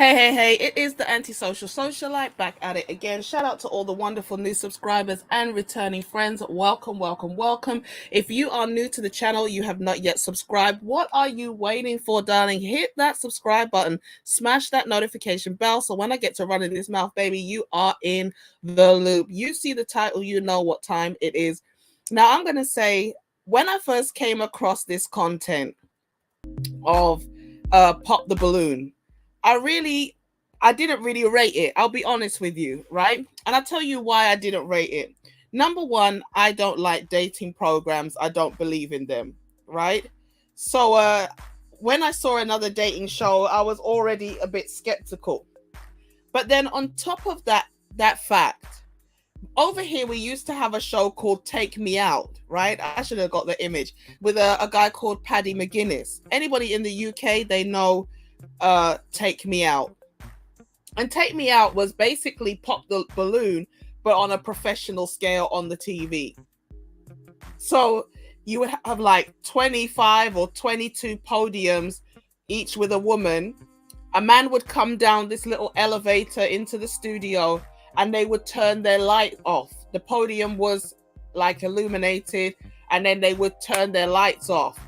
Hey, it is the antisocial socialite back at it again. Shout out to all the wonderful new subscribers and returning friends. Welcome. If you are new to the channel, you have not yet subscribed, what are you waiting for, darling? Hit that subscribe button, smash that notification bell, so when I get to running this mouth, baby, you are in the loop. You see the title, you know what time it is. Now, I'm going to say, when I first came across this content of Pop the Balloon, I didn't really rate it. I'll be honest with you, right? And I'll tell you why I didn't rate it. Number one, I don't like dating programs. I don't believe in them, right? So when I saw another dating show, I was already a bit skeptical. But then on top of that fact, over here we used to have a show called Take Me Out, right? I should have got the image with a guy called Paddy McGuinness. Anybody in the UK, they know Take Me Out. And Take Me Out was basically Pop the Balloon, but on a professional scale on the TV. So you would have like 25 or 22 podiums, each with a woman. A man would come down this little elevator into the studio and they would turn their light off. The podium was like illuminated, and then they would turn their lights off.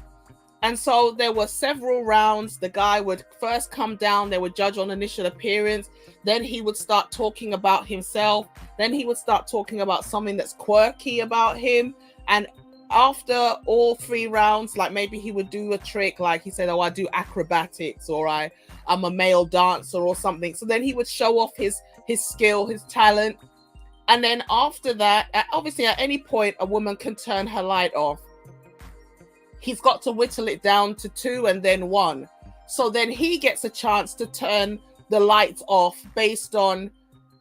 And so there were several rounds. The guy would first come down, they would judge on initial appearance, then he would start talking about himself, then he would start talking about something that's quirky about him. And after all three rounds, like maybe he would do a trick, like he said, oh, I do acrobatics, or I'm a male dancer or something. So then he would show off his skill, his talent. And then after that, obviously at any point, a woman can turn her light off. He's got to whittle it down to 2 and then 1. So then he gets a chance to turn the lights off based on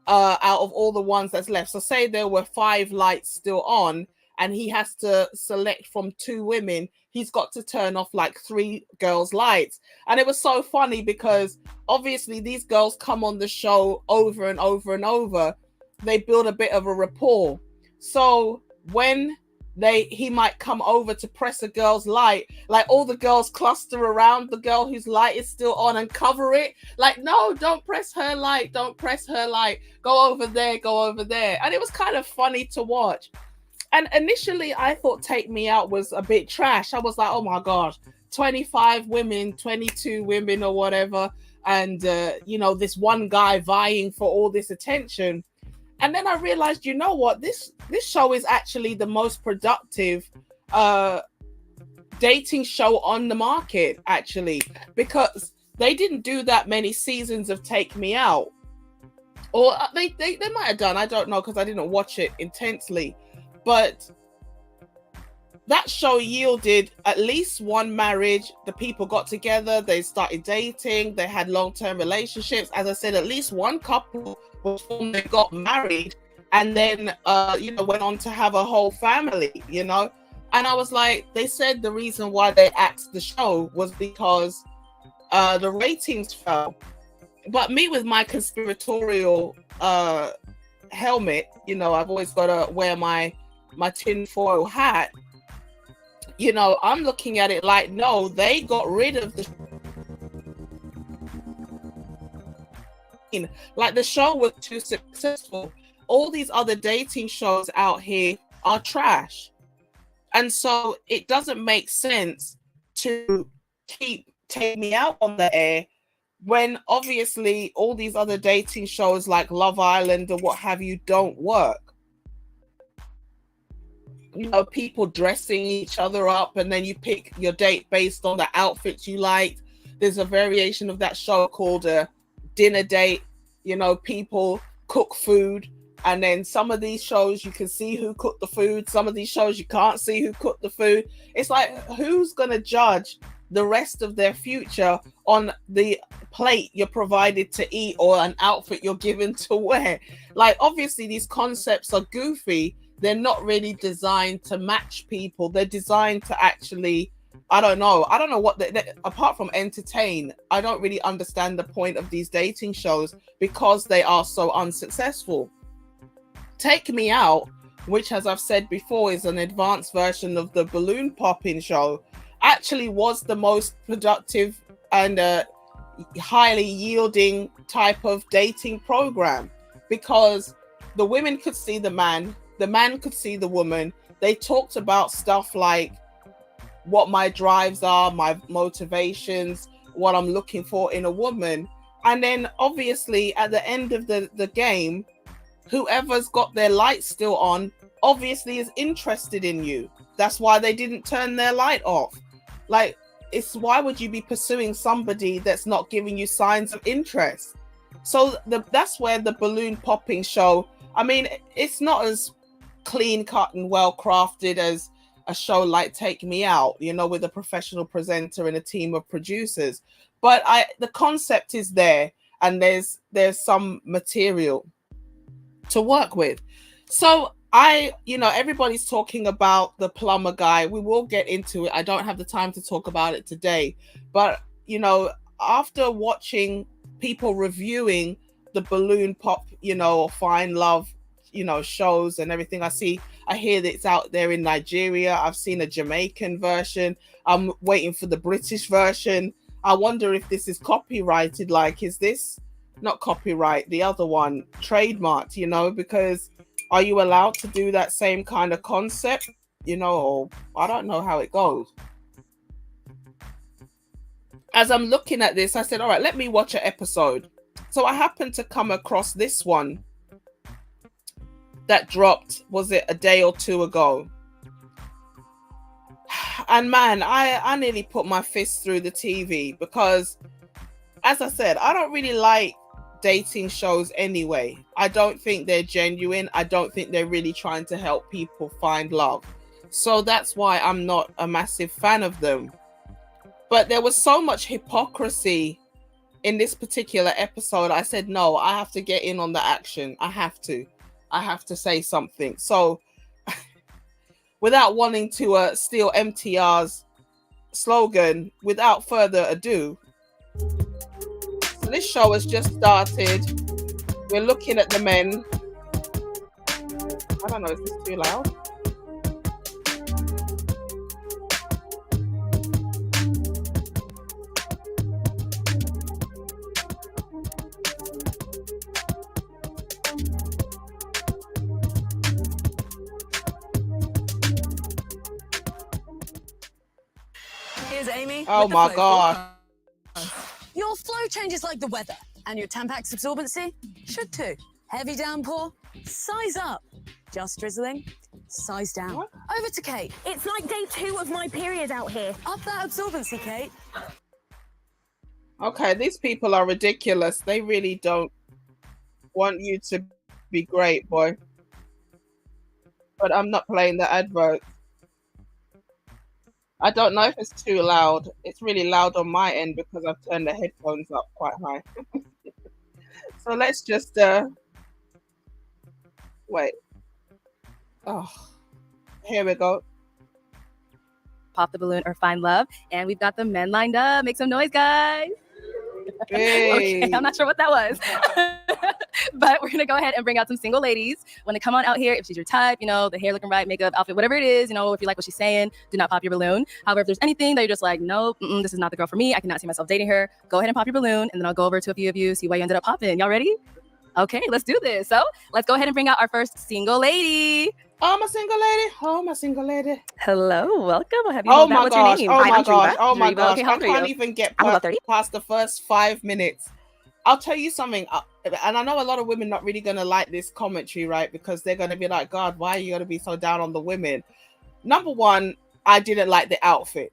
out of all the ones that's left. So say there were 5 lights still on and he has to select from 2 women. He's got to turn off like 3 girls' lights. And it was so funny because obviously these girls come on the show over and over and over. They build a bit of a rapport. So when he might come over to press a girl's light, like all the girls cluster around the girl whose light is still on and cover it, like, no, don't press her light, go over there. And it was kind of funny to watch. And initially I thought Take Me Out was a bit trash. I was like, oh my gosh, 25 women, 22 women or whatever, and this one guy vying for all this attention. And then I realized, you know what, this show is actually the most productive dating show on the market, actually, because they didn't do that many seasons of Take Me Out. Or they might have done, I don't know, because I didn't watch it intensely. But that show yielded at least one marriage. The people got together, they started dating, they had long-term relationships. As I said, at least one couple before they got married, and then went on to have a whole family, And I was like, they said the reason why they axed the show was because the ratings fell. But me, with my conspiratorial helmet, I've always got to wear my tinfoil hat. I'm looking at it like, no, they got rid of the like the show was too successful. All these other dating shows out here are trash. And so it doesn't make sense to keep Take Me Out on the air when obviously all these other dating shows like Love Island or what have you don't work. People dressing each other up, and then you pick your date based on the outfits you liked. There's a variation of that show called a dinner date. People cook food, and then some of these shows you can see who cooked the food. Some of these shows you can't see who cooked the food. It's like, who's going to judge the rest of their future on the plate you're provided to eat or an outfit you're given to wear? Like, obviously these concepts are goofy. They're not really designed to match people. They're designed to actually, I don't know what apart from entertain. I don't really understand the point of these dating shows because they are so unsuccessful. Take Me Out, which, as I've said before, is an advanced version of the balloon popping show, actually was the most productive and highly yielding type of dating program, because the women could see the man could see the woman. They talked about stuff like what my drives are, my motivations, what I'm looking for in a woman. And then obviously at the end of the game, whoever's got their light still on obviously is interested in you. That's why they didn't turn their light off. Like, it's why would you be pursuing somebody that's not giving you signs of interest? So that's where the balloon popping show, I mean, it's not as clean cut and well crafted as a show like Take Me Out, you know, with a professional presenter and a team of producers. But the concept is there, and there's some material to work with. So everybody's talking about the plumber guy. We will get into it. I don't have the time to talk about it today. But, after watching people reviewing the balloon pop, or Find Love, shows and everything, I hear that it's out there in Nigeria. I've seen a Jamaican version. I'm waiting for the British version. I wonder if this is copyrighted. Like, is this not copyright, the other one trademarked, because are you allowed to do that same kind of concept, or I don't know how it goes. As I'm looking at this, I said, all right, let me watch an episode. So I happened to come across this one that dropped, was it a day or two ago? And man, I nearly put my fist through the TV, because as I said, I don't really like dating shows anyway. I don't think they're genuine. I don't think they're really trying to help people find love. So that's why I'm not a massive fan of them. But there was so much hypocrisy in this particular episode. I said, no, I have to get in on the action. I have to say something. So without wanting to steal MTR's slogan, without further ado, so this show has just started. We're looking at the men. I don't know, is this too loud? Here's Amy. Oh my God. Your flow changes like the weather, and your Tampax absorbency should too. Heavy downpour, size up. Just drizzling, size down. What? Over to Kate. It's like day 2 of my period out here. Up that absorbency, Kate. Okay, these people are ridiculous. They really don't want you to be great, boy. But I'm not playing the advert. I don't know if it's too loud. It's really loud on my end because I've turned the headphones up quite high. So let's just wait. Oh, here we go. Pop the balloon or find love, and we've got the men lined up. Make some noise, guys. Hey. Okay, I'm not sure what that was. But we're gonna go ahead and bring out some single ladies. When they come on out here, if she's your type, the hair looking right, makeup, outfit, whatever it is, if you like what she's saying, do not pop your balloon. However, if there's anything that you're just like, nope, this is not the girl for me, I cannot see myself dating her, go ahead and pop your balloon, and then I'll go over to a few of you, see why you ended up popping. Y'all ready? Okay, let's do this. So let's go ahead and bring out our first single lady. Oh, my single lady. Oh, my single lady. Hello, welcome. I'll have you Oh back. my What's gosh. your name? Oh Hi, my I'm gosh. Dreeva. Oh my Dreeva. gosh. Okay, how I old are can't you? even get I'm about 30. past the first 5 minutes. I'll tell you something. And I know a lot of women not really going to like this commentary, right? Because they're going to be like, God, why are you going to be so down on the women? Number one, I didn't like the outfit.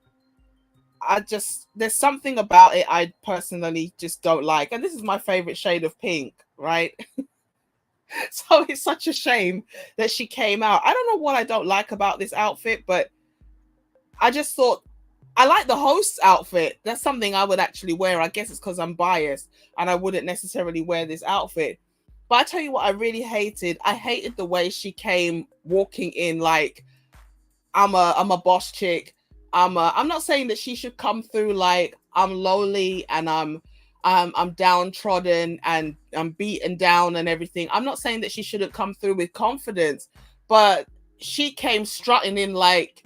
There's something about it I personally just don't like. And this is my favorite shade of pink, right? So it's such a shame that she came out. I don't know what I don't like about this outfit, but I just thought, I like the host's outfit. That's something I would actually wear. I guess it's because I'm biased and I wouldn't necessarily wear this outfit. But I tell you what I really hated. I hated the way she came walking in like, I'm a boss chick. I'm not saying that she should come through like I'm lowly and I'm downtrodden and I'm beaten down and everything. I'm not saying that she shouldn't come through with confidence, but she came strutting in like,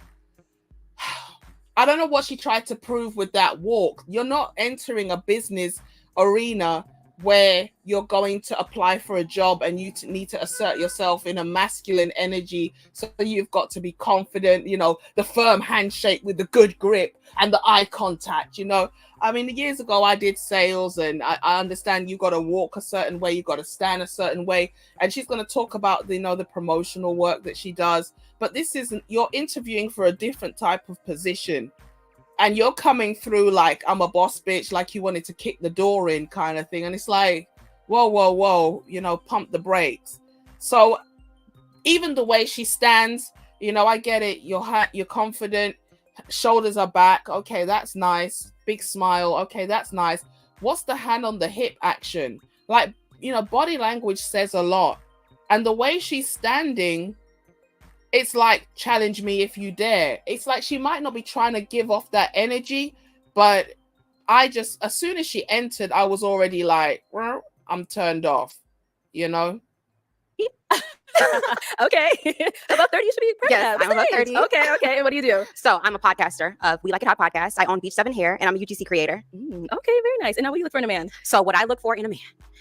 I don't know what she tried to prove with that walk. You're not entering a business arena where you're going to apply for a job and you need to assert yourself in a masculine energy. So you've got to be confident, the firm handshake with the good grip and the eye contact, I mean, years ago I did sales, and I understand you got to walk a certain way, you got to stand a certain way. And she's going to talk about the promotional work that she does. But this isn't, you're interviewing for a different type of position. And you're coming through like, I'm a boss bitch, like you wanted to kick the door in kind of thing. And it's like, whoa, pump the brakes. So even the way she stands, I get it. You're confident, shoulders are back. Okay, that's nice. Big smile. Okay, that's nice. What's the hand on the hip action? Like, body language says a lot. And the way she's standing, it's like, challenge me if you dare. It's like she might not be trying to give off that energy, but as soon as she entered, I was already like, well, I'm turned off, Okay. About 30, you should be pregnant. Yes, I'm about 30. Okay. And what do you do? So I'm a podcaster of We Like It Hot podcast. I own Beach 7 Hair, and I'm a UGC creator. Okay, very nice. And now what do you look for in a man? So what I look for in a man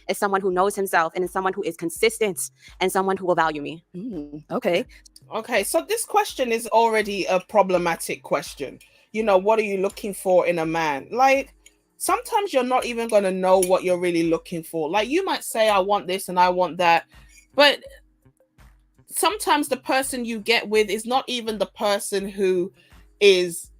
is someone who knows himself, and is someone who is consistent, and someone who will value me. Okay. Okay, so this question is already a problematic question. What are you looking for in a man? Like, sometimes you're not even going to know what you're really looking for. Like, you might say, I want this and I want that, but sometimes the person you get with is not even the person who is,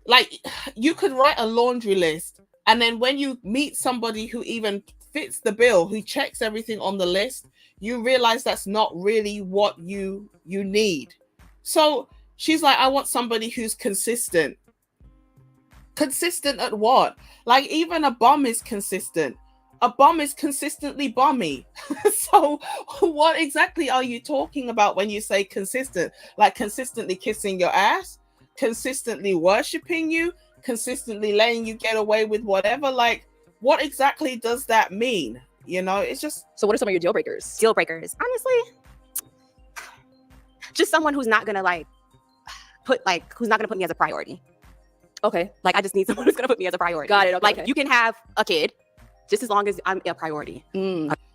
like, you could write a laundry list, and then when you meet somebody who even fits the bill, who checks everything on the list, you realize that's not really what you need. So she's like, I want somebody who's consistent. Consistent at what? Like, even a bum is consistent. A bum is consistently bummy. So what exactly are you talking about when you say consistent? Like, consistently kissing your ass, consistently worshiping you, consistently letting you get away with whatever? Like, what exactly does that mean? It's just... So what are some of your deal breakers? Deal breakers, honestly, just someone who's not gonna put me as a priority. Okay. Like, I just need someone who's gonna put me as a priority. Got it. Okay, like, you can have a kid just as long as I'm a priority.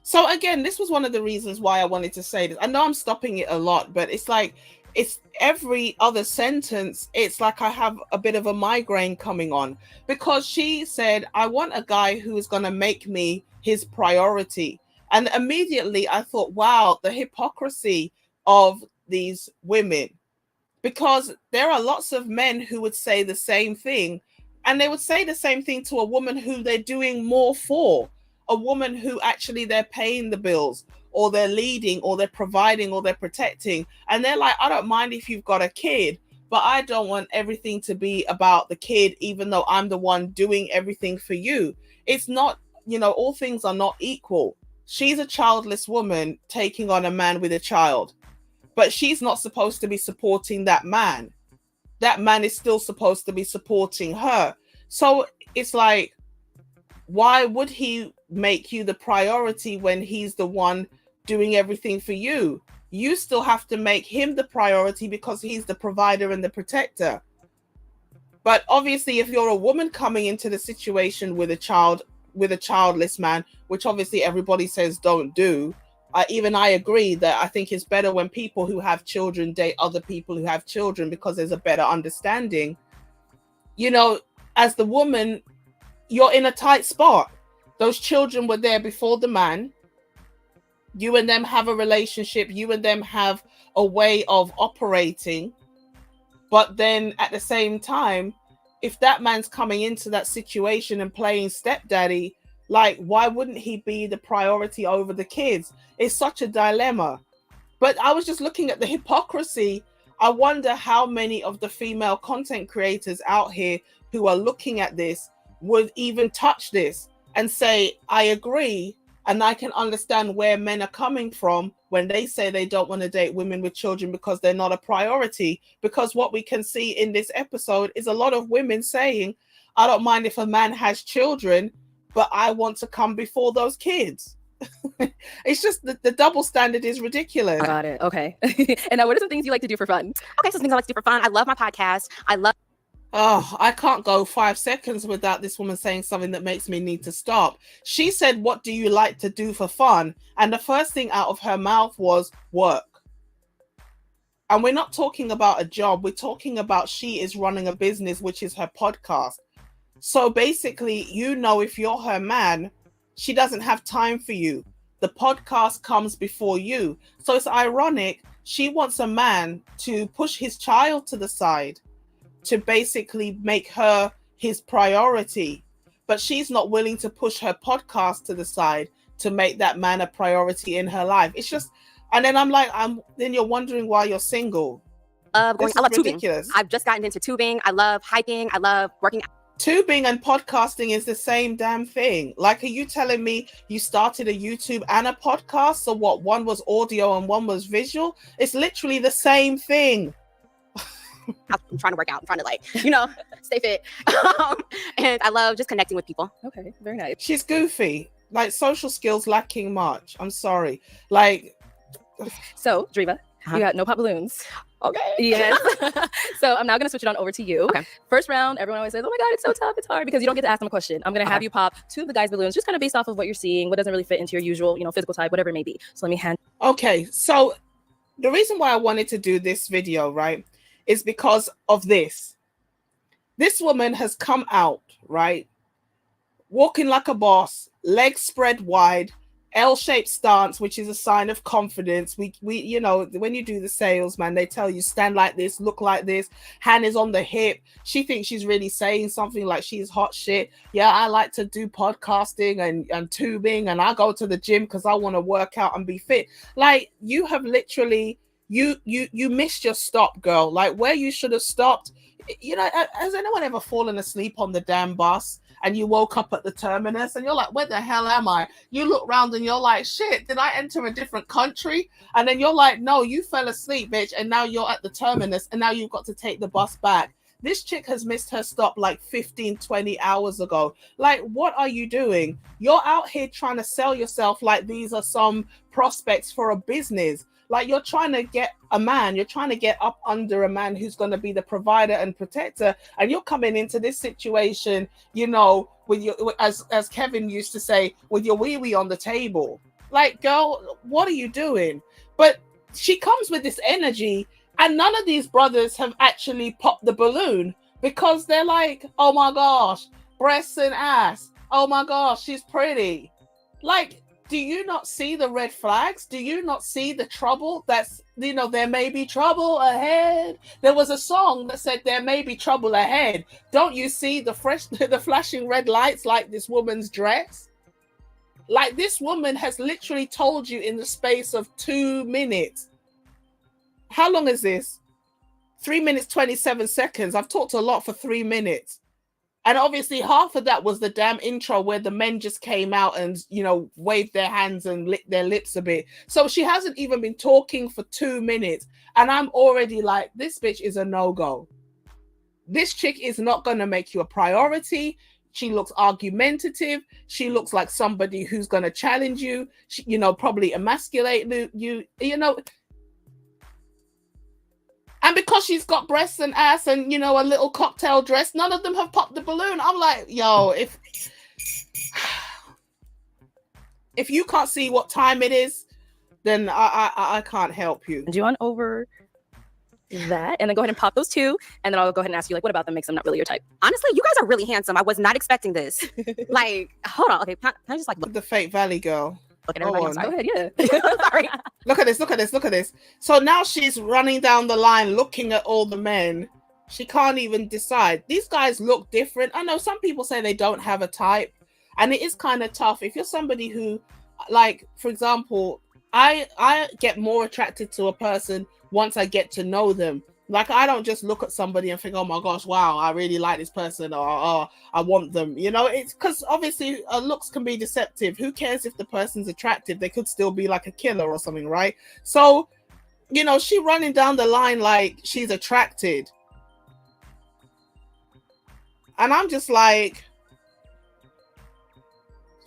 So again, this was one of the reasons why I wanted to say this. I know I'm stopping it a lot, but it's like, it's every other sentence, it's like I have a bit of a migraine coming on, because she said, I want a guy who is going to make me his priority. And immediately I thought, wow, the hypocrisy of these women, because there are lots of men who would say the same thing, and they would say the same thing to a woman who they're doing more for, a woman who actually they're paying the bills, or they're leading, or they're providing, or they're protecting. And they're like, I don't mind if you've got a kid, but I don't want everything to be about the kid, even though I'm the one doing everything for you. It's not, all things are not equal. She's a childless woman taking on a man with a child, but she's not supposed to be supporting that man. That man is still supposed to be supporting her. So it's like, why would he make you the priority when he's the one doing everything for you? You still have to make him the priority because he's the provider and the protector. But obviously, if you're a woman coming into the situation with a childless man, which obviously everybody says don't do, even I agree that I think it's better when people who have children date other people who have children, because there's a better understanding. As the woman, you're in a tight spot. Those children were there before the man. You and them have a relationship. You and them have a way of operating. But then at the same time, if that man's coming into that situation and playing stepdaddy, like, why wouldn't he be the priority over the kids? It's such a dilemma. But I was just looking at the hypocrisy. I wonder how many of the female content creators out here who are looking at this would even touch this and say, I agree, and I can understand where men are coming from when they say they don't want to date women with children because they're not a priority. Because what we can see in this episode is a lot of women saying, I don't mind if a man has children, but I want to come before those kids. It's just the double standard is ridiculous. Got it. Okay. And now, what are some things you like to do for fun? Okay, so some things I like to do for fun. I love my podcast. Oh, I can't go 5 seconds without this woman saying something that makes me need to stop. She said, "What do you like to do for fun?" And the first thing out of her mouth was work. And we're not talking about a job. We're talking about she is running a business, which is her podcast. So basically, if you're her man, she doesn't have time for you. The podcast comes before you. So it's ironic. She wants a man to push his child to the side, to basically make her his priority. But she's not willing to push her podcast to the side to make that man a priority in her life. It's just, and then I'm like, then you're wondering why you're single. I love ridiculous. tubing. I've just gotten into tubing. I love hiking. I love working. Tubing and podcasting is the same damn thing. Like, are you telling me you started a YouTube and a podcast? So what, one was audio and one was visual? It's literally the same thing. I'm trying to work out. I'm trying to stay fit. And I love just connecting with people. Okay, very nice. She's goofy. Like, social skills lacking much. I'm sorry. Like, so Driva, you got no pop balloons. Okay. Yes. So I'm now going to switch it on over to you. Okay. First round, everyone always says, "Oh my God, it's so tough. It's hard," because you don't get to ask them a question. I'm going to have you pop two of the guys' balloons, just kind of based off of what you're seeing, what doesn't really fit into your usual, physical type, whatever it may be. So let me hand. Okay. So the reason why I wanted to do this video, right, is because of this. This woman has come out, right, walking like a boss, legs spread wide, L-shaped stance, which is a sign of confidence. We when you do the sales, man, they tell you stand like this, look like this, hand is on the hip. She thinks she's really saying something, like she's hot shit. Yeah, I like to do podcasting and tubing, and I go to the gym because I want to work out and be fit. Like, you have literally you missed your stop, girl. Like, where you should have stopped. Has anyone ever fallen asleep on the damn bus and you woke up at the terminus and you're like, where the hell am I? You look around and you're like, shit, did I enter a different country? And then you're like, no, you fell asleep, bitch. And now you're at the terminus and now you've got to take the bus back. This chick has missed her stop like 15, 20 hours ago. Like, what are you doing? You're out here trying to sell yourself like these are some prospects for a business. Like, you're trying to get a man, you're trying to get up under a man who's going to be the provider and protector. And you're coming into this situation, with your, as Kevin used to say, with your wee-wee on the table. Like, girl, what are you doing? But she comes with this energy, and none of these brothers have actually popped the balloon, because they're like, oh my gosh, breasts and ass. Oh my gosh, she's pretty. Like, do you not see the red flags? Do you not see the trouble? That's, there may be trouble ahead. There was a song that said there may be trouble ahead. Don't you see the flashing red lights like this woman's dress? Like, this woman has literally told you in the space of 2 minutes. How long is this? 3 minutes, 27 seconds. I've talked a lot for 3 minutes. And obviously half of that was the damn intro where the men just came out and, waved their hands and licked their lips a bit. So she hasn't even been talking for 2 minutes. And I'm already like, this bitch is a no-go. This chick is not going to make you a priority. She looks argumentative. She looks like somebody who's going to challenge you. She, probably emasculate you. And because she's got breasts and ass and, a little cocktail dress, none of them have popped the balloon. I'm like, yo, if you can't see what time it is, then I can't help you. Do you want over that? And then go ahead and pop those two. And then I'll go ahead and ask you, what about them makes them not really your type? Honestly, you guys are really handsome. I was not expecting this. Like, hold on. Okay, can I just look? The fake Valley girl. Look at everybody. Go ahead, yeah. Sorry. Look at this. So now she's running down the line looking at all the men. She can't even decide. These guys look different. I know some people say they don't have a type, and it is kind of tough. If you're somebody who, like, for example, I get more attracted to a person once I get to know them. Like, I don't just look at somebody and think, oh my gosh, wow, I really like this person, or oh, I want them. It's because obviously looks can be deceptive. Who cares if the person's attractive? They could still be like a killer or something, right? So, she running down the line like she's attracted. And I'm just like,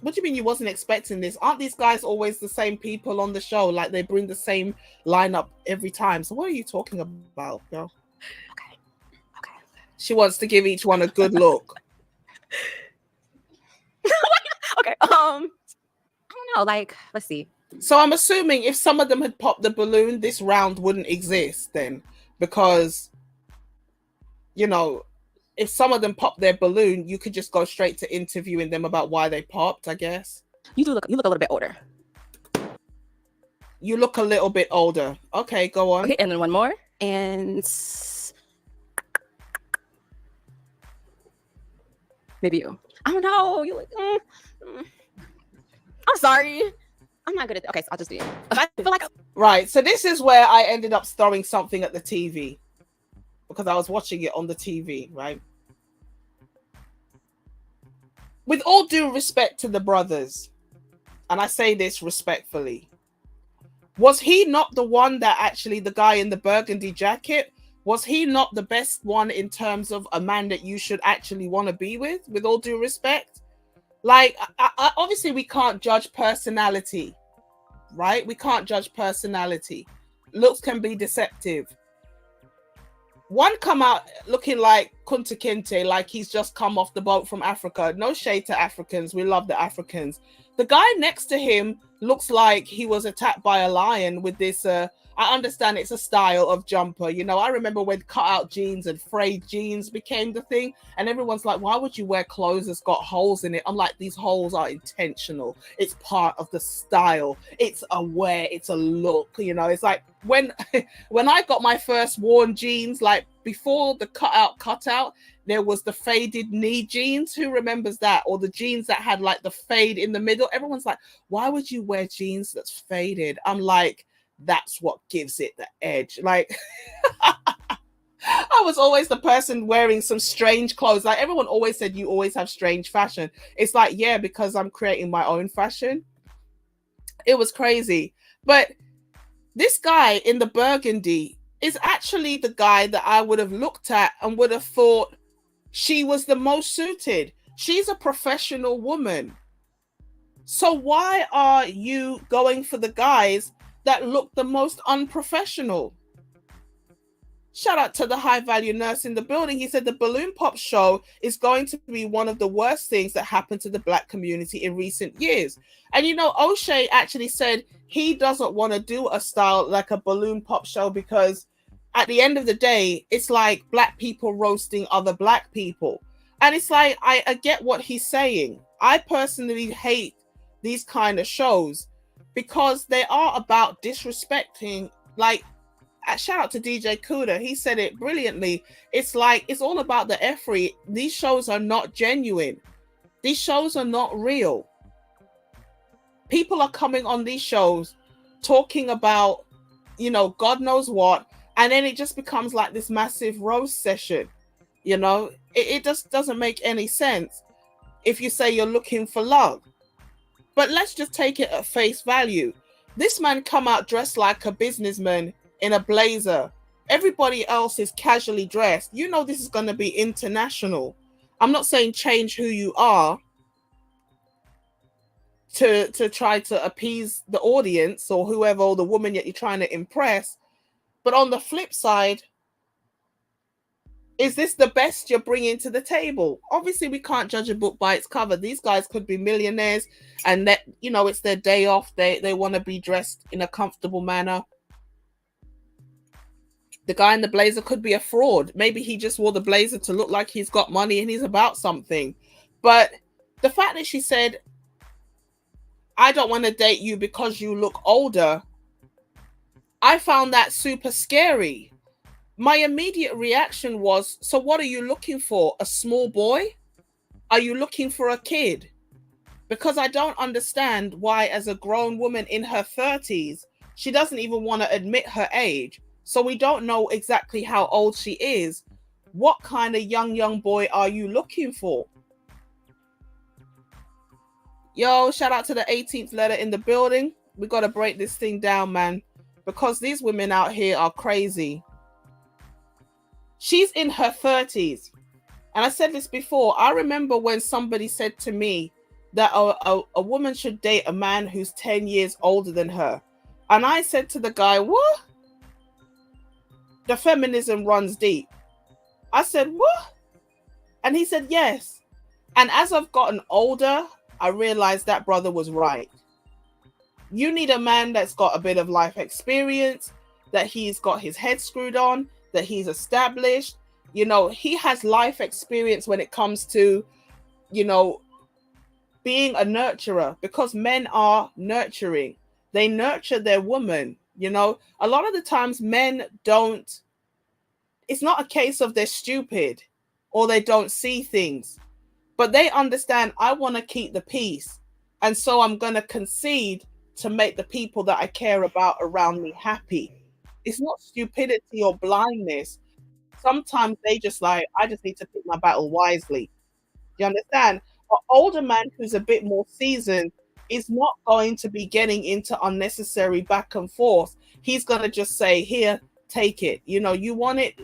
what do you mean you wasn't expecting this? Aren't these guys always the same people on the show? Like, they bring the same lineup every time. So what are you talking about, girl? Okay. She wants to give each one a good look. Okay. I don't know. Like, let's see. So I'm assuming if some of them had popped the balloon, this round wouldn't exist then, because, you know, if some of them popped their balloon, you could just go straight to interviewing them about why they popped, I guess. You look a little bit older. You look a little bit older. Okay, go on. Okay, and then one more. And maybe you. I don't know. You look. I'm sorry. I'm not good at. Okay, so I'll just do it. I feel like. Right. So this is where I ended up throwing something at the TV because I was watching it on the TV, right? With all due respect to the brothers, and I say this respectfully, was he not the one that actually, the guy in the burgundy jacket, was he not the best one in terms of a man that you should actually want to be with all due respect? Like, obviously we can't judge personality, right? We can't judge personality. Looks can be deceptive. One come out looking like Kunta Kinte, like he's just come off the boat from Africa. No shade to Africans. We love the Africans. The guy next to him looks like he was attacked by a lion with this, I understand it's a style of jumper. You know, I remember when cutout jeans and frayed jeans became the thing, and everyone's like, why would you wear clothes that's got holes in it? I'm like, these holes are intentional. It's part of the style. It's a wear, it's a look, you know. It's like when I got my first worn jeans, like before the cutout, there was the faded knee jeans. Who remembers that? Or the jeans that had like the fade in the middle. Everyone's like, why would you wear jeans that's faded? I'm like, that's what gives it the edge. Like, I was always the person wearing some strange clothes. Like, everyone always said you always have strange fashion. It's like, yeah, because I'm creating my own fashion. It was crazy. But this guy in the burgundy is actually the guy that I would have looked at and would have thought she was the most suited. She's a professional woman. So why are you going for the guys that look the most unprofessional? Shout out to the high value nurse in the building. He said the balloon pop show is going to be one of the worst things that happened to the Black community in recent years. And you know, O'Shea actually said he doesn't want to do a style like a balloon pop show because at the end of the day, it's like Black people roasting other Black people. And it's like, I get what he's saying. I personally hate these kind of shows because they are about disrespecting, like, shout out to DJ Kuda. He said it brilliantly. It's like, it's all about the effery. These shows are not genuine. These shows are not real. People are coming on these shows talking about, you know, God knows what. And then it just becomes like this massive roast session. You know, it just doesn't make any sense if you say you're looking for love. But let's just take it at face value. This man come out dressed like a businessman in a blazer. Everybody else is casually dressed. You know this is going to be international. I'm not saying change who you are to try to appease the audience or whoever, or the woman that you're trying to impress. But on the flip side, is this the best you're bringing to the table? Obviously, we can't judge a book by its cover. These guys could be millionaires and that, you know, it's their day off. They want to be dressed in a comfortable manner. The guy in the blazer could be a fraud. Maybe he just wore the blazer to look like he's got money and he's about something. But the fact that she said, I don't want to date you because you look older, I found that super scary. My immediate reaction was, so what are you looking for? A small boy? Are you looking for a kid? Because I don't understand why, as a grown woman in her 30s, she doesn't even want to admit her age. So we don't know exactly how old she is. What kind of young boy are you looking for? Yo, shout out to the 18th letter in the building. We got to break this thing down, man, because these women out here are crazy. She's in her 30s. And I said this before. I remember when somebody said to me that a woman should date a man who's 10 years older than her. And I said to the guy, what? The feminism runs deep. I said, what? And he said, yes. And as I've gotten older, I realized that brother was right. You need a man that's got a bit of life experience, that he's got his head screwed on, that he's established. You know, he has life experience when it comes to, you know, being a nurturer, because men are nurturing. They nurture their woman. You know, a lot of the times men don't, it's not a case of they're stupid or they don't see things, but they understand, I want to keep the peace. And so I'm going to concede to make the people that I care about around me happy. It's not stupidity or blindness. Sometimes they just like, I just need to pick my battle wisely. You understand? An older man who's a bit more seasoned is not going to be getting into unnecessary back and forth. He's going to just say, here, take it. You know, you want it,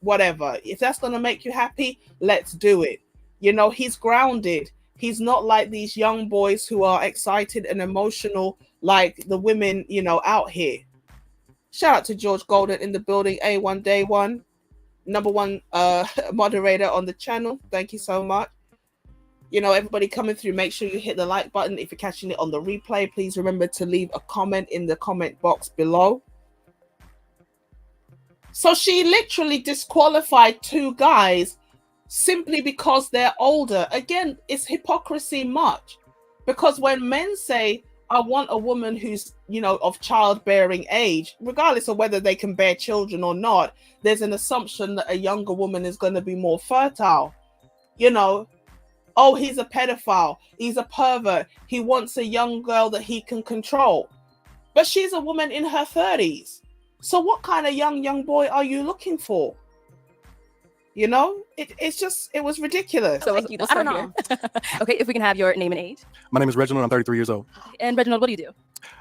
whatever. If that's going to make you happy, let's do it. You know, he's grounded. He's not like these young boys who are excited and emotional like the women, you know, out here. Shout out to George Golden in the building, A1 Day One, #1 moderator on the channel. Thank you so much. You know, everybody coming through, make sure you hit the like button. If you're catching it on the replay, please remember to leave a comment in the comment box below. So she literally disqualified 2 guys simply because they're older. Again, it's hypocrisy much. Because when men say, I want a woman who's, you know, of childbearing age, regardless of whether they can bear children or not, there's an assumption that a younger woman is going to be more fertile. You know, oh, he's a pedophile, he's a pervert, he wants a young girl that he can control. But she's a woman in her 30s. So what kind of young boy are you looking for? You know, it was ridiculous. So I don't know. Okay, if we can have your name and age. My name is Reginald. I'm 33 years old. And Reginald, what do you do?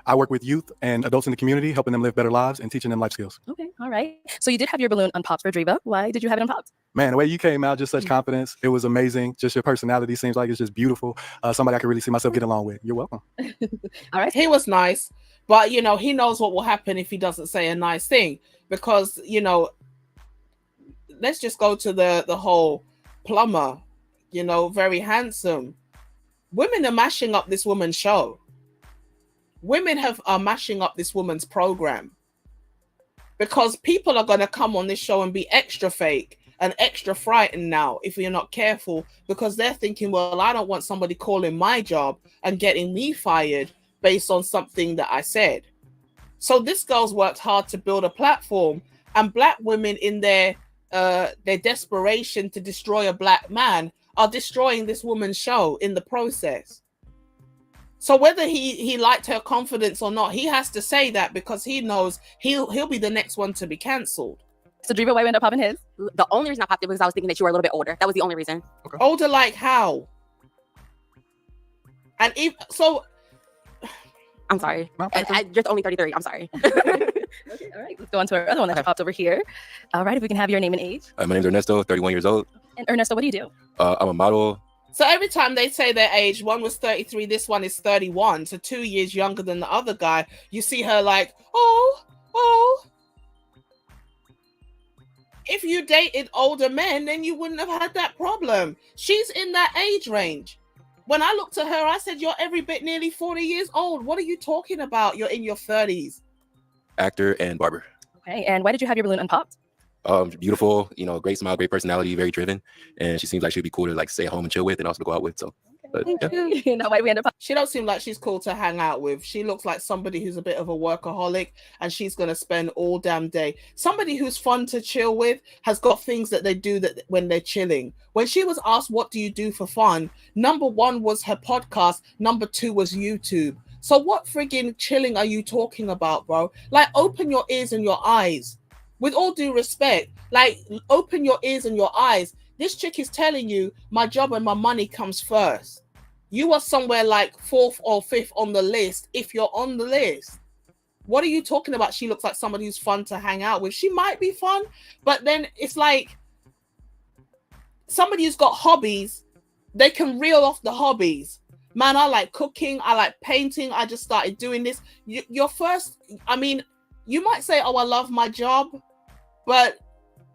I work with youth and adults in the community, helping them live better lives and teaching them life skills. Okay, all right. So you did have your balloon unpopped for Driva. Why did you have it unpopped? Man, the way you came out, just such confidence. It was amazing. Just your personality seems like it's just beautiful. Somebody I can really see myself getting along with. You're welcome. All right. He was nice, but, you know, he knows what will happen if he doesn't say a nice thing. Because, you know, let's just go to the whole plumber, you know, very handsome. Women are mashing up this woman's show. Women are mashing up this woman's program. Because people are going to come on this show and be extra fake and extra frightened now if you're not careful, because they're thinking, well, I don't want somebody calling my job and getting me fired based on something that I said. So this girl's worked hard to build a platform, and black women in their desperation to destroy a black man are destroying this woman's show in the process. So whether he liked her confidence or not, he has to say that, because he knows he'll be the next one to be cancelled. So Driva, why we end up popping his? The only reason I popped it was because I was thinking that you were a little bit older. That was the only reason. Okay. Older like how? And if so, I'm sorry. No, I just only 33. I'm sorry. Okay, all right. Let's go on to our other one that popped over here. All right, if we can have your name and age. My name's Ernesto, 31 years old. And Ernesto, what do you do? I'm a model. so every time they say their age, one was 33, this one is 31, so 2 years younger than the other guy, you see her like, oh. If you dated older men, then you wouldn't have had that problem. She's in that age range. When I looked at her, I said, you're every bit nearly 40 years old. What are you talking about? You're in your 30s. Actor and barber. Okay, and why did you have your balloon unpopped? Beautiful, you know, great smile, great personality, very driven, and she seems like she'd be cool to like stay at home and chill with, and also to go out with. So, but, Thank yeah. you. Now, why did we end up? She don't seem like she's cool to hang out with. She looks like somebody who's a bit of a workaholic, and she's going to spend all damn day. Somebody who's fun to chill with has got things that they do that when they're chilling. When she was asked, what do you do for fun? #1 was her podcast. #2 was YouTube. So what friggin' chilling are you talking about, bro? Like, open your ears and your eyes. With all due respect, like, open your ears and your eyes. This chick is telling you, my job and my money comes first. You are somewhere like 4th or 5th on the list, if you're on the list. What are you talking about? She looks like somebody who's fun to hang out with. She might be fun, but then it's like somebody who's got hobbies, they can reel off the hobbies. Man, I like cooking, I like painting, I just started doing this. Your first, I mean, you might say, oh, I love my job, but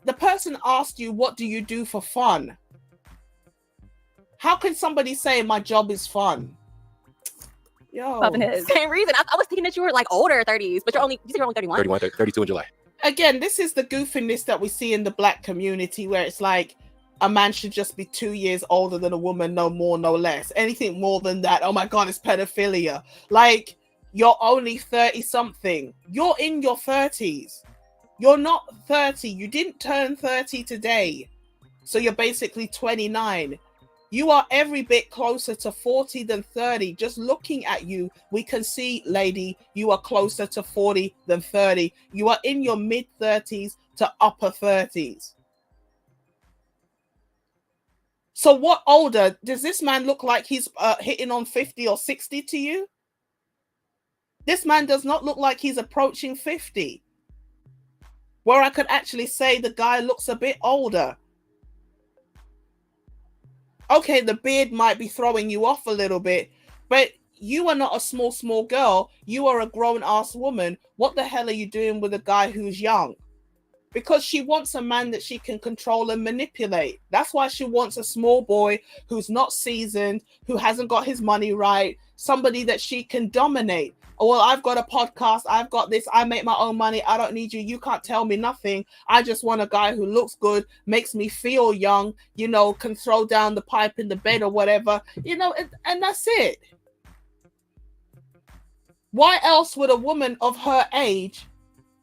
the person asked you, what do you do for fun? How can somebody say my job is fun? Yo. Popping heads. Same reason. I was thinking that you were like older 30s, but you said you're only 31. 31, 32 in July. Again, this is the goofiness that we see in the Black community, where it's like a man should just be 2 years older than a woman, no more, no less. Anything more than that, oh my God, it's pedophilia. Like, you're only 30 something. You're in your 30s. You're not 30. You didn't turn 30 today. So you're basically 29. You are every bit closer to 40 than 30. Just looking at you, we can see, lady, you are closer to 40 than 30. You are in your mid 30s to upper 30s. So what older? Does this man look like he's hitting on 50 or 60 to you? This man does not look like he's approaching 50. Where I could actually say the guy looks a bit older. Okay, the beard might be throwing you off a little bit, but you are not a small girl. You are a grown-ass woman. What the hell are you doing with a guy who's young? Because she wants a man that she can control and manipulate. That's why she wants a small boy who's not seasoned, who hasn't got his money right, somebody that she can dominate. Oh, well, I've got a podcast. I've got this. I make my own money. I don't need you. You can't tell me nothing. I just want a guy who looks good, makes me feel young, you know, can throw down the pipe in the bed or whatever, you know, and that's it. Why else would a woman of her age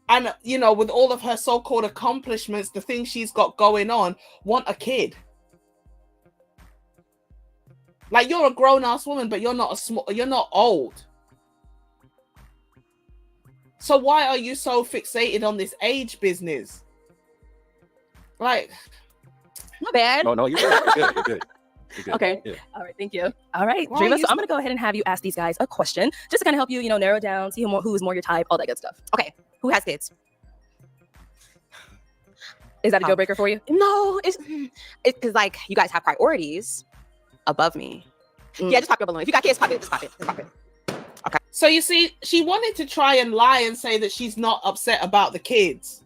and, you know, with all of her so-called accomplishments, the things she's got going on, want a kid? Like, you're a grown-ass woman, but you're not old. So why are you so fixated on this age business? Like, not bad. No, you're good. You're good. You're good. Okay. Yeah. All right. Thank you. All right, Why Dreva. are So you I'm gonna go ahead and have you ask these guys a question, just to kind of help you, you know, narrow down, see who's more your type, all that good stuff. Okay, who has kids? Is that a deal breaker for you? No, it's because like you guys have priorities above me. Yeah, just pop your balloon. If you got kids, pop it. Just pop it. Just pop it. Okay. so you see, she wanted to try and lie and say that she's not upset about the kids.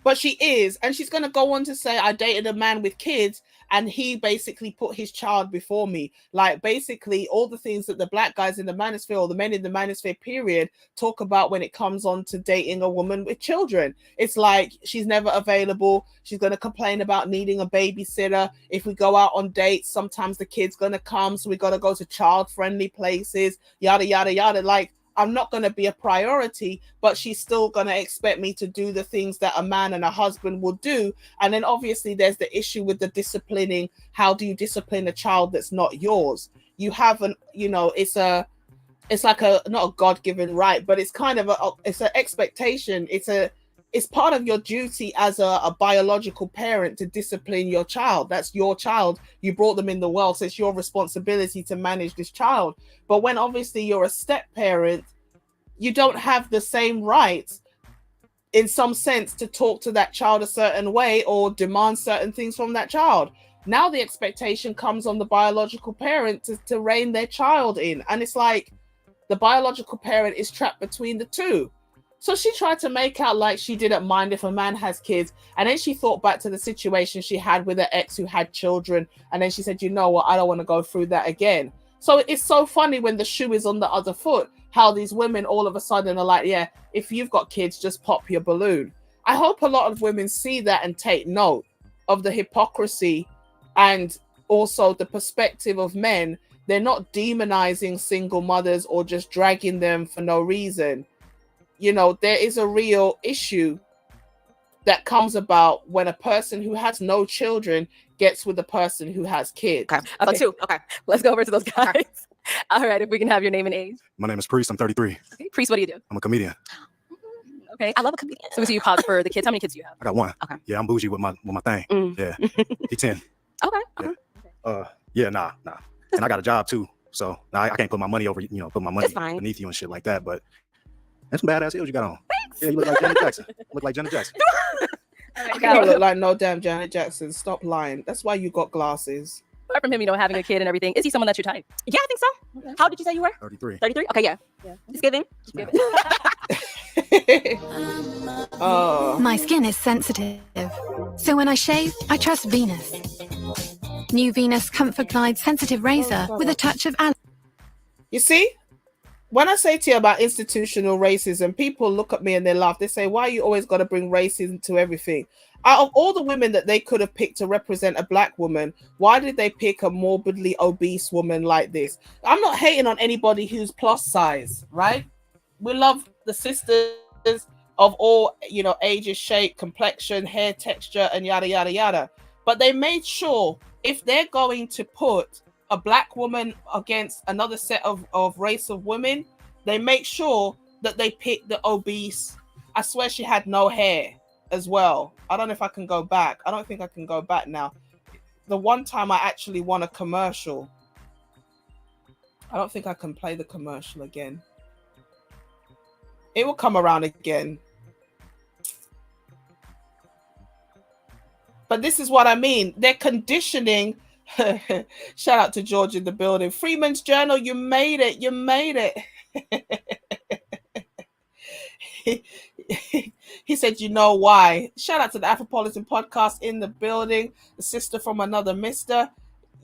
But she is, and she's going to go on to say, I dated a man with kids, and he basically put his child before me. Like, basically, all the things that the Black guys in the manosphere, or the men in the manosphere period, talk about when it comes on to dating a woman with children. It's like, she's never available. She's going to complain about needing a babysitter. If we go out on dates, sometimes the kid's going to come, so we got to go to child-friendly places, yada, yada, yada. Like, I'm not going to be a priority, but she's still going to expect me to do the things that a man and a husband would do. And then obviously there's the issue with the disciplining. How do you discipline a child that's not yours? You haven't, you know, it's like not a God-given right, but it's kind of it's an expectation. It's part of your duty as a biological parent to discipline your child. That's your child. You brought them in the world, so it's your responsibility to manage this child. But when obviously you're a step parent, you don't have the same rights in some sense to talk to that child a certain way or demand certain things from that child. Now the expectation comes on the biological parent to rein their child in. And it's like the biological parent is trapped between the two. So she tried to make out like she didn't mind if a man has kids. And then she thought back to the situation she had with her ex who had children. And then she said, you know what, I don't want to go through that again. So it's so funny when the shoe is on the other foot, how these women all of a sudden are like, yeah, if you've got kids, just pop your balloon. I hope a lot of women see that and take note of the hypocrisy and also the perspective of men. They're not demonizing single mothers or just dragging them for no reason. You know, there is a real issue that comes about when a person who has no children gets with a person who has kids. Okay. Okay. So two. Okay. Let's go over to those guys. All right, if we can have your name and age. My name is Priest. I'm 33. Okay, Priest, what do you do? I'm a comedian. Okay. I love a comedian. So you pause for the kids. How many kids do you have? I got one. Okay. Yeah, I'm bougie with my thing. Mm. Yeah. He 10. Okay. Yeah. Nah. And I got a job too. So I can't put my money over, put my money It's fine. beneath you and shit like that. But that's some badass heels you got on. Thanks. Yeah, you look like Janet Jackson. Look like Janet Jackson. You don't look like no damn Janet Jackson. Stop lying. That's why you got glasses. Apart from him, having a kid and everything, is he someone that's your type? Yeah, I think so. Okay. How did you say you were? 33. 33? Okay, yeah. Yeah. Just giving. Just give it. My skin is sensitive, so when I shave, I trust Venus. New Venus Comfort Glide Sensitive Razor with a touch of aloe. You see, when I say to you about institutional racism, people look at me and they laugh. They say, why you always got to bring racism to everything? Out of all the women that they could have picked to represent a black woman, why did they pick a morbidly obese woman like this? I'm not hating on anybody who's plus size, right? We love the sisters of all, you know, ages, shape, complexion, hair texture, and yada, yada, yada. But they made sure if they're going to put a black woman against another set of race of women, they make sure that they pick the obese. I swear she had no hair as well. I don't know if I can go back. I don't think I can go back now. The one time I actually won a commercial. I don't think I can play the commercial again. It will come around again. But this is what I mean. They're conditioning. Shout out to George in the building. Freeman's Journal, you made it. You made it. He said, you know why. Shout out to the Afropolitan podcast in the building. The sister from another mister.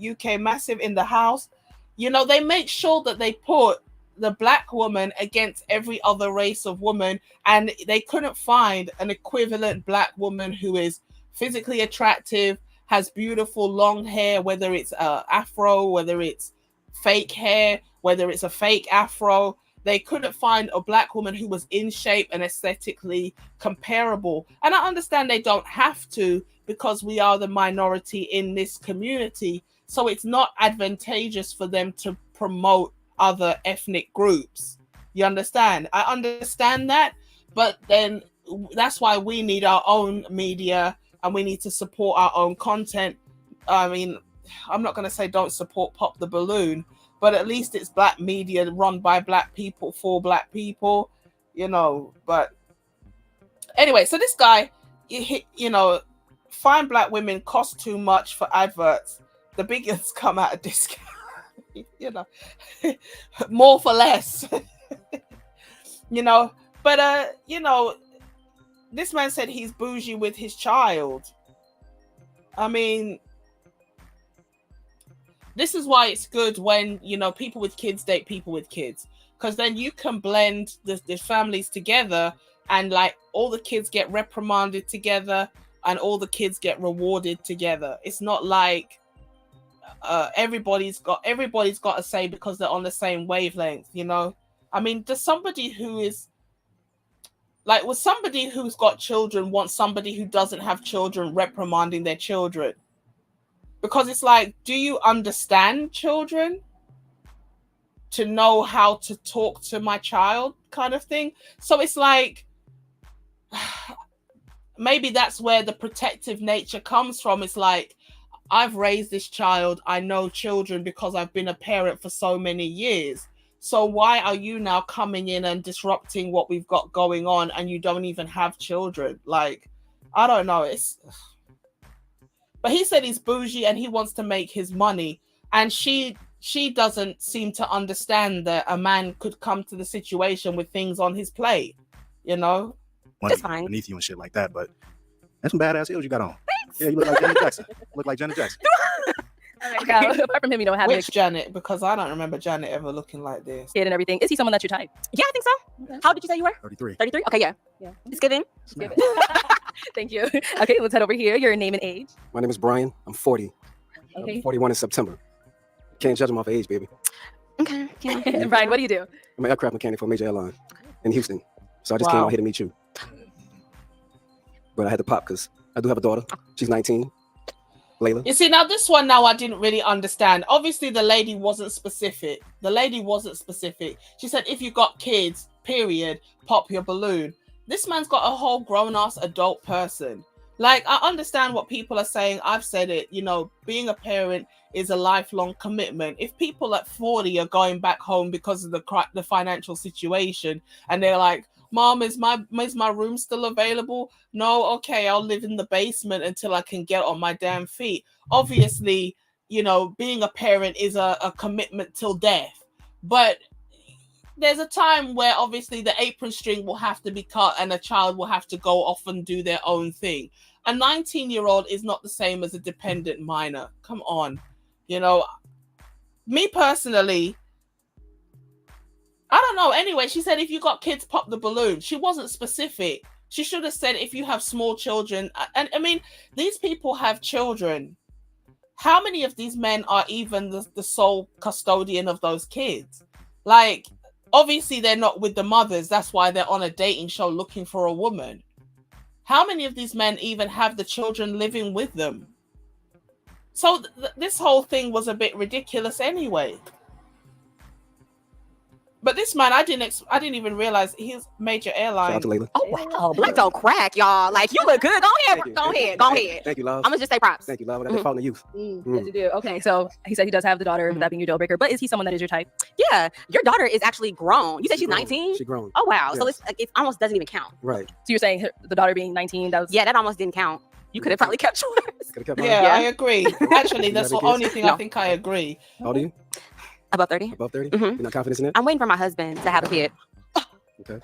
UK Massive in the house. You know, they make sure that they put the black woman against every other race of woman, and they couldn't find an equivalent black woman who is physically attractive, has beautiful long hair, whether it's afro, whether it's fake hair, whether it's a fake afro. They couldn't find a black woman who was in shape and aesthetically comparable. And I understand they don't have to, because we are the minority in this community. So it's not advantageous for them to promote other ethnic groups. You understand? I understand that, but then that's why we need our own media and we need to support our own content. I mean, I'm not going to say don't support Pop the Balloon, but at least it's black media run by black people for black people, you know. But anyway, so this guy, you know, fine black women cost too much for adverts. The biggest come out of discount. You know, more for less. You know, but you know, this man said he's bougie with his child. I mean, this is why it's good when, you know, people with kids date people with kids, because then you can blend the families together, and like all the kids get reprimanded together and all the kids get rewarded together. It's not like everybody's got a say because they're on the same wavelength, you know. I mean, does somebody who is like, would somebody who's got children want somebody who doesn't have children reprimanding their children? Because it's like, do you understand children to know how to talk to my child, kind of thing? So it's like, maybe that's where the protective nature comes from. It's like, I've raised this child. I know children because I've been a parent for so many years. So why are you now coming in and disrupting what we've got going on, and you don't even have children? Like, I don't know. But he said he's bougie and he wants to make his money. And she doesn't seem to understand that a man could come to the situation with things on his plate, you know? It's fine. Beneath you and shit like that, but that's some badass heels you got on. Yeah, you look like Janet Jackson. Look like Janet Jackson. Now, apart from him, you don't have Which Janet? Because I don't remember Janet ever looking like this. kid and everything. Is he someone that's your type? Yeah, I think so. Okay. How did you say you were? 33. 33? Okay, yeah. Yeah. It's given. Thank you. Okay, let's head over here. Your name and age. My name is Brian. I'm 40. Okay. I'm 41 in September. Can't judge him off of age, baby. Okay. Yeah. And Brian, what do you do? I'm an aircraft mechanic for a major airline in Houston. So I just came out here to meet you. But I had to pop because I do have a daughter. She's 19. Layla. You see, now this one, now I didn't really understand. Obviously, the lady wasn't specific. She said, if you got kids, period, pop your balloon. This man's got a whole grown-ass adult person. Like, I understand what people are saying. I've said it, you know, being a parent is a lifelong commitment. If people at 40 are going back home because of the financial situation, and they're like, Mom, is my room still available? No, okay, I'll live in the basement until I can get on my damn feet. Obviously, you know, being a parent is a commitment till death. But there's a time where obviously the apron string will have to be cut and a child will have to go off and do their own thing. A 19-year-old is not the same as a dependent minor. Come on. You know, me personally, I don't know. Anyway, she said, if you got kids, pop the balloon. She wasn't specific. She should have said, if you have small children. And I mean, these people have children. How many of these men are even the sole custodian of those kids? Like, obviously, they're not with the mothers. That's why they're on a dating show looking for a woman. How many of these men even have the children living with them? So this whole thing was a bit ridiculous anyway. But this man, I didn't even realize he's major airline. Shout out to Layla. Oh wow, black don't crack, y'all. Like, you look good. Go ahead, go ahead. Thank you, love. I'm gonna just say props. Thank you, love. I got the phone to youth. Yes, you do. Okay, so he said he does have the daughter, that being your deal breaker. But is he someone that is your type? Yeah, your daughter is actually grown. You said she's grown. 19. She grown. Oh wow, so Yes. it almost doesn't even count. Right. So you're saying the daughter being 19? That was Yeah, that almost didn't count. You could have probably kept yours. Could've kept Yeah, mine. I agree. Actually, You that's have the any only kids? thing No. I think I agree. How old are you? Above 30. Above 30? Mhm. You're not confident in it? I'm waiting for my husband to have a kid. Okay.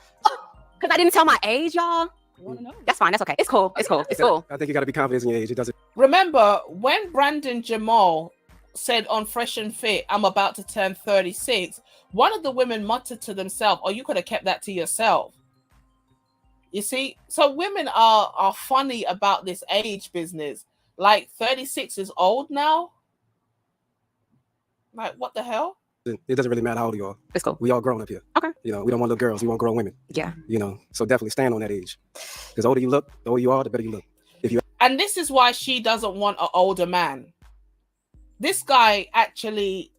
Because I didn't tell my age, y'all. I want to know. That's fine. That's okay. It's cool. It's cool. It's cool. I think you got to be confident in your age. It doesn't. Remember when Brandon Jamal said on Fresh and Fit, I'm about to turn 36, one of the women muttered to themselves, oh, you could have kept that to yourself. You see? So women are funny about this age business. Like 36 is old now? Like, what the hell? It doesn't really matter how old you are. It's cool. We all grown up here. Okay. You know, we don't want little girls. We want grown women. Yeah. You know, so definitely stand on that age. Because the older you look, the older you are, the better you look. If you And this is why she doesn't want an older man. This guy actually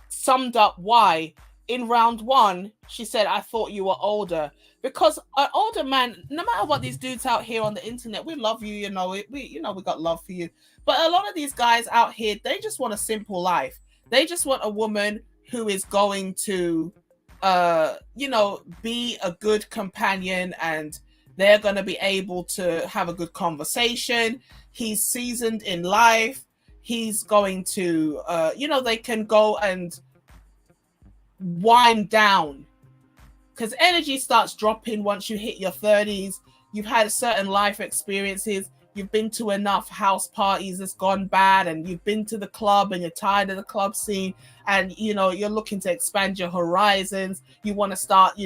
summed up why in round one, she said, I thought you were older. Because an older man, no matter what these dudes out here on the internet, we love you, you know, we got love for you. But a lot of these guys out here, they just want a simple life. They just want a woman who is going to, be a good companion, and they're going to be able to have a good conversation. He's seasoned in life. He's going to, they can go and wind down, because energy starts dropping once you hit your 30s. You've had certain life experiences. You've been to enough house parties that's gone bad, and you've been to the club and you're tired of the club scene, and you're looking to expand your horizons. You want to start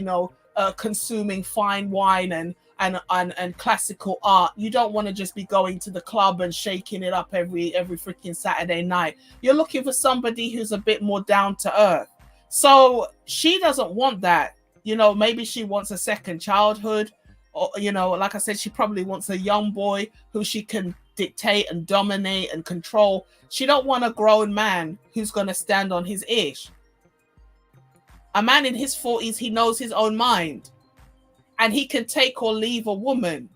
consuming fine wine and classical art. You don't want to just be going to the club and shaking it up every freaking Saturday night. You're looking for somebody who's a bit more down to earth. So she doesn't want that. Maybe she wants a second childhood. Or, like I said, she probably wants a young boy who she can dictate and dominate and control. She don't want a grown man who's going to stand on his ish. A man in his 40s, he knows his own mind. And he can take or leave a woman.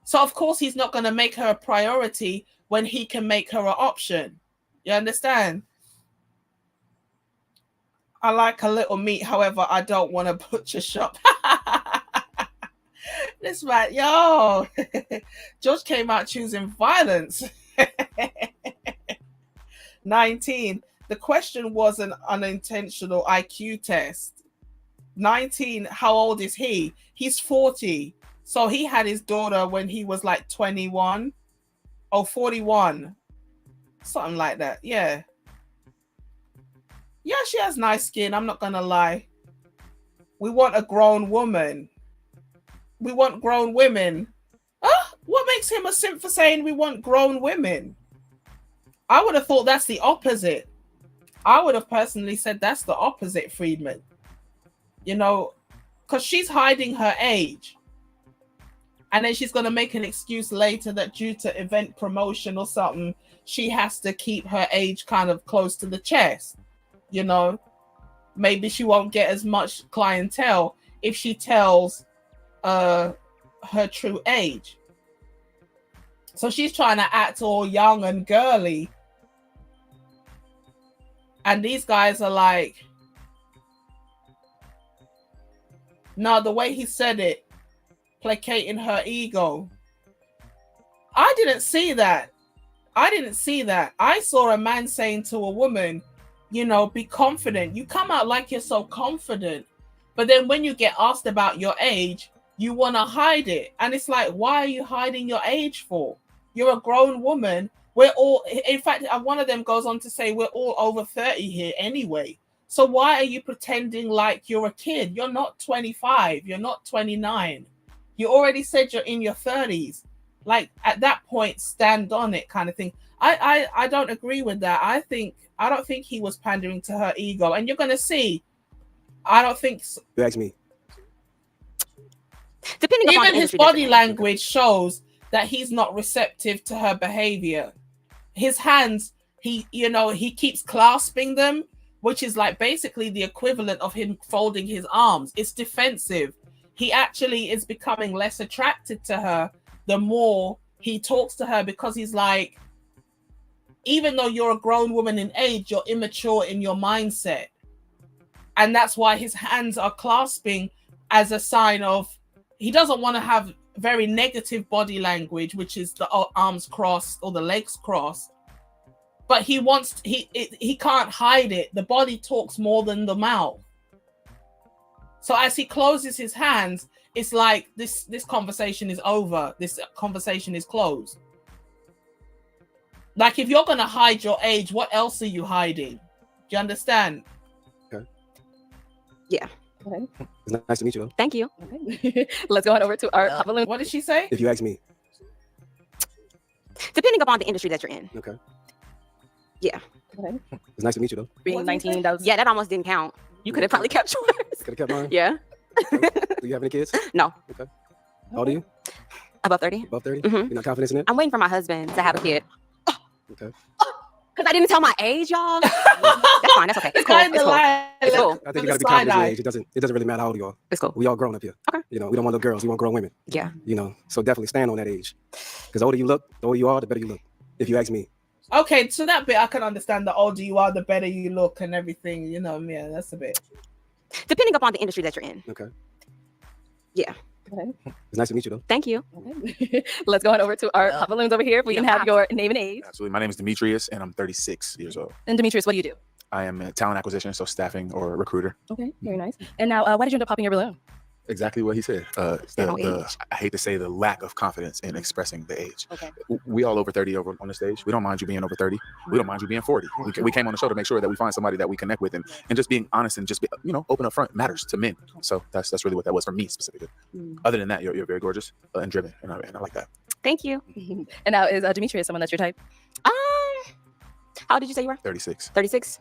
So, of course, he's not going to make her a priority when he can make her an option. You understand? I like a little meat, however, I don't want a butcher shop. This man, yo, George came out choosing violence. 19. The question was an unintentional IQ test. 19. How old is he? He's 40. So he had his daughter when he was like 21 or 41. Something like that. Yeah. Yeah, she has nice skin. I'm not going to lie. We want a grown woman. We want grown women. What makes him a simp for saying we want grown women? I would have thought that's the opposite. I would have personally said that's the opposite, Friedman. Because she's hiding her age. And then she's going to make an excuse later that due to event promotion or something, she has to keep her age kind of close to the chest. Maybe she won't get as much clientele if she tells her true age. So she's trying to act all young and girly, and these guys are like, no, the way he said it, placating her ego. I didn't see that. I saw a man saying to a woman, be confident. You come out like you're so confident. But then when you get asked about your age, you want to hide it. And it's like, why are you hiding your age for? You're a grown woman. We're all, in fact, one of them goes on to say, we're all over 30 here anyway. So why are you pretending like you're a kid? You're not 25. You're not 29. You already said you're in your 30s. Like, at that point, stand on it kind of thing. I don't agree with that. I don't think he was pandering to her ego. And you're going to see, I don't think so. You ask me. Depending Even upon his body language shows that he's not receptive to her behavior. His hands, he keeps clasping them, which is like basically the equivalent of him folding his arms. It's defensive. He actually is becoming less attracted to her the more he talks to her, because he's like, even though you're a grown woman in age, you're immature in your mindset. And that's why his hands are clasping as a sign of, he doesn't want to have very negative body language, which is the arms crossed or the legs crossed. But he can't hide it. The body talks more than the mouth. So as he closes his hands, it's like this conversation is over. This conversation is closed. Like, if you're going to hide your age, what else are you hiding? Do you understand? Okay. Yeah. Okay. It's nice to meet you, though. Thank you. Okay. Let's go on over to our Papa Balloon. What did she say? If you ask me. Depending upon the industry that you're in. Okay. Yeah. Okay. It's nice to meet you, though. Being 19, that was... Yeah, that almost didn't count. You could have probably kept yours. Could have kept mine? Yeah. Okay. Do you have any kids? No. Okay. How old are you? Above 30. Above 30? Mhm. You're not confident in it? I'm waiting for my husband to have a kid. Okay. Because I didn't tell my age, y'all. That's fine. That's okay. It's cool. It's cool. It's cool. I think you got to be confident in your age. It doesn't really matter how old you are. It's cool. We all grown up here. Okay. You know, we don't want little girls. We want grown women. Yeah. You know, so definitely stand on that age. Because the older you look, the older you are, the better you look. If you ask me. Okay, so that bit I can understand. The older you are, the better you look and everything. You know, yeah, that's a bit. Depending upon the industry that you're in. Okay. Yeah. Okay. It's nice to meet you, though. Thank you. Okay. Let's go on over to our Papa Balloons over here. If we can have your name and age. Absolutely. My name is Demetrius, and I'm 36 years old. And Demetrius, what do you do? I am a talent acquisition, so staffing or recruiter. Okay, very nice. And now, why did you end up popping your balloon? Exactly what he said. I hate to say the lack of confidence in expressing the age. Okay. We all over 30 over on the stage. We don't mind you being over 30. We don't mind you being 40. We came on the show to make sure that we find somebody that we connect with, and just being honest and just be, open up front matters to men. So that's really what that was for me specifically. Other than that, you're very gorgeous and driven, and I like that. Thank you. And now, is Demetrius someone that's your type? How did you say you were? 36. 36.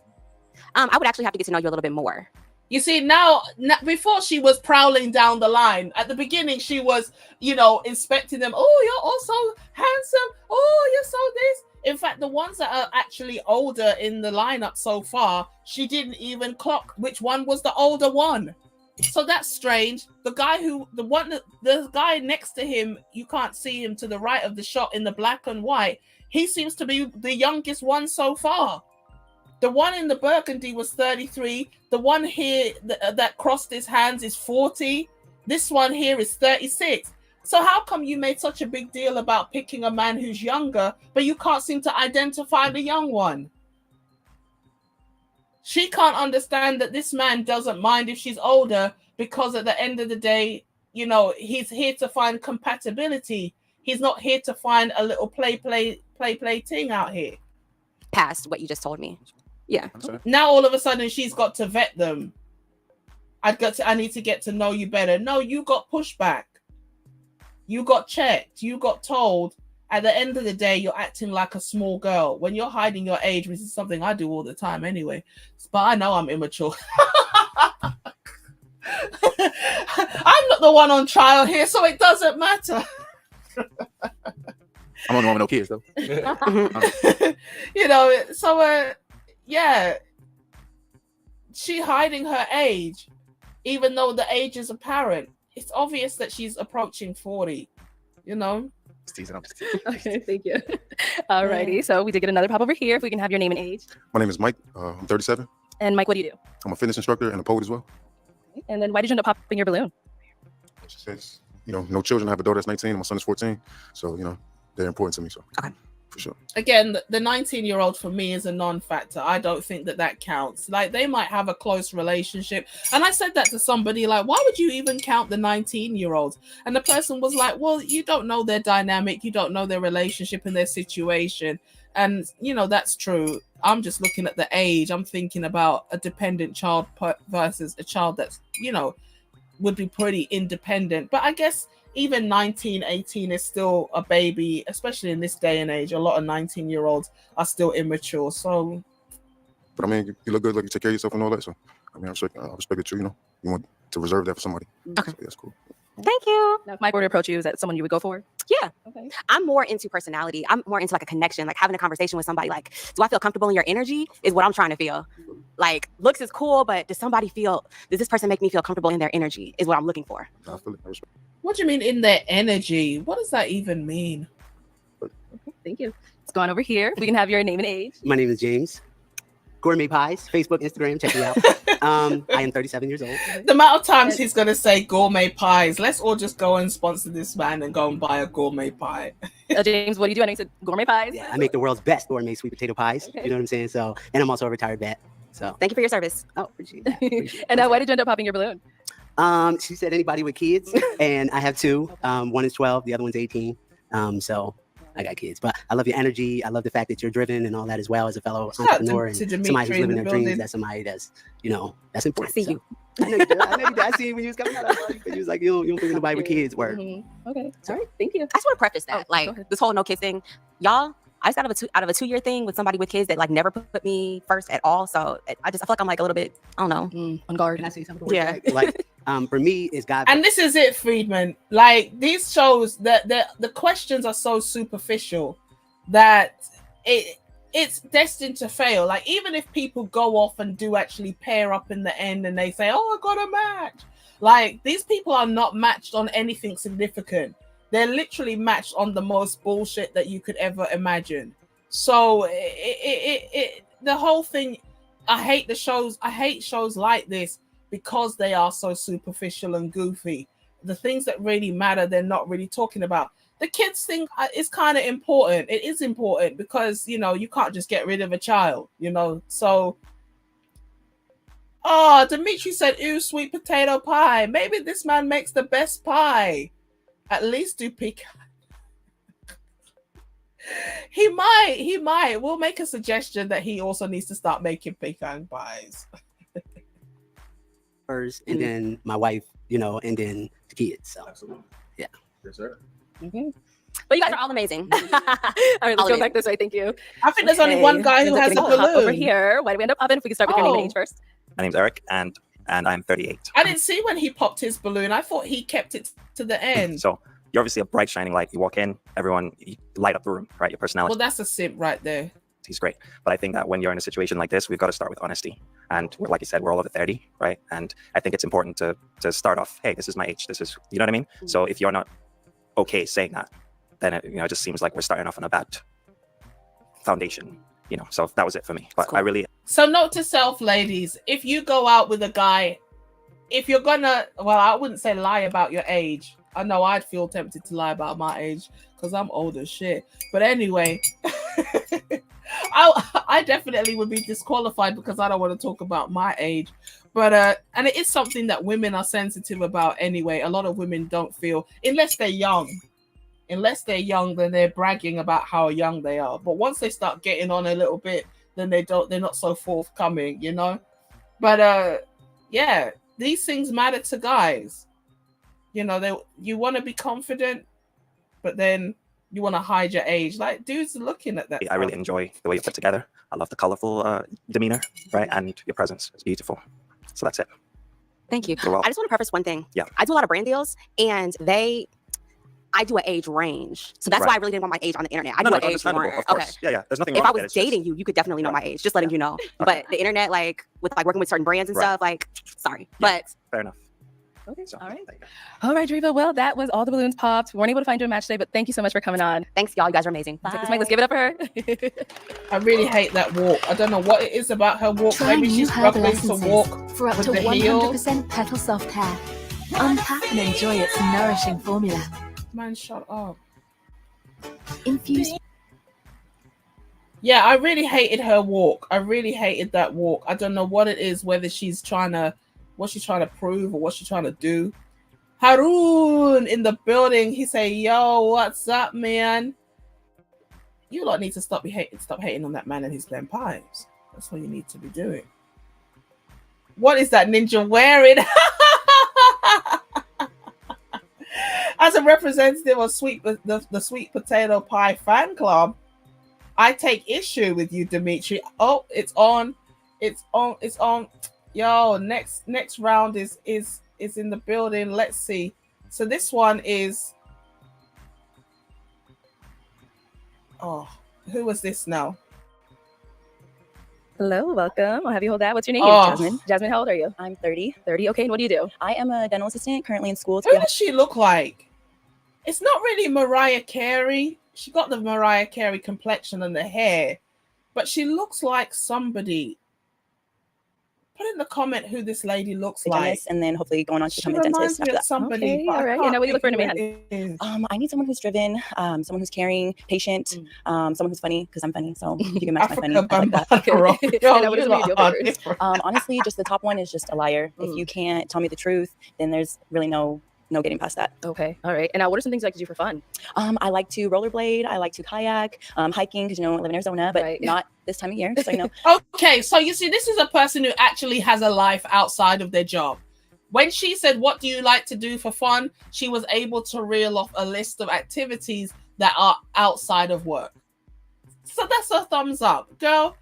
I would actually have to get to know you a little bit more. You see, now before she was prowling down the line. At the beginning, she was, inspecting them. Oh, you're all so handsome. Oh, you're so this. In fact, the ones that are actually older in the lineup so far, she didn't even clock which one was the older one. So that's strange. The guy next to him, you can't see him to the right of the shot in the black and white. He seems to be the youngest one so far. The one in the burgundy was 33. The one here that crossed his hands is 40. This one here is 36. So how come you made such a big deal about picking a man who's younger, but you can't seem to identify the young one? She can't understand that this man doesn't mind if she's older, because at the end of the day, he's here to find compatibility. He's not here to find a little play thing out here. Past what you just told me. Yeah. Now all of a sudden she's got to vet them. I need to get to know you better. No, you got pushback. You got checked. You got told. At the end of the day, you're acting like a small girl. When you're hiding your age, which is something I do all the time anyway. But I know I'm immature. I'm not the one on trial here, so it doesn't matter. I'm the one with no kids, though. Yeah, she hiding her age, even though the age is apparent. It's obvious that she's approaching 40, Just teasing. Okay, thank you. Alrighty, so we did get another pop over here. If we can have your name and age. My name is Mike. I'm 37. And Mike, what do you do? I'm a fitness instructor and a poet as well. And then why did you end up popping your balloon? She says, no children. I have a daughter that's 19 and my son is 14. So, they're important to me. So, okay. For sure. Again, the 19-year-old for me is a non-factor. I don't think that counts. Like, they might have a close relationship. And I said that to somebody, like, why would you even count the 19-year-olds? And the person was like, well, you don't know their dynamic. You don't know their relationship and their situation. And, you know, that's true. I'm just looking at the age. I'm thinking about a dependent child versus a child that's, you know, would be pretty independent. But I guess even 19, 18 is still a baby, especially in this day and age. A lot of 19-year-olds are still immature. So, but I mean, you look good, like you take care of yourself and all that. So, I mean, I respect it too. You know, you want to reserve that for somebody. Okay, so, that's cool. Thank you. Now, if Mike were to approach you, is that someone you would go for? Yeah. Okay. I'm more into personality. I'm more into like a connection, like having a conversation with somebody. Like, do I feel comfortable in your energy? Is what I'm trying to feel. Like, looks is cool, but does this person make me feel comfortable in their energy? Is what I'm looking for. I feel it. I respect it. what do you mean in their energy? What does that even mean? Okay, thank you. Let's go on over here. We can have your name and age. My name is James. Gourmet Pies, Facebook, Instagram, check me out. I am 37 years old. The amount of times he's going to say gourmet pies. Let's all just go and sponsor this man and go and buy a gourmet pie. James, what do you do? I know you said gourmet pies. Yeah, I make the world's best gourmet sweet potato pies. Okay. You know what I'm saying? So, and I'm also a retired vet. So, Thank you for your service. oh, appreciate that. Appreciate And why did you end up popping your balloon? that. She said anybody with kids, and I have two. One is 12, the other one's 18. So I got kids, but I love your energy. I love the fact that you're driven and all that as well as a fellow Shout out entrepreneur to and Dimitri somebody who's in living the their dreams. building. That's somebody that's, you know, that's important. I see you. I know you did. I know you did. I see you when you was coming out. You was like, you don't think anybody with kids work. Okay. All right. Thank you. I just want to preface that, Oh, go like ahead. this whole no kissing, y'all. I just out of a 2-year thing with somebody with kids that like never put me first at all. So I feel like I'm like a little bit, I don't know. On guard. Can I say something? Yeah. Like, for me, it's God. And this is it, Friedman. Like, these shows, that the questions are so superficial that it's destined to fail. Like, even if people go off and do actually pair up in the end and they say, oh, I got a match. Like, these people are not matched on anything significant. They're literally matched on the most bullshit that you could ever imagine. So the whole thing, I hate the shows. I hate shows like this because they are so superficial and goofy. The things that really matter, they're not really talking about. The kids thing is kind of important. It is important because, you know, you can't just get rid of a child, you know. So, oh, Dimitri said, ooh, sweet potato pie. Maybe this man makes the best pie. At least do pecan. He might. We'll make a suggestion that he also needs to start making pecan pies. First, and then my wife, you know, and then the kids. So, Absolutely. yeah. Yes, sir. Okay. But you guys are all amazing. All right, let's All go of back it. this way. Thank you. I think there's only one guy who Let's has a get a hop over balloon. here. Why do we end up popping? If we can start with your name and Oh. age first. My name's Eric, and I'm 38. I didn't see when he popped his balloon. I thought he kept it to the end. So you're obviously a bright, shining light. You walk in, everyone, you light up the room, right? Your personality Well, that's a simp right there. is great. But I think that when you're in a situation like this, we've got to start with honesty. And like you said, we're all over 30, right? And I think it's important to start off, hey, this is my age. This is, you know what I mean? So if you're not okay saying that, then it, it just seems like we're starting off on a bad foundation, you know. So that was it for me. But I really So note to self, ladies, if you go out with a guy, if you're gonna, well, I wouldn't say lie about your age. I know I'd feel tempted to lie about my age because I'm old as shit. But anyway, I definitely would be disqualified because I don't want to talk about my age. But and it is something that women are sensitive about anyway. A lot of women don't feel, unless they're young. Unless they're young, then they're bragging about how young they are. But once they start getting on a little bit, then they're not so forthcoming, you know. But yeah, these things matter to guys. You know, you want to be confident, but then you want to hide your age. Like, dudes are looking at that. I really enjoy the way you put together. I love the colorful demeanor, right? And your presence is beautiful. So that's it. Thank you. You're welcome. I just want to preface one thing. Yeah. I do a lot of brand deals, and I do an age range. So that's Right. why I really didn't want my age on the internet. I No, do no, an age understandable, more. of course. Yeah, yeah. There's nothing If wrong I with it. was It's just- dating you, you could definitely know my age. Just letting you know. But the internet, like with like working with certain brands and Right. stuff, like sorry. Yeah. But Fair enough. Okay. So, All right. there you go. All right, Driva. Well, that was all the balloons popped. We weren't able to find you a match today, but thank you so much for coming on. thanks, y'all. You guys are amazing. Take this mic. Let's give it up for her. I really hate that walk. I don't know what it is about her walk. Try Maybe new she's herbal struggling to essences walk for up with to the heel. 100% petal soft hair. Untap and enjoy its nourishing formula. Man, shut up. Infused Yeah, I really hated her walk. I really hated that walk. I don't know what it is, whether she's trying to, what she's trying to prove or what she's trying to do. Haroon in the building. He say, yo, what's up, man? You lot need to stop hating on that man and his Glen Pipes. That's what you need to be doing. What is that ninja wearing? As a representative of the Sweet Potato Pie fan club, I take issue with you, Dimitri. Oh, it's on. It's on. It's on. Yo, next round is in the building. Let's see. So this one is, oh, who was this now? Hello, welcome. I'll have you hold that. What's your name? Oh. Jasmine. Jasmine, how old are you? I'm 30. 30. Okay, and what do you do? I am a dental assistant currently in school. Who does she look like? It's not really Mariah Carey. She got the Mariah Carey complexion and the hair, but she looks like somebody. Put in the comment who this lady looks like. And then hopefully going on to become a reminds dentist me after of that. somebody. Okay, but I all right. can't And now what do you look for in a think man? who it is. I need someone who's driven, someone who's caring, patient, someone who's funny because I'm funny. So if you can match my funny, I like that. Okay. Yo, And now what is one of your deal breakers? Honestly, just the top one is just a liar. If you can't tell me the truth, then there's really no getting past that. Okay, all right. And now what are some things you like to do for fun? I like to rollerblade. I like to kayak, hiking because I live in Arizona, but not this time of year. So Okay, so you see, this is a person who actually has a life outside of their job. When she said, what do you like to do for fun? She was able to reel off a list of activities that are outside of work. So that's a thumbs up. Girl,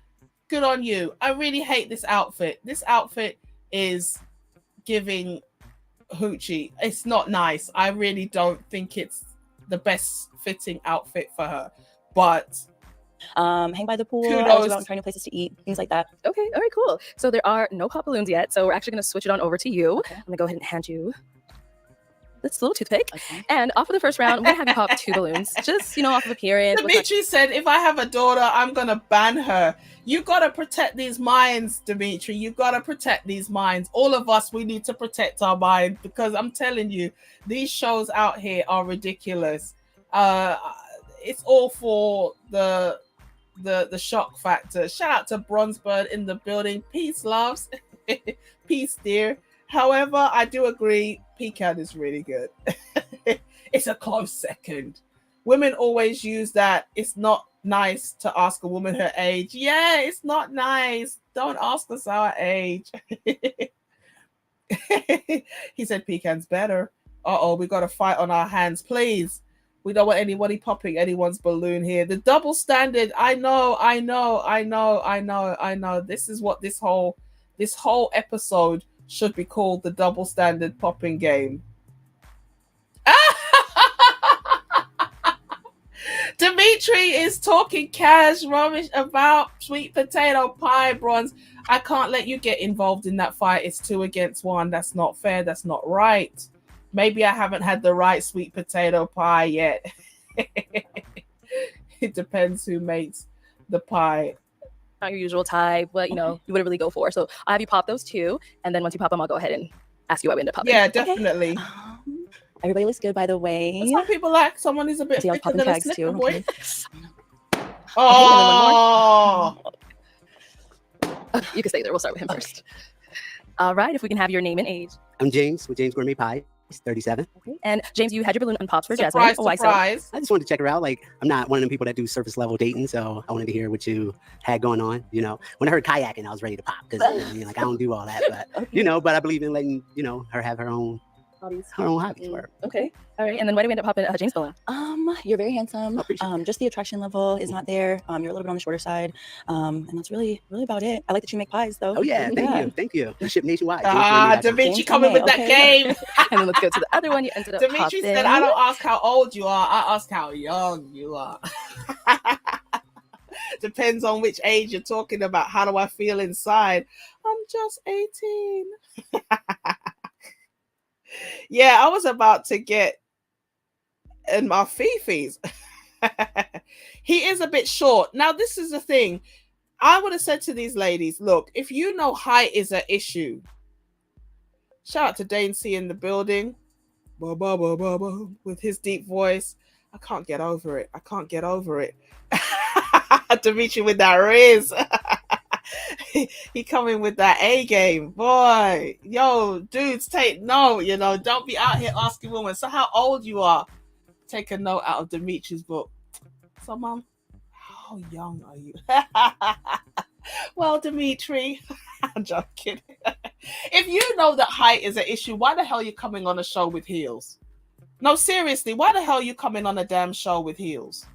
good on you. I really hate this outfit. This outfit is giving hoochie. It's not nice. I really don't think it's the best fitting outfit for her. But hang by the pool, kudos. I was out trying places to eat, things like that. Okay, all right, cool. So there are no pop balloons yet, so we're actually going to switch it on over to you. I'm going to go ahead and hand you this little toothpick. And off of the first round, we're going to have you pop 2 balloons. Just, off of appearance. Dimitri said, if I have a daughter, I'm going to ban her. You got to protect these minds, Dimitri. You got to protect these minds. All of us, we need to protect our mind, because I'm telling you, these shows out here are ridiculous. It's all for the shock factor. Shout out to Bronzebird in the building. Peace, loves. Peace, dear. However, I do agree, Pecan is really good. It's a close second. Women always use that. It's not nice to ask a woman her age. Yeah, it's not nice. Don't ask us our age. He said Pecan's better. Uh-oh, we got a fight on our hands. Please. We don't want anybody popping anyone's balloon here. The double standard. I know. This is what this whole episode should be called, the double standard popping game. Dimitri is talking cash rubbish about Sweet Potato Pie, Bronze. I can't let you get involved in that fight. It's 2 against 1. That's not fair. That's not right. Maybe I haven't had the right sweet potato pie yet. It depends who makes the pie. Not your usual type, but you would really go for. So I'll have you pop those 2, and then once you pop them, I'll go ahead and ask you what we end up popping. Yeah, definitely. Okay. Everybody looks good, by the way. Some people like someone who's a bit thicker than a slipper boy. Okay. Oh, You can stay there. We'll start with him first. All right, if we can have your name and age. I'm James with James Gourmet Pie. He's 37. Okay. And James, you had your balloon unpopped for surprise, Jasmine. Why so? surprise. I just wanted to check her out. Like, I'm not one of them people that do surface level dating, so I wanted to hear what you had going on. When I heard kayaking, I was ready to pop because I don't do all that, but Okay. but I believe in letting her have her own hobbies for her. Okay. All right. And then why do we end up popping James' balloon? You're very handsome. Just the attraction level is not there. You're a little bit on the shorter side. And that's really about it. I like that you make pies though. Oh yeah, thank you. I ship nationwide. Dimitri coming with that game. And then let's go to the other one. You ended up Dimitri said, popping. I don't ask how old you are. I ask how young you are. Depends on which age you're talking about. How do I feel inside? I'm just 18. Yeah, I was about to get in my fifis. He is a bit short. Now, this is the thing. I would have said to these ladies, look, if you know height is an issue, shout out to Dane C in the building. Ba, ba, ba, ba, ba, with his deep voice. I can't get over it. Dimitri with that Riz. He coming with that A game, boy. Yo, dudes, take note. Don't be out here asking women. So, how old you are? Take a note out of Dimitri's book. So, mom, how young are you? Well, Dimitri, I'm just kidding. If you know that height is an issue, why the hell are you coming on a show with heels? No, seriously, why the hell are you coming on a damn show with heels?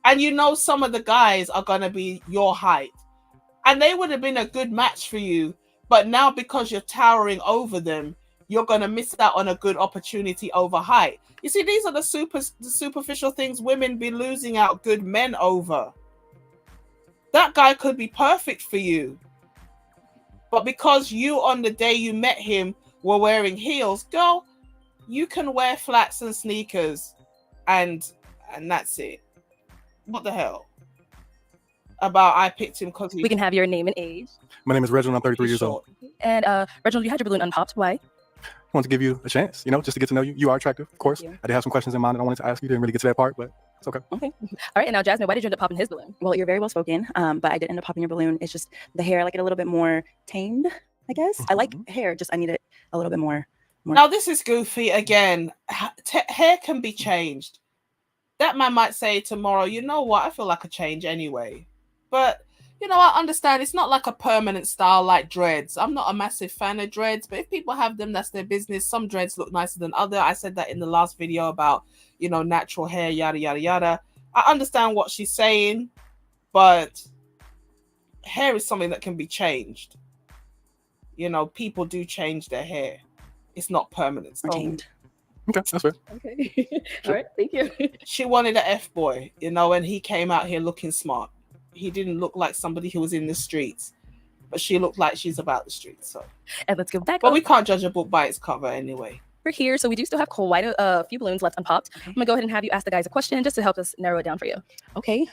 And some of the guys are going to be your height. And they would have been a good match for you. But now because you're towering over them, you're going to miss out on a good opportunity over height. You see, these are the superficial things women be losing out good men over. That guy could be perfect for you. But because you, on the day you met him, were wearing heels, girl, you can wear flats and sneakers and that's it. What the hell? About I picked him because We can have your name and age. My name is Reginald. I'm 33 years old. And Reginald, you had your balloon unpopped. Why? I wanted to give you a chance, just to get to know you. You are attractive, of course. I did have some questions in mind that I wanted to ask you. Didn't really get to that part, but it's okay. Okay. All right. And now, Jasmine, why did you end up popping his balloon? Well, you're very well spoken, but I did end up popping your balloon. It's just the hair, I like it a little bit more tamed, I guess. I like hair, just I need it a little bit more. Now, this is goofy again. Hair can be changed. That man might say tomorrow, you know what, I feel like a change anyway. But, I understand it's not like a permanent style like dreads. I'm not a massive fan of dreads, but if people have them, that's their business. Some dreads look nicer than other. I said that in the last video about, natural hair, yada, yada, yada. I understand what she's saying, but hair is something that can be changed. People do change their hair. It's not permanent. So. Okay, that's fair. Okay. All right. Thank you. She wanted an F-boy, and he came out here looking smart. He didn't look like somebody who was in the streets, but she looked like she's about the streets. So, and let's go back. But we can't judge a book by its cover anyway. We're here, so we do still have quite a few balloons left unpopped. Okay. I'm gonna go ahead and have you ask the guys a question just to help us narrow it down for you. Okay.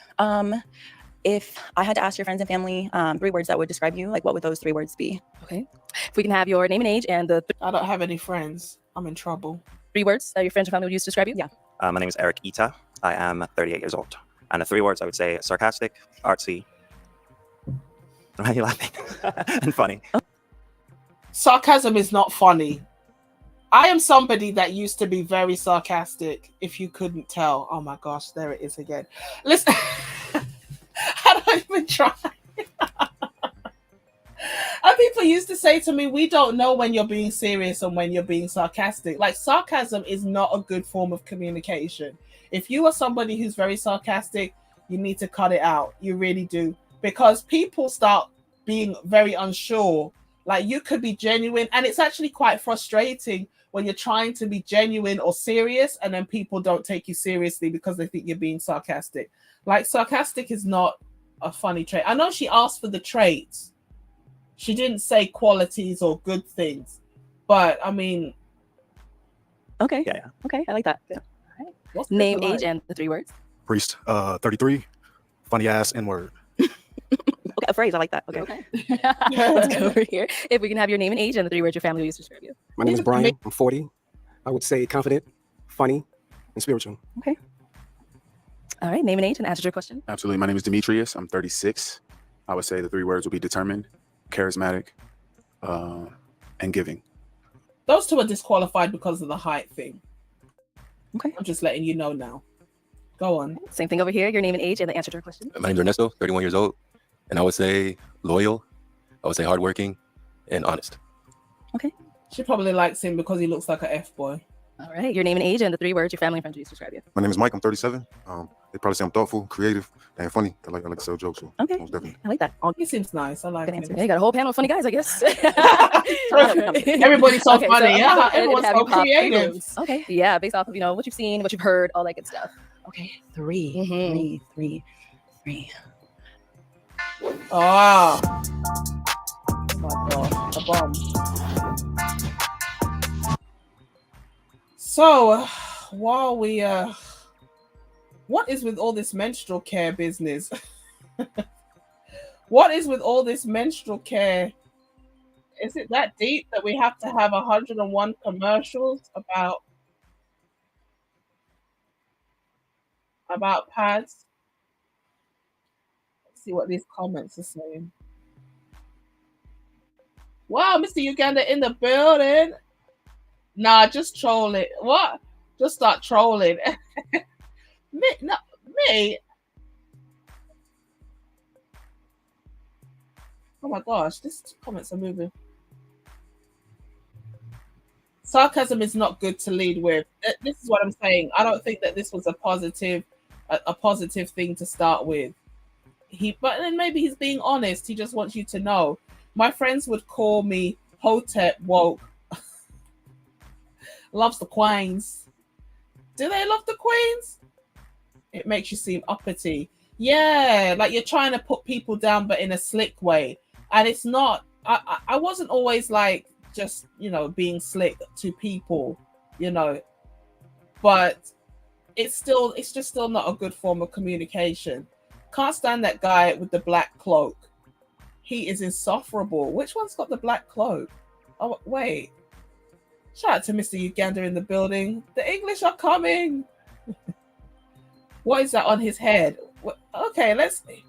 If I had to ask your friends and family 3 words that would describe you, what would those 3 words be? Okay. If we can have your name and age and the. I don't have any friends. I'm in trouble. 3 words that your friends and family would use to describe you? Yeah. My name is Eric Ita. I am 38 years old. And the 3 words I would say: sarcastic, artsy. Why are you laughing? And funny. Sarcasm is not funny. I am somebody that used to be very sarcastic, if you couldn't tell. Oh my gosh, there it is again. Listen, I don't even try. And people used to say to me, we don't know when you're being serious and when you're being sarcastic. Like, sarcasm is not a good form of communication. If you are somebody who's very sarcastic, you need to cut it out. You really do. Because people start being very unsure. Like, you could be genuine, and it's actually quite frustrating when you're trying to be genuine or serious and then people don't take you seriously because they think you're being sarcastic. Like, sarcastic is not a funny trait. I know she asked for the traits. She didn't say qualities or good things. But, I mean... Okay. Yeah. Okay, I like that. Yeah. All right. Name, age, and the 3 words. Priest, 33, funny ass N-word. Okay, a phrase. I like that. Okay. Let's go over here. If we can have your name and age and the 3 words your family will use to describe you. My name is Brian. I'm 40. I would say confident, funny, and spiritual. Okay. All right. Name and age and answer your question. Absolutely. My name is Demetrius. I'm 36. I would say the 3 words would be determined, charismatic, and giving. Those 2 are disqualified because of the height thing. Okay. I'm just letting you know now. Go on. Same thing over here. Your name and age and the answer to your question. My name's Ernesto, 31 years old. And I would say loyal. I would say hardworking and honest. Okay. She probably likes him because he looks like an F-boy. All right. Your name and age and the 3 words your family and friends will use to describe you. My name is Mike. I'm 37. They probably say I'm thoughtful, creative, and funny. I like to sell jokes. So okay. Most definitely. I like that. He seems nice. I like him. Yeah, you got a whole panel of funny guys, I guess. Everybody's so funny. Yeah, everyone's so creative. Okay. Yeah, based off of what you've seen, what you've heard, all that good stuff. Okay. 3. 3. Oh. Oh my God. A bomb. So, while we what is with all this menstrual care business? What is with all this menstrual care? Is it that deep that we have to have 101 commercials about pads? see what these comments are saying. Wow, Mr. Uganda in the building. Nah, just troll it. What? Just start trolling. Me. Oh my gosh, these comments are moving. Sarcasm is not good to lead with. This is what I'm saying. I don't think that this was a positive thing to start with. But then maybe he's being honest. He just wants you to know. My friends would call me Hotep woke. Loves the queens. Do they love the queens? It makes you seem uppity. Yeah, like you're trying to put people down, but in a slick way. And it's not. I wasn't always like just, being slick to people, but it's just still not a good form of communication. Can't stand that guy with the black cloak. He is insufferable. Which one's got the black cloak? Oh, wait. Shout out to Mr. Uganda in the building. The English are coming. What is that on his head? Okay, let's see.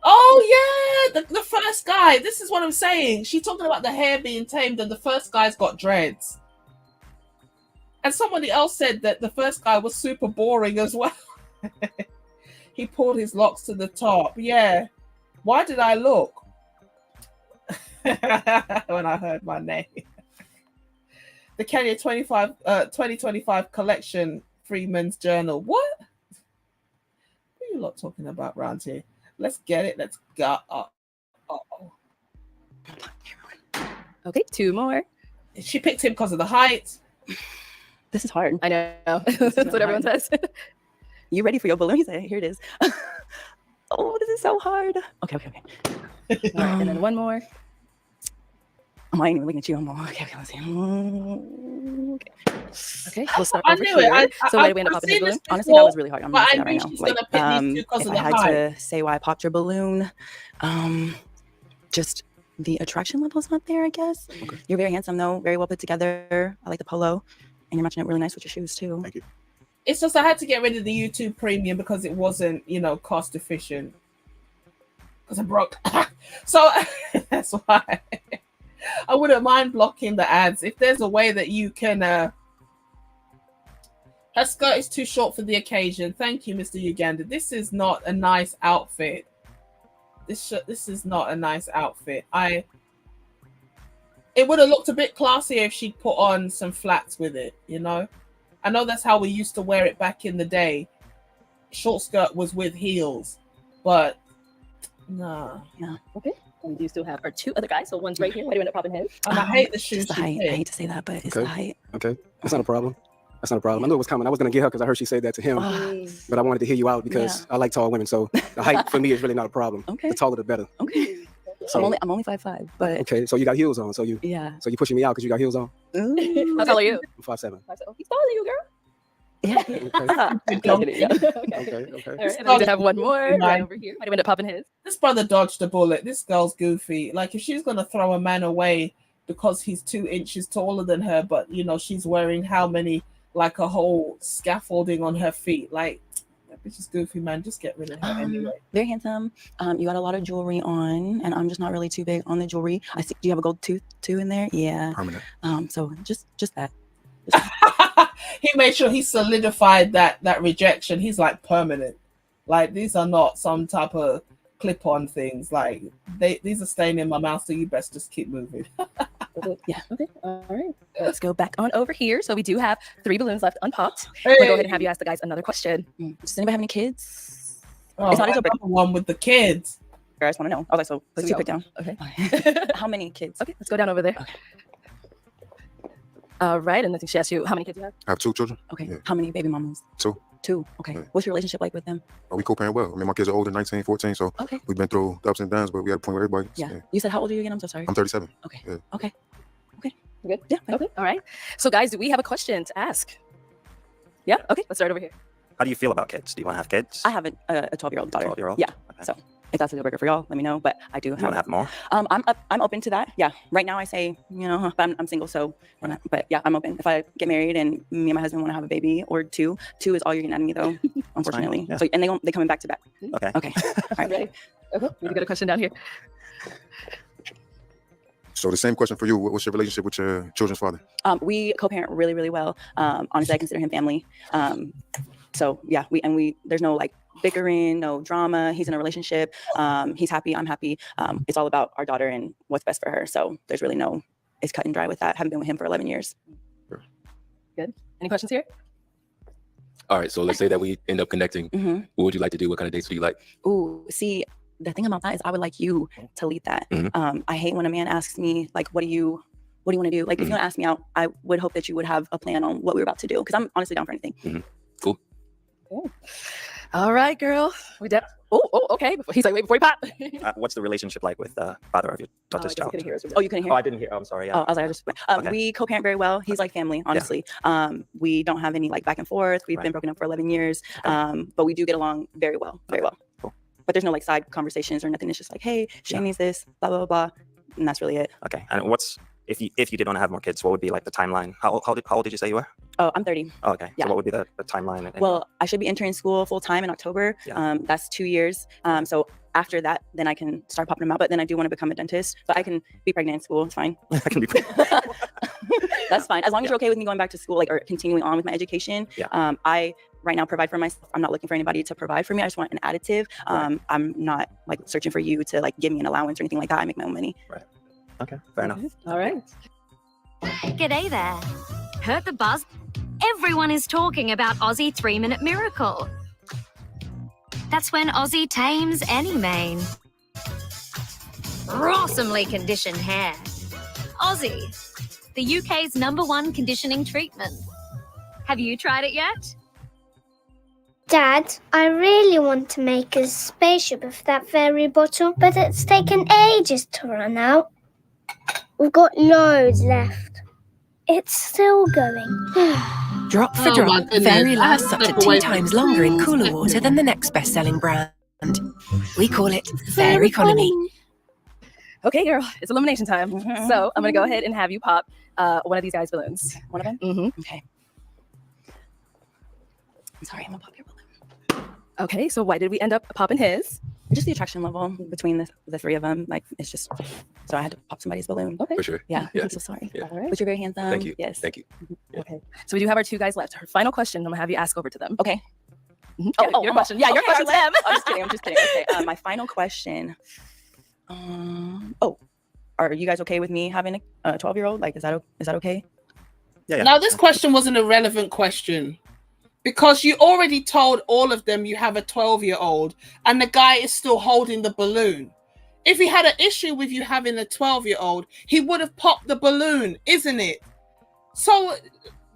Oh, yeah, the first guy. This is what I'm saying. She's talking about the hair being tamed and the first guy's got dreads. And somebody else said that the first guy was super boring as well. He pulled his locks to the top. Yeah. Why did I look? When I heard my name. The Kenya 2025 collection, Freeman's Journal. What? What are you lot talking about around here? Let's get it. Let's go. Okay, 2 more. She picked him because of the height. This is hard. I know. That's what everyone says. You ready for your balloon? He said, here it is. Oh, this is so hard. Okay. All right, and then one more. Oh, I ain't even looking at you anymore. Okay, let's see. Okay, we'll start I over knew here. it. So where do we end up popping his balloon? Honestly, that was really hard. I'm But gonna I say that knew right she's now. gonna pick these two because If of I the had height. to say why I popped your balloon, just the attraction level's not there, I guess. Okay. You're very handsome though, very well put together. I like the polo, and you're matching it really nice with your shoes too. Thank you. It's just I had to get rid of the YouTube Premium because it wasn't, cost efficient. Because I'm broke. So that's why I wouldn't mind blocking the ads. If there's a way that you can... her skirt is too short for the occasion. Thank you, Mr. Uganda. This is not a nice outfit. This is not a nice outfit. It would have looked a bit classier if she'd put on some flats with it, I know that's how we used to wear it back in the day. Short skirt was with heels, but no. Okay. We do still have our 2 other guys. So one's right here. Why do you end up popping his? And I hate the shoes. Just the height. I hate to say that, but it's the height. Okay, that's not a problem. That's not a problem. I knew it was coming. I was gonna get her because I heard she said that to him, but I wanted to hear you out because I like tall women. So the height for me is really not a problem. Okay. The taller the better. Okay. So I'm only 5'5", but okay. So you got heels on. So you pushing me out because you got heels on. Ooh. How tall are you? I'm 5'7". Oh, he's taller than you, girl. Yeah. Okay. All right, and then we have one more right over here. Why do you end up popping his? This brother dodged a bullet. This girl's goofy. Like if she's gonna throw a man away because he's 2 inches taller than her, but she's wearing how many, like a whole scaffolding on her feet. Like that bitch is goofy, man. Just get rid of her anyway. Very handsome. You got a lot of jewelry on, and I'm just not really too big on the jewelry. I see. Do you have a gold tooth too in there? Yeah. Permanent. So just that. He made sure he solidified that rejection. He's like permanent. Like these are not some type of clip-on things. Like these are staying in my mouth, so you best just keep moving. Yeah. Okay. All right. Let's go back on over here. So we do have 3 balloons left unpopped. Hey. I'm gonna go ahead and have you ask the guys another question. Does anybody have any kids? Oh, It's not a deal breaker. one with the kids. I just want to know. I was like, so let's keep it down. Okay. How many kids? Okay, let's go down over there. Okay. All right, and I think she asked you how many kids you have. I have 2 children. Okay. Yeah. How many baby mamas? 2. 2. Okay. Yeah. What's your relationship like with them? We co-parent well. I mean, my kids are older, 19, 14, so Okay. we've been through the ups and downs, but we had a point where everybody. Yeah. You said how old are you again? I'm so sorry. I'm 37. Okay. Yeah. Okay. Good? Yeah. Okay. All right. So guys, do we have a question to ask? Yeah. Okay. Let's start over here. How do you feel about kids? Do you want to have kids? I have a 12-year-old daughter. 12-year-old? Yeah. Okay. So if that's a deal breaker for y'all, let me know. But I do You want to have more? I'm open to that. Yeah. Right now I say, but I'm single, so but yeah, I'm open. If I get married and me and my husband want to have a baby or 2 is all you're getting out of me though. unfortunately. Yeah. So and they coming back to back. Okay. Okay. All right. Ready? Okay. We got a question down here. So the same question for you. What's your relationship with your children's father? We co-parent really, really well. Honestly, I consider him family. So yeah, we there's no like bickering, no drama. He's in a relationship. He's happy. I'm happy. It's all about our daughter and what's best for her. So there's really no, it's cut and dry with that. Haven't been with him for 11 years. Good. Any questions here? All right, so let's say that we end up connecting. Mm-hmm. What would you like to do? What kind of dates do you like? Ooh, see, the thing about that is I would like you to lead that. I hate when a man asks me like, what do you want to do? Like, if you want to ask me out, I would hope that you would have a plan on what we were about to do. Cause I'm honestly down for anything. Cool. Okay. All right, girl. Okay. He's like, wait, before you pop. What's the relationship like with the father of your daughter's child? Oh, you couldn't hear? Oh, I didn't hear. Oh, I'm sorry. Yeah. Oh, I was like, I just Okay. we co-parent very well. He's like family, honestly. We don't have any like back and forth. We've been broken up for 11 years. But we do get along very well, very well. Cool. But there's no like side conversations or nothing. It's just like, hey, Shane needs this, blah, blah, blah. And that's really it. Okay. And what's if you did want to have more kids, what would be like the timeline? How old did you say you were? Oh, I'm 30. Oh, okay. Yeah. So what would be the timeline? Well, I should be entering school full time in October. That's 2 years. So after that, then I can start popping them out. But then I do want to become a dentist. But I can be pregnant in school. It's fine. I can be That's fine. As long as you're okay with me going back to school, like, or continuing on with my education. I right now provide for myself. I'm not looking for anybody to provide for me. I just want an additive. I'm not like searching for you to like give me an allowance or anything like that. I make my own money. Right. Okay. Fair enough. All right. G'day there. Heard the buzz? Everyone is talking about Aussie 3-Minute Miracle. That's when Aussie tames any mane. Awesomely conditioned hair. Aussie, the UK's #1 conditioning treatment. Have you tried it yet? Dad, I really want to make a spaceship of that fairy bottle, but it's taken ages to run out. We've got loads left. It's still going. Drop for drop, Fairy lasts up to 2 times longer in cooler water than the next best-selling brand. We call it Fairy Economy. Okay, girl, it's elimination time. So I'm gonna go ahead and have you pop one of these guys' balloons. One of them? Okay. I'm sorry, I'm gonna pop your balloon. Okay, so why did we end up popping his? Just the attraction level between the three of them. Like, it's just, so I had to pop somebody's balloon. Okay. For sure. Yeah, Yeah. I'm so sorry. Yeah. All right. But you're very handsome. Thank you. Yes. Thank you. Okay. So we do have our 2 guys left. Her final question, I'm gonna have you ask over to them. Okay. Your question. Yeah, your okay, question to them. I'm just kidding. Okay. My final question. Are you guys okay with me having a 12-year-old? Like, is that okay? Yeah. Now, this question was an irrelevant question because you already told all of them you have a 12-year-old and the guy is still holding the balloon. If he had an issue with you having a 12-year-old, he would have popped the balloon, isn't it? So,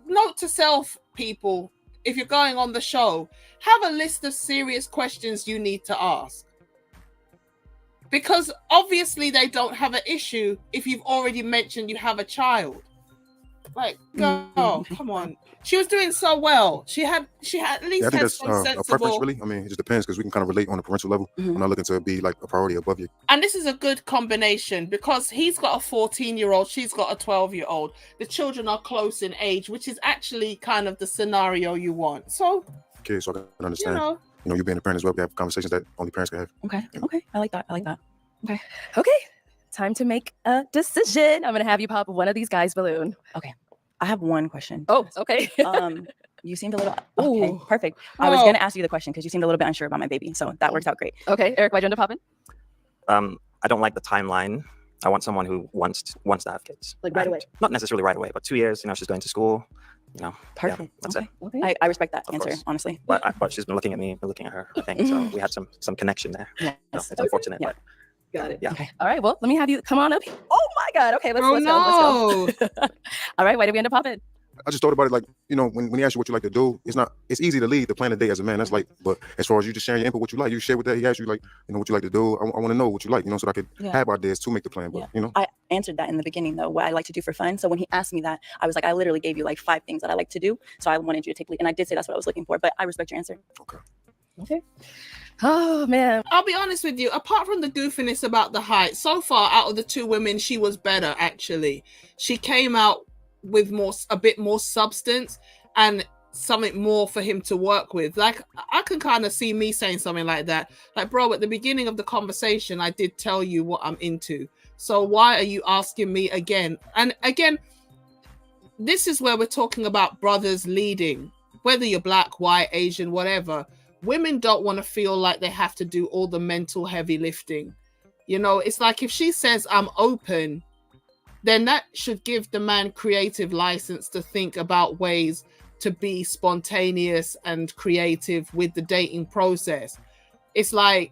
note to self, people, if you're going on the show, have a list of serious questions you need to ask. Because obviously they don't have an issue if you've already mentioned you have a child. Like, girl, come on. She was doing so well. She had at least Yeah, I think had that's some a sensible. preference, really. I mean, it just depends because we can kind of relate on a parental level. I'm not looking to be like a priority above you. And this is a good combination because he's got a 14-year-old, she's got a 12-year-old. The children are close in age, which is actually kind of the scenario you want. So, Okay, so I can understand. know. You being a parent as well, we have conversations that only parents can have. Okay. Okay. I like that. Okay. Okay. Time to make a decision. I'm gonna have you pop one of these guys' balloon. Okay. I have one question. Oh, okay. You seemed a little okay. Perfect. I was gonna ask you the question because you seemed a little bit unsure about my baby, so that works out great. Okay, Eric, why'd you end up popping? I don't like the timeline. I want someone who wants to have kids. Like right And away. Not necessarily right away, but 2 years. She's going to school. Perfect. Yeah, that's it. Okay. I respect that Of answer, course. honestly. But she's been looking at me, been looking at her. I think so. We had some connection there. Yes. It's unfortunate, but Got it. yeah. Okay. All right. Well, let me have you come on up. Oh my God. Okay, let's go. Let's go. All right. Why did we end up popping? I just thought about it like, when he asks you what you like to do, it's easy to lead the plan a day as a man. That's like, but as far as you just sharing your input, what you like, you share with that. He asks you like, what you like to do. I want to know what you like, so that I could have ideas to make the plan. But, I answered that in the beginning, though, what I like to do for fun. So when he asked me that, I was like, I literally gave you like 5 things that I like to do. So I wanted you to take lead. And I did say that's what I was looking for, but I respect your answer. Okay. Oh, man. I'll be honest with you. Apart from the goofiness about the height, so far out of the 2 women, she was better, actually. She came out with a bit more substance. And something more for him to work with. Like, I can kind of see me saying something like that. Like, bro, at the beginning of the conversation, I did tell you what I'm into. So why are you asking me again? And again, this is where we're talking about brothers leading. Whether you're black, white, Asian, whatever, women don't want to feel like they have to do all the mental heavy lifting. You know, it's like if she says, I'm open, then that should give the man creative license to think about ways to be spontaneous and creative with the dating process. It's like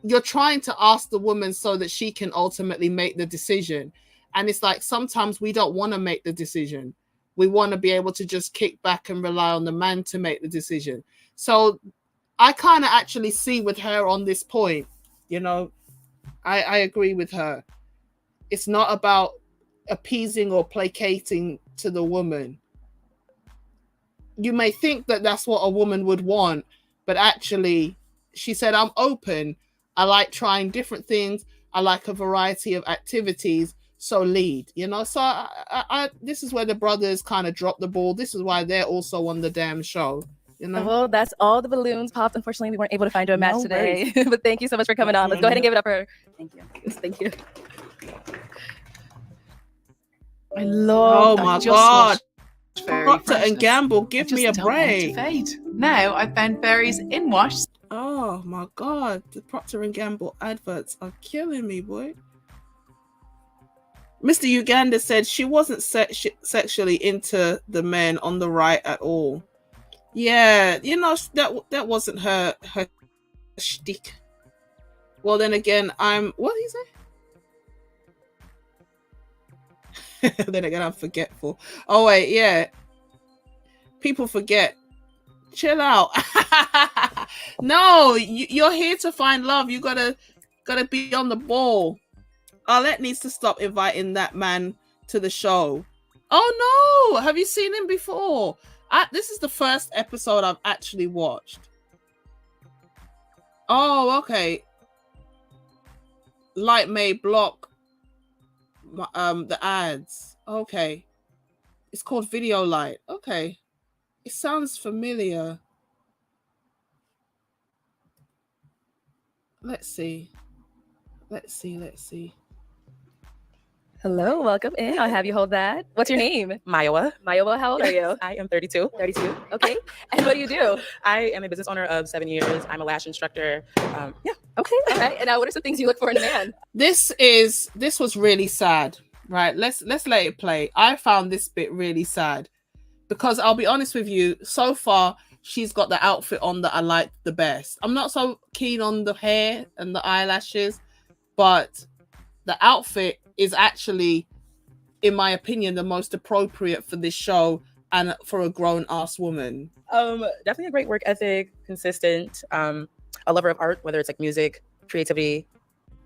you're trying to ask the woman so that she can ultimately make the decision. And it's like sometimes we don't want to make the decision. We want to be able to just kick back and rely on the man to make the decision. So I kind of actually see with her on this point, you know, I agree with her. It's not about appeasing or placating to the woman. You may think that that's what a woman would want, but actually she said, I'm open. I like trying different things. I like a variety of activities. So lead, you know. So I this is where the brothers kind of drop the ball. This is why they're also on the damn show, you know. Well, that's all the balloons popped. Unfortunately, we weren't able to find you a match today. But thank you so much for coming on. Let's go ahead and give it up for her. Thank you. Thank you. I love. Oh my God. Procter and Gamble, give me a don't want it to break. fade. Now I found fairies in wash. Oh my God, the Procter and Gamble adverts are killing me, boy. Mr. Uganda said she wasn't sexually into the men on the right at all. Yeah, you know, that wasn't her shtick. Well, then again, what did he say? Then again, I'm forgetful. Oh wait, yeah. People forget. Chill out. No, you're here to find love. You gotta be on the ball. Arlette needs to stop inviting that man to the show. Oh no! Have you seen him before? This is the first episode I've actually watched. Oh, okay. Light may block the ads. Okay. It's called Video Light. Okay. It sounds familiar. Let's see. Hello, welcome in. I'll have you hold that. What's your name? Mayowa. Mayowa, how old are you? I am 32. 32. Okay. And what do you do? I am a business owner of 7 years. I'm a lash instructor. Yeah. Okay. All right. And now, what are some things you look for in a man? This was really sad, right? Let's let it play. I found this bit really sad because I'll be honest with you. So far, she's got the outfit on that I like the best. I'm not so keen on the hair and the eyelashes, but the outfit is actually, in my opinion, the most appropriate for this show and for a grown-ass woman. Definitely a great work ethic, consistent, a lover of art, whether it's like music, creativity,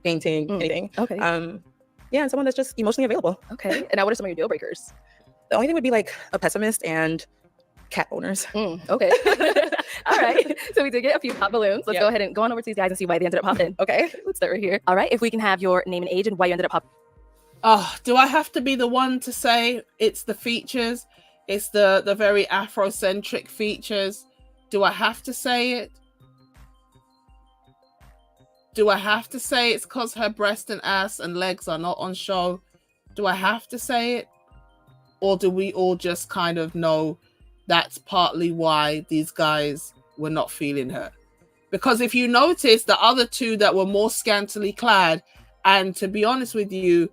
painting, anything. Okay. Yeah, and someone that's just emotionally available. Okay. And now what are some of your deal breakers? The only thing would be like a pessimist and cat owners. Okay. All right. So we did get a few pop balloons. Let's go ahead and go on over to these guys and see why they ended up popping. Okay. Let's start right here. All right. If we can have your name and age and why you ended up popping. Oh, do I have to be the one to say it's the features? It's the very Afrocentric features. Do I have to say it? Do I have to say it's because her breast and ass and legs are not on show? Do I have to say it? Or do we all just kind of know that's partly why these guys were not feeling her? Because if you notice, the other two that were more scantily clad, and to be honest with you,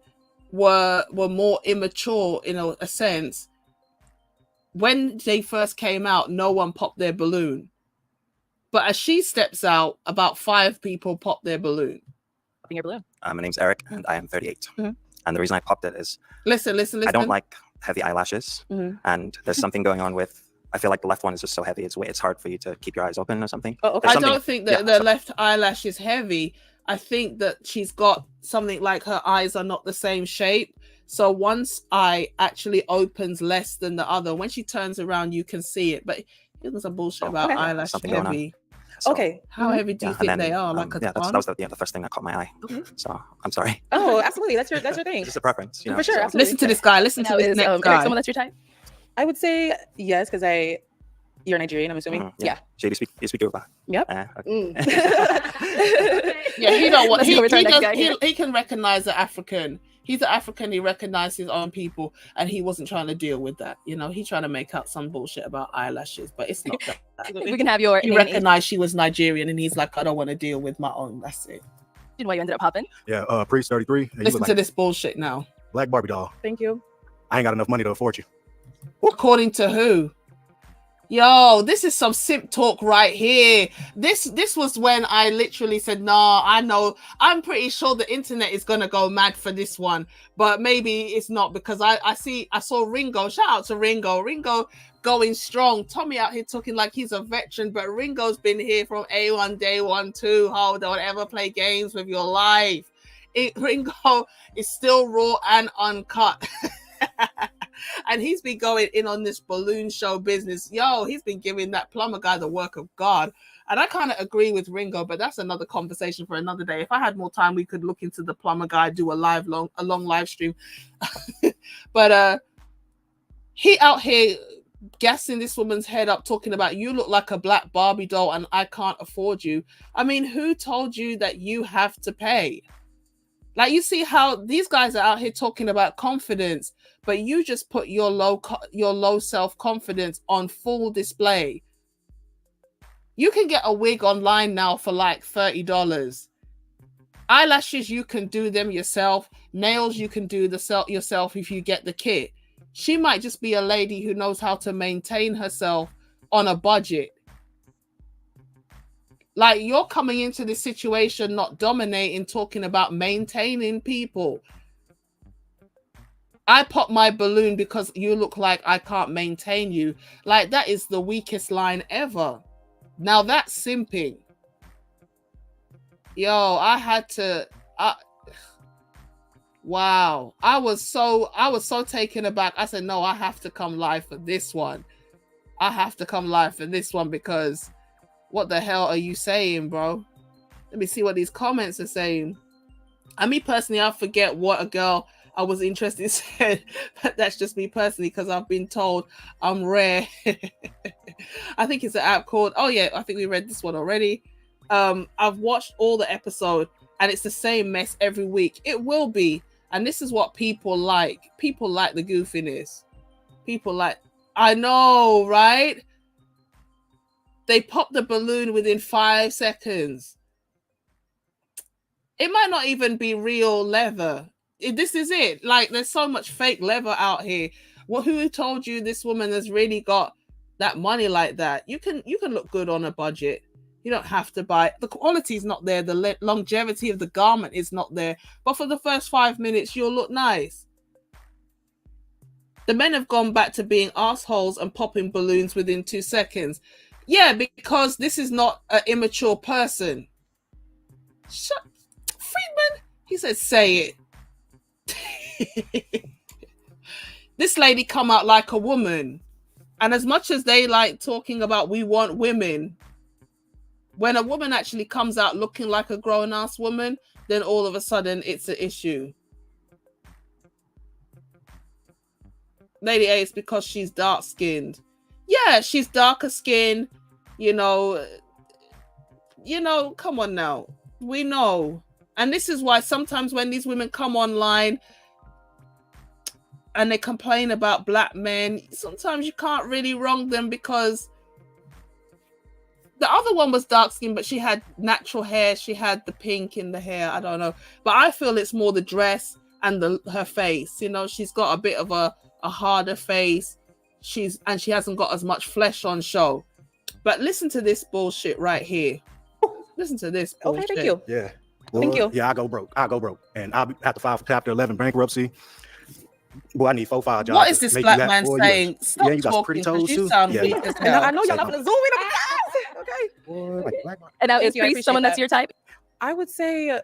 were more immature in a sense, when they first came out, no one popped their balloon. But as she steps out, about 5 people pop their balloon. Popping your balloon. My name's Eric, and I am 38. And the reason I popped it is listen. I don't like heavy eyelashes, and there's something going on with. I feel like the left one is just so heavy. It's hard for you to keep your eyes open or something. Oh, okay. I don't think that the left eyelash is heavy. I think that she's got something like her eyes are not the same shape. So once eye actually opens less than the other. When she turns around, you can see it. But there's some bullshit about eyelash heavy. So, okay. How heavy do you think they are? Like that was the first thing that caught my eye. Okay. So I'm sorry. Oh, absolutely. That's your thing. Just a preference. You know, for sure. Listen to this guy. Listen to this next guy. Someone that's your type? I would say yes, because you're Nigerian, I'm assuming. Yeah. JD, you speak Yoruba. Yep. Yeah, he don't want. Let's go with our next guy He can recognize the African. He's an African. He recognized his own people, and he wasn't trying to deal with that. You know, he's trying to make up some bullshit about eyelashes, but it's not that. We can have your He name and age. recognized she was Nigerian, and he's like, I don't want to deal with my own. That's it. Why you ended up hopping? Yeah, Priest 33. and you Listen look to like this bullshit now. Black Barbie doll. Thank you. I ain't got enough money to afford you. According to who? Yo, this is some simp talk right here. This was when I literally said, nah, I know. I'm pretty sure the internet is gonna go mad for this one, but maybe it's not, because I saw Ringo. Shout out to Ringo. Ringo going strong. Tommy out here talking like he's a veteran, but Ringo's been here from A1, day one, too. How don't ever play games with your life. Ringo is still raw and uncut. And he's been going in on this balloon show business. Yo, he's been giving that plumber guy the work of God. And I kind of agree with Ringo, but that's another conversation for another day. If I had more time, we could look into the plumber guy, do a long live stream. But he out here gassing this woman's head up, talking about, you look like a black Barbie doll and I can't afford you. I mean, who told you that you have to pay? Like, you see how these guys are out here talking about confidence, but you just put your low self-confidence on full display. You can get a wig online now for like $30. Eyelashes, you can do them yourself. Nails, you can do yourself if you get the kit. She might just be a lady who knows how to maintain herself on a budget. Like, you're coming into this situation not dominating, talking about maintaining people. I pop my balloon because you look like I can't maintain you. Like, that is the weakest line ever. Now that's simping. Yo, wow. I was so taken aback. I said, no, I have to come live for this one. I have to come live for this one, because what the hell are you saying, bro? Let me see what these comments are saying. And me personally, I forget what a girl I was interested in said, but that's just me personally, because I've been told I'm rare. I think it's an app called, oh yeah, I think we read this one already. I've watched all the episode and it's the same mess every week. It will be. And this is what people like. People like the goofiness. People like, I know, right? They pop the balloon within 5 seconds. It might not even be real leather. This is it. Like, there's so much fake leather out here. Well, who told you this woman has really got that money like that? You can look good on a budget. You don't have to buy. The quality is not there. The longevity of the garment is not there. But for the first 5 minutes, you'll look nice. The men have gone back to being assholes and popping balloons within 2 seconds. Yeah, because this is not an immature person. Shut, Friedman. He said, say it. This lady come out like a woman. And as much as they like talking about we want women, when a woman actually comes out looking like a grown-ass woman, then all of a sudden it's an issue. Lady A is because she's dark-skinned. Yeah, she's darker skinned, you know, come on now. We know. And this is why sometimes when these women come online and they complain about black men, sometimes you can't really wrong them, because the other one was dark skinned, but she had natural hair. She had the pink in the hair. I don't know. But I feel it's more the dress and her face. You know, she's got a bit of a harder face. She hasn't got as much flesh on show. But listen to this bullshit right here. Listen to this bullshit. Okay, thank you. Yeah. Thank you. Yeah, I go broke. And I'll have to file for Chapter 11 bankruptcy. Boy, I need 4-5 jobs. What is this black man saying? Stop you got talking, pretty toes you too? sound Yeah. weak as hell. I know y'all not gonna zoom in. Okay. And now, is Thank you, I Priest someone appreciate that's your type? I would say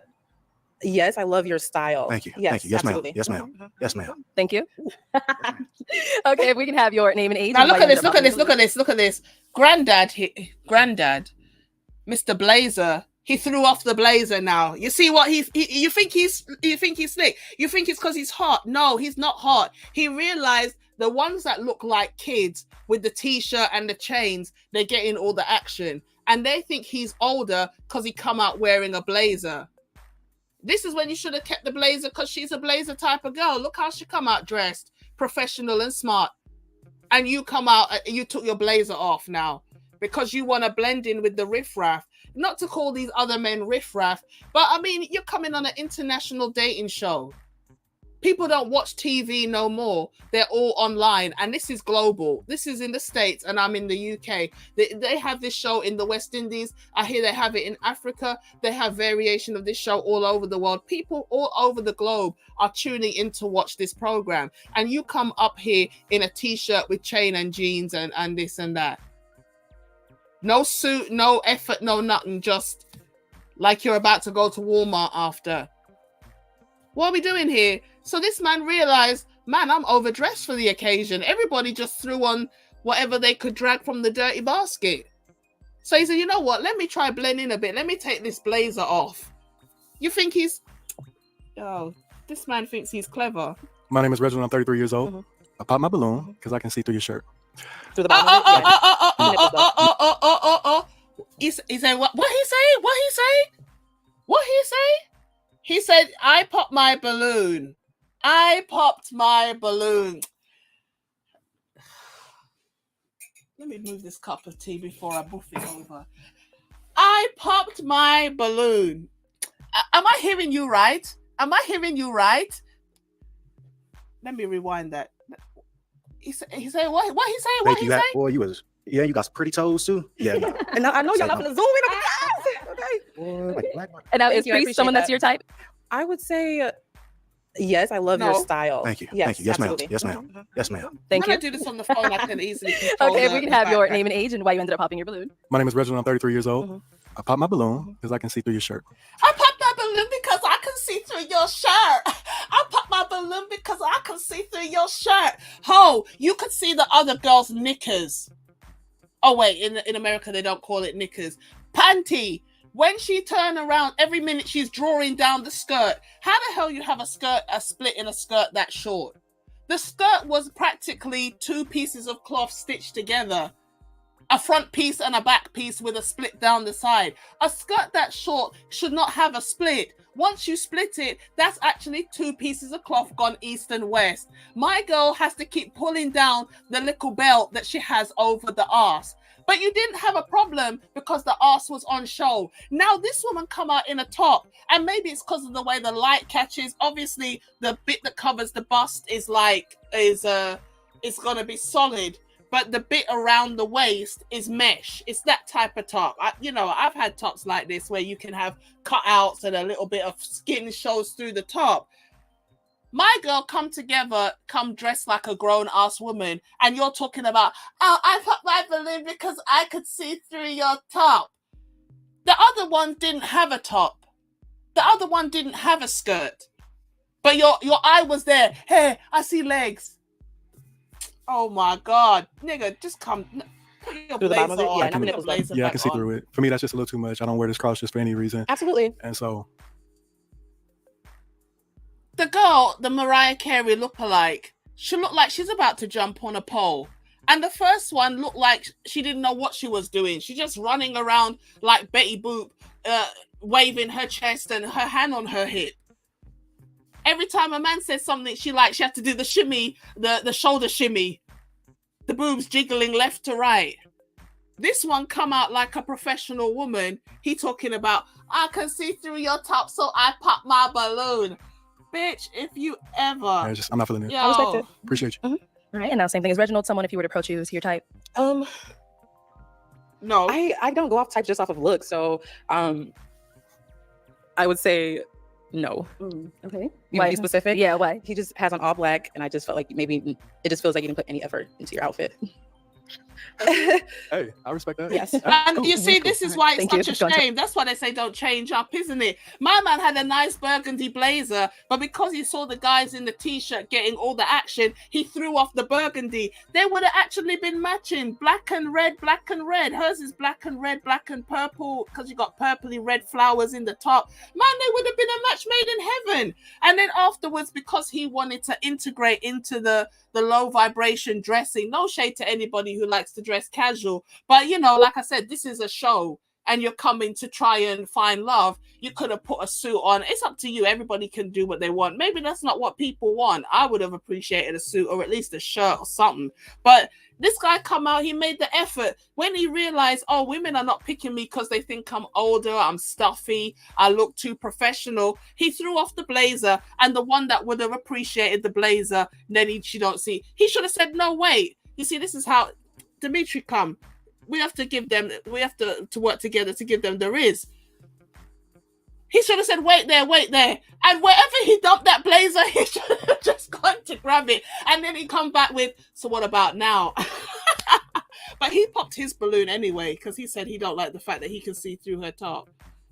yes. I love your style. Thank you. Yes, Thank you. Yes, absolutely. ma'am. Yes, ma'am. Yes, ma'am. Thank you. Okay, if we can have your name and age. Now and look why at you this, ended look up at this, look at this. Granddad, Mr. Blazer, he threw off the blazer now. You see what you think he's slick. You think it's because he's hot. No, he's not hot. He realized The ones that look like kids with the t-shirt and the chains, they're getting all the action. And they think he's older because he come out wearing a blazer. This is when you should have kept the blazer, because she's a blazer type of girl. Look how she come out dressed, professional and smart. And you come out and you took your blazer off now because you want to blend in with the riffraff. Not to call these other men riffraff, but I mean, you're coming on an international dating show. People don't watch TV no more. They're all online. And this is global. This is in the States and I'm in the UK. They have this show in the West Indies. I hear they have it in Africa. They have variation of this show all over the world. People all over the globe are tuning in to watch this program. And you come up here in a t-shirt with chain and jeans and this and that. No suit, no effort, no nothing. Just like you're about to go to Walmart after. What are we doing here? So this man realized, man, I'm overdressed for the occasion. Everybody just threw on whatever they could drag from the dirty basket. So he said, you know what? Let me try blend in a bit. Let me take this blazer off. You think he's... Oh, this man thinks he's clever. My name is Reginald. I'm 33 years old. I pop my balloon because I can see through your shirt. Through the bottom. He said, what he say? What he say? What he say? He said, I popped my balloon. I popped my balloon. Let me move this cup of tea before I buff it over. I popped my balloon. Am I hearing you right? Am I hearing you right? Let me rewind that. He said, what he say? What he say? Boy, you was, yeah, you got some pretty toes too. Yeah. And I know y'all not gonna zoom in. Okay. Boy, like black. And now, Thank is you, I Priest someone appreciate that's your type? I would say yes. I love your style. Thank you. Yes, Thank you. Yes, ma'am. absolutely. Yes, ma'am. Yes, ma'am. Thank When you. I do this on the phone, I can easily control Okay, if the- we can the have your background. name and age and why you ended up popping your balloon. My name is Reginald. I'm 33 years old. I pop my balloon because I can see through your shirt. I popped my balloon because I can see through your shirt. I popped my balloon because I can see through your shirt. Ho, you could see the other girl's knickers. Oh wait, in America they don't call it knickers. Panty. When she turned around, every minute she's drawing down the skirt. How the hell you have a split in a skirt that short? The skirt was practically two pieces of cloth stitched together. A front piece and a back piece with a split down the side. A skirt that short should not have a split. Once you split it, that's actually two pieces of cloth gone east and west. My girl has to keep pulling down the little belt that she has over the arse. But you didn't have a problem because the arse was on show. Now this woman come out in a top, and maybe it's because of the way the light catches. Obviously, the bit that covers the bust is it's gonna be solid. But the bit around the waist is mesh. It's that type of top. I've had tops like this where you can have cutouts and a little bit of skin shows through the top. My girl come dressed like a grown-ass woman, and you're talking about, oh, I popped my balloon because I could see through your top. The other one didn't have a top. The other one didn't have a skirt. But your eye was there. Hey, I see legs. Oh my God, nigga, just come. Put your Through the bottom of blazer it? on. Yeah, Put I'm your nipples blazer Yeah, I back can see on. through it. For me, that's just a little too much. I don't wear this cross just for any reason. Absolutely. And so The girl, the Mariah Carey lookalike, she looked like she's about to jump on a pole. And the first one looked like she didn't know what she was doing. She's just running around like Betty Boop, waving her chest and her hand on her hip. Every time a man says something she had to do the shimmy, the shoulder shimmy, the boobs jiggling left to right. This one come out like a professional woman. He talking about, I can see through your top, so I pop my balloon. Bitch, if you ever... I'm not feeling it. Yo. I respect it. Appreciate you. All right, and now same thing as Reginald. Someone, if you were to approach you, is your type? No. I don't go off type just off of looks, so I would say no. Okay. You Why? be specific? Yeah, why? He just has on all black, and I just felt like maybe it just feels like you didn't put any effort into your outfit. Hey, I respect that. Yes. And you see, Cool. this is why it's Thank you. such a shame. That's why they say don't change up, isn't it? My man had a nice burgundy blazer, but because he saw the guys in the t-shirt getting all the action, he threw off the burgundy. They would have actually been matching black and red, black and red. Hers is black and red, black and purple, because you got purpley red flowers in the top. Man, they would have been a match made in heaven. And then afterwards, because he wanted to integrate into the low vibration dressing, no shade to anybody who likes to dress casual, but you know, like I said, this is a show and you're coming to try and find love. You could have put a suit on. It's up to you. Everybody can do what they want. Maybe that's not what people want. I would have appreciated a suit or at least a shirt or something. But this guy come out, he made the effort. When he realized, oh, women are not picking me because they think I'm older, I'm stuffy, I look too professional, he threw off the blazer, and the one that would have appreciated the blazer, then she don't see. He should have said, no, wait. You see, this is how Dimitri come. We have to give them, we have to work together to give them the riz. He should have said, wait there. And wherever he dumped that blazer, he should have just gone to grab it. And then he come back with, so what about now? But he popped his balloon anyway, because he said he don't like the fact that he can see through her top.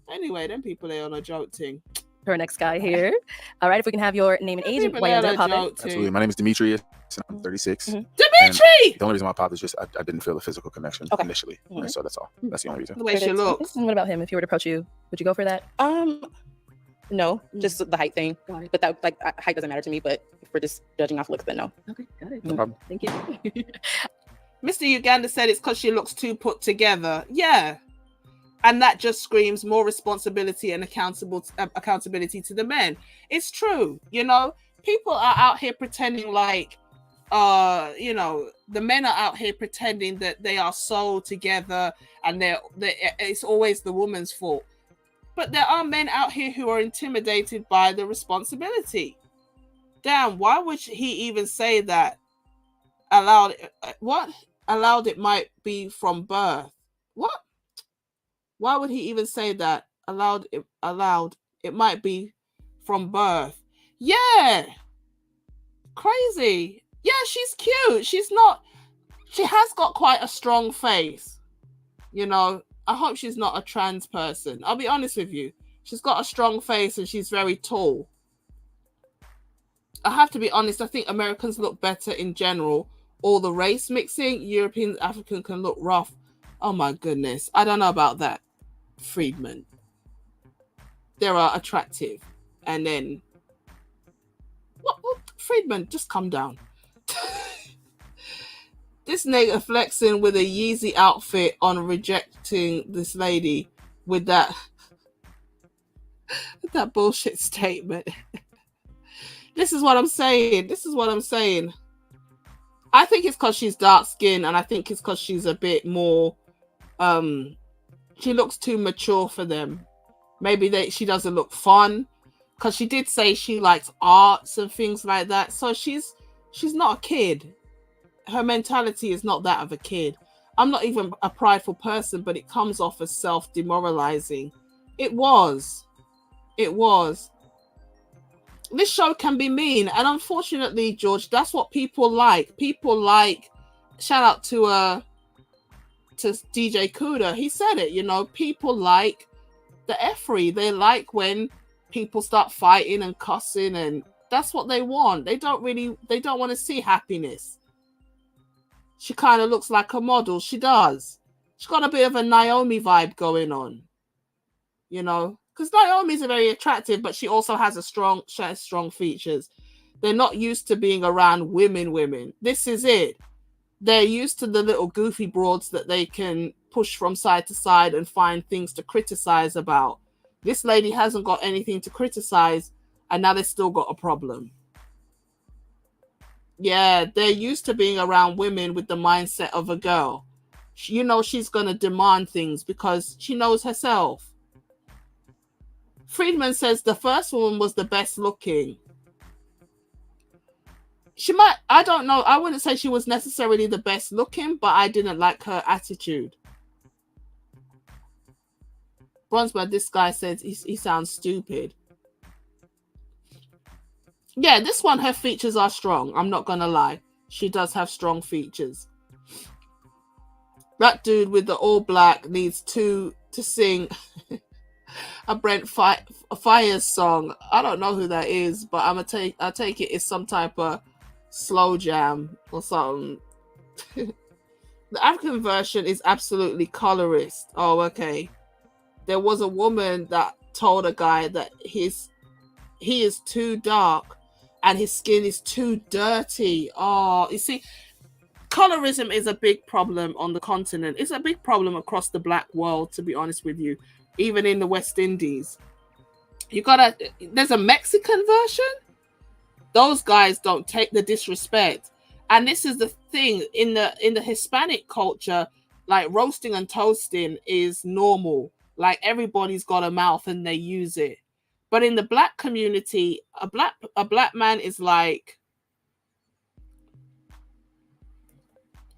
Anyway, them people, they on a joke thing. Her next guy here. All right, if we can have your name and age. People, Why they you on a end up popping. joke Absolutely. My name is Demetrius. I'm 36. Dimitri! And the only reason why I popped is just I didn't feel a physical connection initially. Right, so that's all. That's the only reason. The way she looks. What about him? If he were to approach you, would you go for that? No, just the height thing. But that, like, height doesn't matter to me. But if we're just judging off looks, then no. Okay, got it. No problem. Thank you. Mr. Uganda said it's because she looks too put together. Yeah. And that just screams more responsibility and accountability to the men. It's true. You know, people are out here pretending like, you know, the men are out here pretending that they are so together and it's always the woman's fault. But there are men out here who are intimidated by the responsibility. Damn, why would he even say that? Allowed it might be from birth. What? Why would he even say that? Allowed it might be from birth. Yeah. Crazy. Yeah, she's cute. She has got quite a strong face. You know, I hope she's not a trans person. I'll be honest with you. She's got a strong face and she's very tall. I have to be honest, I think Americans look better in general. All the race mixing, European, African can look rough. Oh my goodness. I don't know about that. Friedman. They are attractive. And then what Friedman, just come down. This nigga flexing with a Yeezy outfit on rejecting this lady with that bullshit statement. This is what I'm saying. I think it's because she's dark skinned, and I think it's because she's a bit more she looks too mature for them. Maybe she doesn't look fun, because she did say she likes arts and things like that. So she's not a kid. Her mentality is not that of a kid. I'm not even a prideful person, but it comes off as self-demoralizing. It was. This show can be mean, and unfortunately, George, that's what people like. People like, shout out to DJ Kuda. He said it, you know, people like the effery. They like when people start fighting and cussing, and that's what they want. They don't want to see happiness. She kind of looks like a model. She does. She's got a bit of a Naomi vibe going on, you know, because Naomi's very attractive, but she also has strong features. They're not used to being around women. This is it. They're used to the little goofy broads that they can push from side to side and find things to criticize about. This lady hasn't got anything to criticize, and now they still got a problem. Yeah, they're used to being around women with the mindset of a girl. You know, she's going to demand things because she knows herself. Friedman says the first woman was the best looking. I don't know. I wouldn't say she was necessarily the best looking, but I didn't like her attitude. Bronsberg, this guy says he sounds stupid. Yeah, this one, her features are strong. I'm not going to lie. She does have strong features. That dude with the all black needs to sing a Brent Fires song. I don't know who that is, but I take it it's some type of slow jam or something. The African version is absolutely colorist. Oh, okay. There was a woman that told a guy that he is too dark and his skin is too dirty. Oh, you see, colorism is a big problem on the continent. It's a big problem across the black world, to be honest with you, even in the West Indies. There's a Mexican version. Those guys don't take the disrespect. And this is the thing in the Hispanic culture, like roasting and toasting is normal. Like everybody's got a mouth and they use it. But in the black community, a black man is like,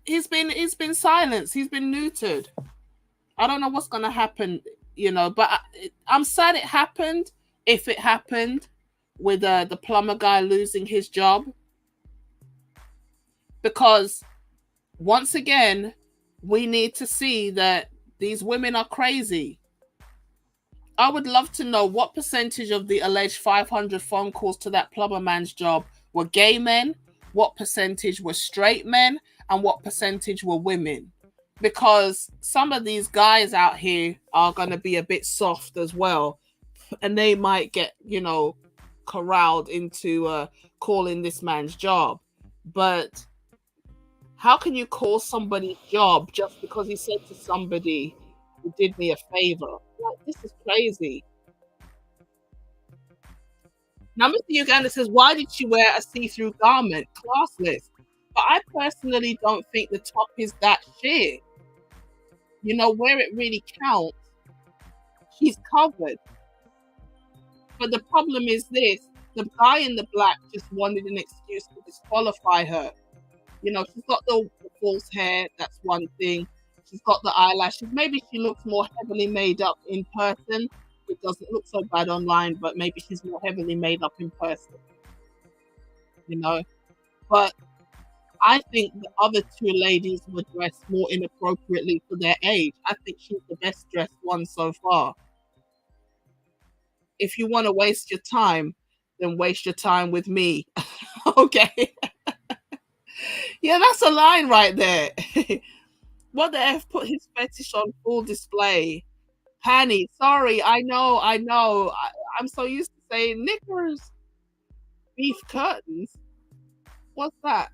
he's been silenced, he's been neutered. I don't know what's gonna happen, but I'm sad it happened. If it happened with the plumber guy losing his job, because once again, we need to see that these women are crazy. I would love to know what percentage of the alleged 500 phone calls to that plumber man's job were gay men, what percentage were straight men, and what percentage were women. Because some of these guys out here are going to be a bit soft as well. And they might get, corralled into calling this man's job. But how can you call somebody's job just because he said to somebody who did me a favor? Like, this is crazy. Now, Mr. Uganda says, why did she wear a see-through garment? Classless. But I personally don't think the top is that shit. Where it really counts, she's covered. But the problem is this, the guy in the black just wanted an excuse to disqualify her. She's got the false hair, that's one thing. She's got the eyelashes. Maybe she looks more heavily made up in person. It doesn't look so bad online, but maybe she's more heavily made up in person. But I think the other two ladies were dressed more inappropriately for their age. I think she's the best dressed one so far. If you want to waste your time, then waste your time with me. Okay. Yeah, that's a line right there. What the F, put his fetish on full display? Hanny, sorry, I know. I'm so used to saying knickers. Beef curtains? What's that?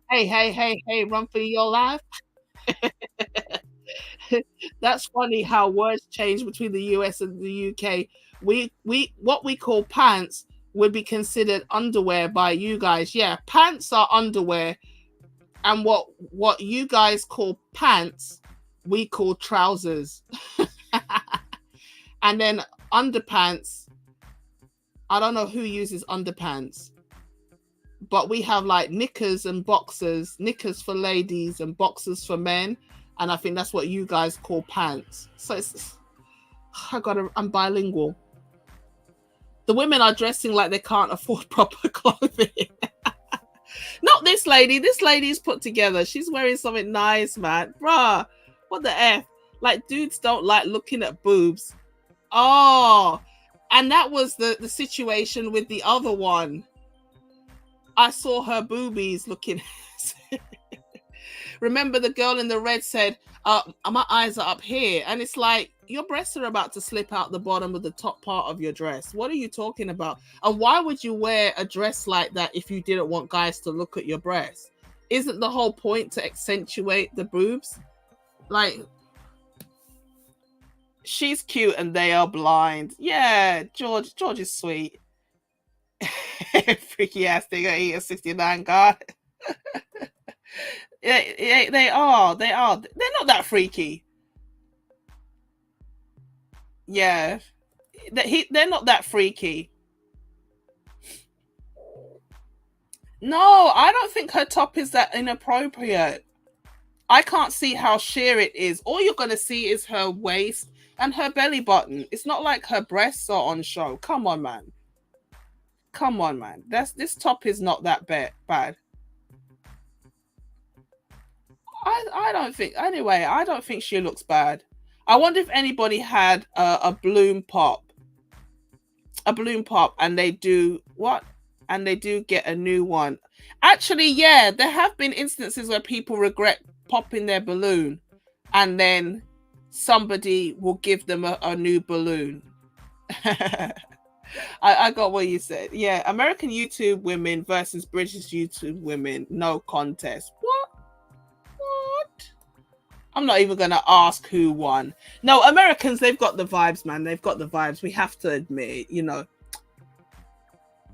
Hey, run for your life. That's funny how words change between the US and the UK. We what we call pants would be considered underwear by you guys. Yeah, pants are underwear. And what you guys call pants, we call trousers. And then underpants, I don't know who uses underpants, but we have like knickers and boxers, knickers for ladies and boxers for men. And I think that's what you guys call pants. So I'm bilingual. The women are dressing like they can't afford proper clothing. Not this lady. This lady's put together. She's wearing something nice, man. Bruh, what the F? Like, dudes don't like looking at boobs. Oh, and that was the situation with the other one. I saw her boobies looking. Remember the girl in the red said, my eyes are up here. And it's like, your breasts are about to slip out the bottom of the top part of your dress. What are you talking about? And why would you wear a dress like that if you didn't want guys to look at your breasts? Isn't the whole point to accentuate the boobs? Like, she's cute and they are blind. Yeah, George is sweet. Freaky ass thing, I eat a 69 guard. Yeah, they are. They're not that freaky. Yeah, they're not that freaky. No, I don't think her top is that inappropriate. I can't see how sheer it is. All you're going to see is her waist and her belly button. It's not like her breasts are on show. Come on, man. Come on, man. This top is not that bad. I I don't think. Anyway, I don't think she looks bad. I wonder if anybody had a balloon pop, and they do what? And they do get a new one. Actually, yeah, there have been instances where people regret popping their balloon, and then somebody will give them a new balloon. I got what you said. Yeah, American YouTube women versus British YouTube women, no contest. What? I'm not even going to ask who won. No, Americans, they've got the vibes, man. They've got the vibes. We have to admit, you know.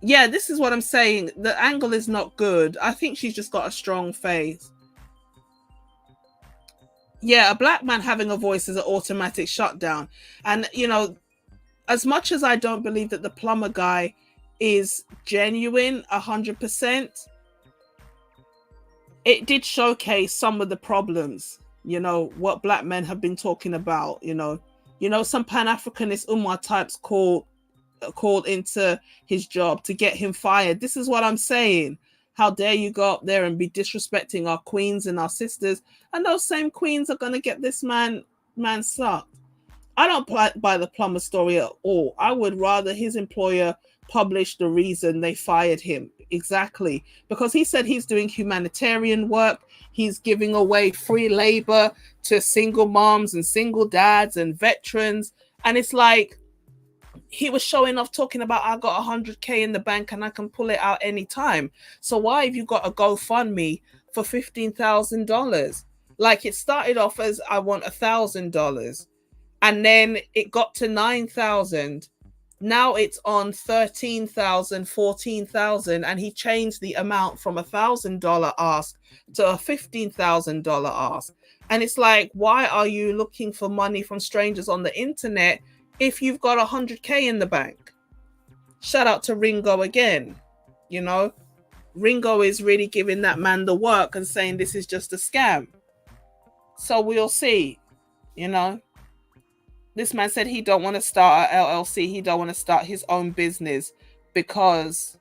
Yeah, this is what I'm saying. The angle is not good. I think she's just got a strong face. Yeah, a black man having a voice is an automatic shutdown. And, you know, as much as I don't believe that the plumber guy is genuine 100%, it did showcase some of the problems, you know, what black men have been talking about, you know, some Pan-Africanist Umar types called into his job to get him fired. This is what I'm saying. How dare you go up there and be disrespecting our queens and our sisters, and those same queens are going to get this man sucked. I don't buy the plumber story at all. I would rather his employer publish the reason they fired him. Exactly. Because he said he's doing humanitarian work. He's giving away free labor to single moms and single dads and veterans. And it's like, he was showing off talking about, I got 100K in the bank and I can pull it out anytime. So why have you got a GoFundMe for $15,000? Like, it started off as, I want $1,000. And then it got to 9,000. Now it's on 13,000, 14,000, and he changed the amount from $1,000 ask to a $15,000 ask. And it's like, why are you looking for money from strangers on the internet if you've got 100K in the bank? Shout out to Ringo again. You know, Ringo is really giving that man the work and saying this is just a scam. So we'll see, you know. This man said he don't want to start an LLC. He don't want to start his own business because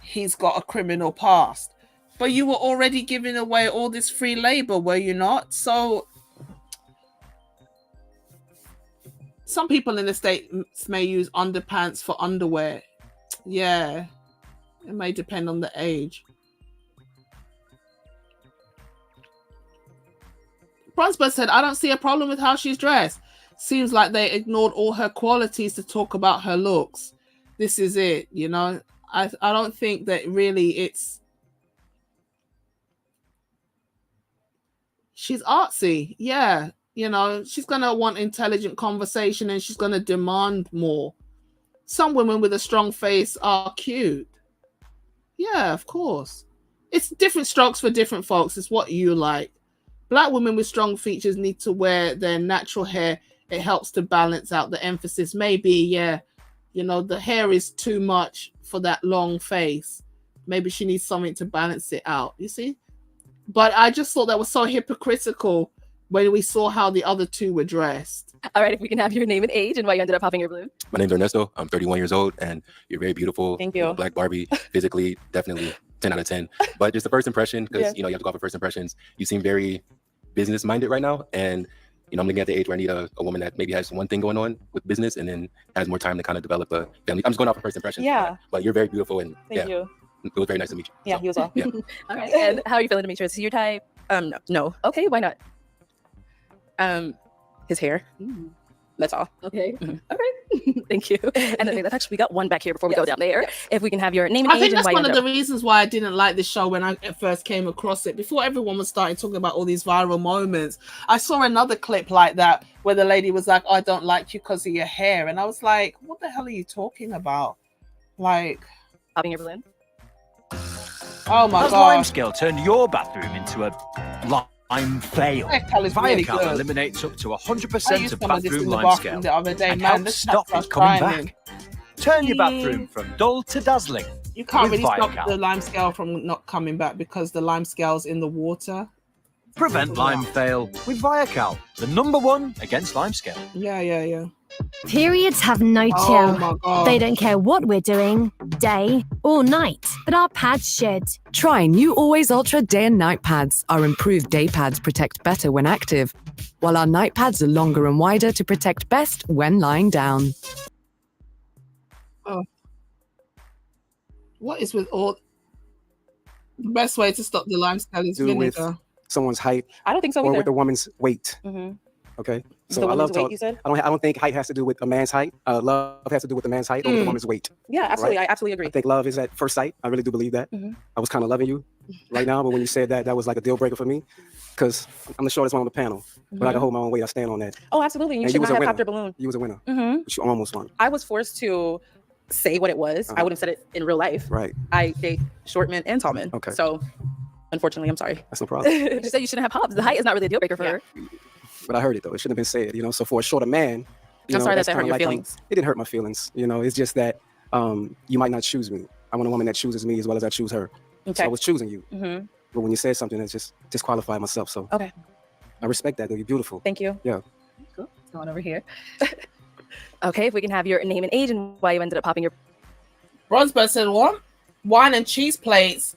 he's got a criminal past. But you were already giving away all this free labor, were you not? So some people in the States may use underpants for underwear. Yeah, it may depend on the age. Brunsberg said, I don't see a problem with how she's dressed. Seems like they ignored all her qualities to talk about her looks. This is it, you know. I don't think that really it's... She's artsy, yeah. You know, she's going to want intelligent conversation and she's going to demand more. Some women with a strong face are cute. Yeah, of course. It's different strokes for different folks. It's what you like. Black women with strong features need to wear their natural hair. It helps to balance out the emphasis. Maybe, yeah, you know, the hair is too much for that long face. Maybe she needs something to balance it out, you see? But I just thought that was so hypocritical when we saw how the other two were dressed. All right, if we can have your name and age and why you ended up popping your balloon. My name's Ernesto. I'm 31 years old, and you're very beautiful. Thank you. Black Barbie, physically, definitely 10 out of 10. But just the first impression, because, you know, you have to go off of first impressions. You seem very business-minded right now, and you know, I'm looking at the age where I need a woman that maybe has one thing going on with business and then has more time to kind of develop a family. I'm just going off of first impressions. Yeah. But you're very beautiful, and Thank you. It was very nice to meet you. Yeah, you as well. Yeah. All right, and how are you feeling, Demetrius? Is he your type? No. Okay, why not? His hair. That's all. Okay. All right. Thank you. And then actually, we got one back here before we go down there. If we can have your name and I age think and that's why you one of ended the up. reasons why I didn't like this show when I first came across it. Before everyone was starting talking about all these viral moments, I saw another clip like that where the lady was like, I don't like you because of your hair. And I was like, what the hell are you talking about? Like, popping your balloon? Oh my Has God. Limescale turned your bathroom into a lime fail? Is really Viacal good. eliminates up to I 100% used of some of this bathroom in the lime bathroom scale the other day, and man. helps This stop stuff's it coming shining. back. Turn your bathroom from dull to dazzling. You can't with really stop Viacal. the lime scale from not coming back because the lime scale's in the water. Prevent lime fail with Viacal, the #1 against lime scale. Yeah. Periods have no Oh chill. my God. They don't care what we're doing, day or night, but our pads should. Try new Always Ultra Day and Night Pads. Our improved day pads protect better when active, while our night pads are longer and wider to protect best when lying down. Oh. What is with all... The best way to stop the limescale is Do with vinegar. someone's height. I don't think so Or either. with a woman's weight. Okay. The I woman's love weight, talk. you said? I don't think height has to do with a man's height. Love has to do with the man's height or with the woman's weight. Yeah, absolutely. Right? I absolutely agree. I think love is at first sight. I really do believe that. I was kind of loving you right now, but when you said that, that was like a deal breaker for me because I'm the shortest one on the panel, but I can hold my own weight. I stand on that. Oh, absolutely. You And should was not a have winner. popped your balloon. You was a winner. Mhm. But you almost won. I was forced to say what it was. I would have said it in real life. Right. I date short men and tall men. Okay. So, unfortunately, I'm sorry. That's no problem. You said you shouldn't have pops. The height is not really a deal breaker for her. But I heard it though. It shouldn't have been said, you know. So for a shorter man, I'm sorry that that's that hurt kinda your like, feelings. it didn't hurt my feelings. You know, it's just that you might not choose me. I want a woman that chooses me as well as I choose her. So Okay. I was choosing you. Mm-hmm. But when you said something, it just disqualified myself. So Okay. I respect that though. You're beautiful. Thank you. Yeah. Cool. Let's go on over here. Okay, if we can have your name and age and why you ended up popping your... Bronsberg said, what? Wine and cheese plates.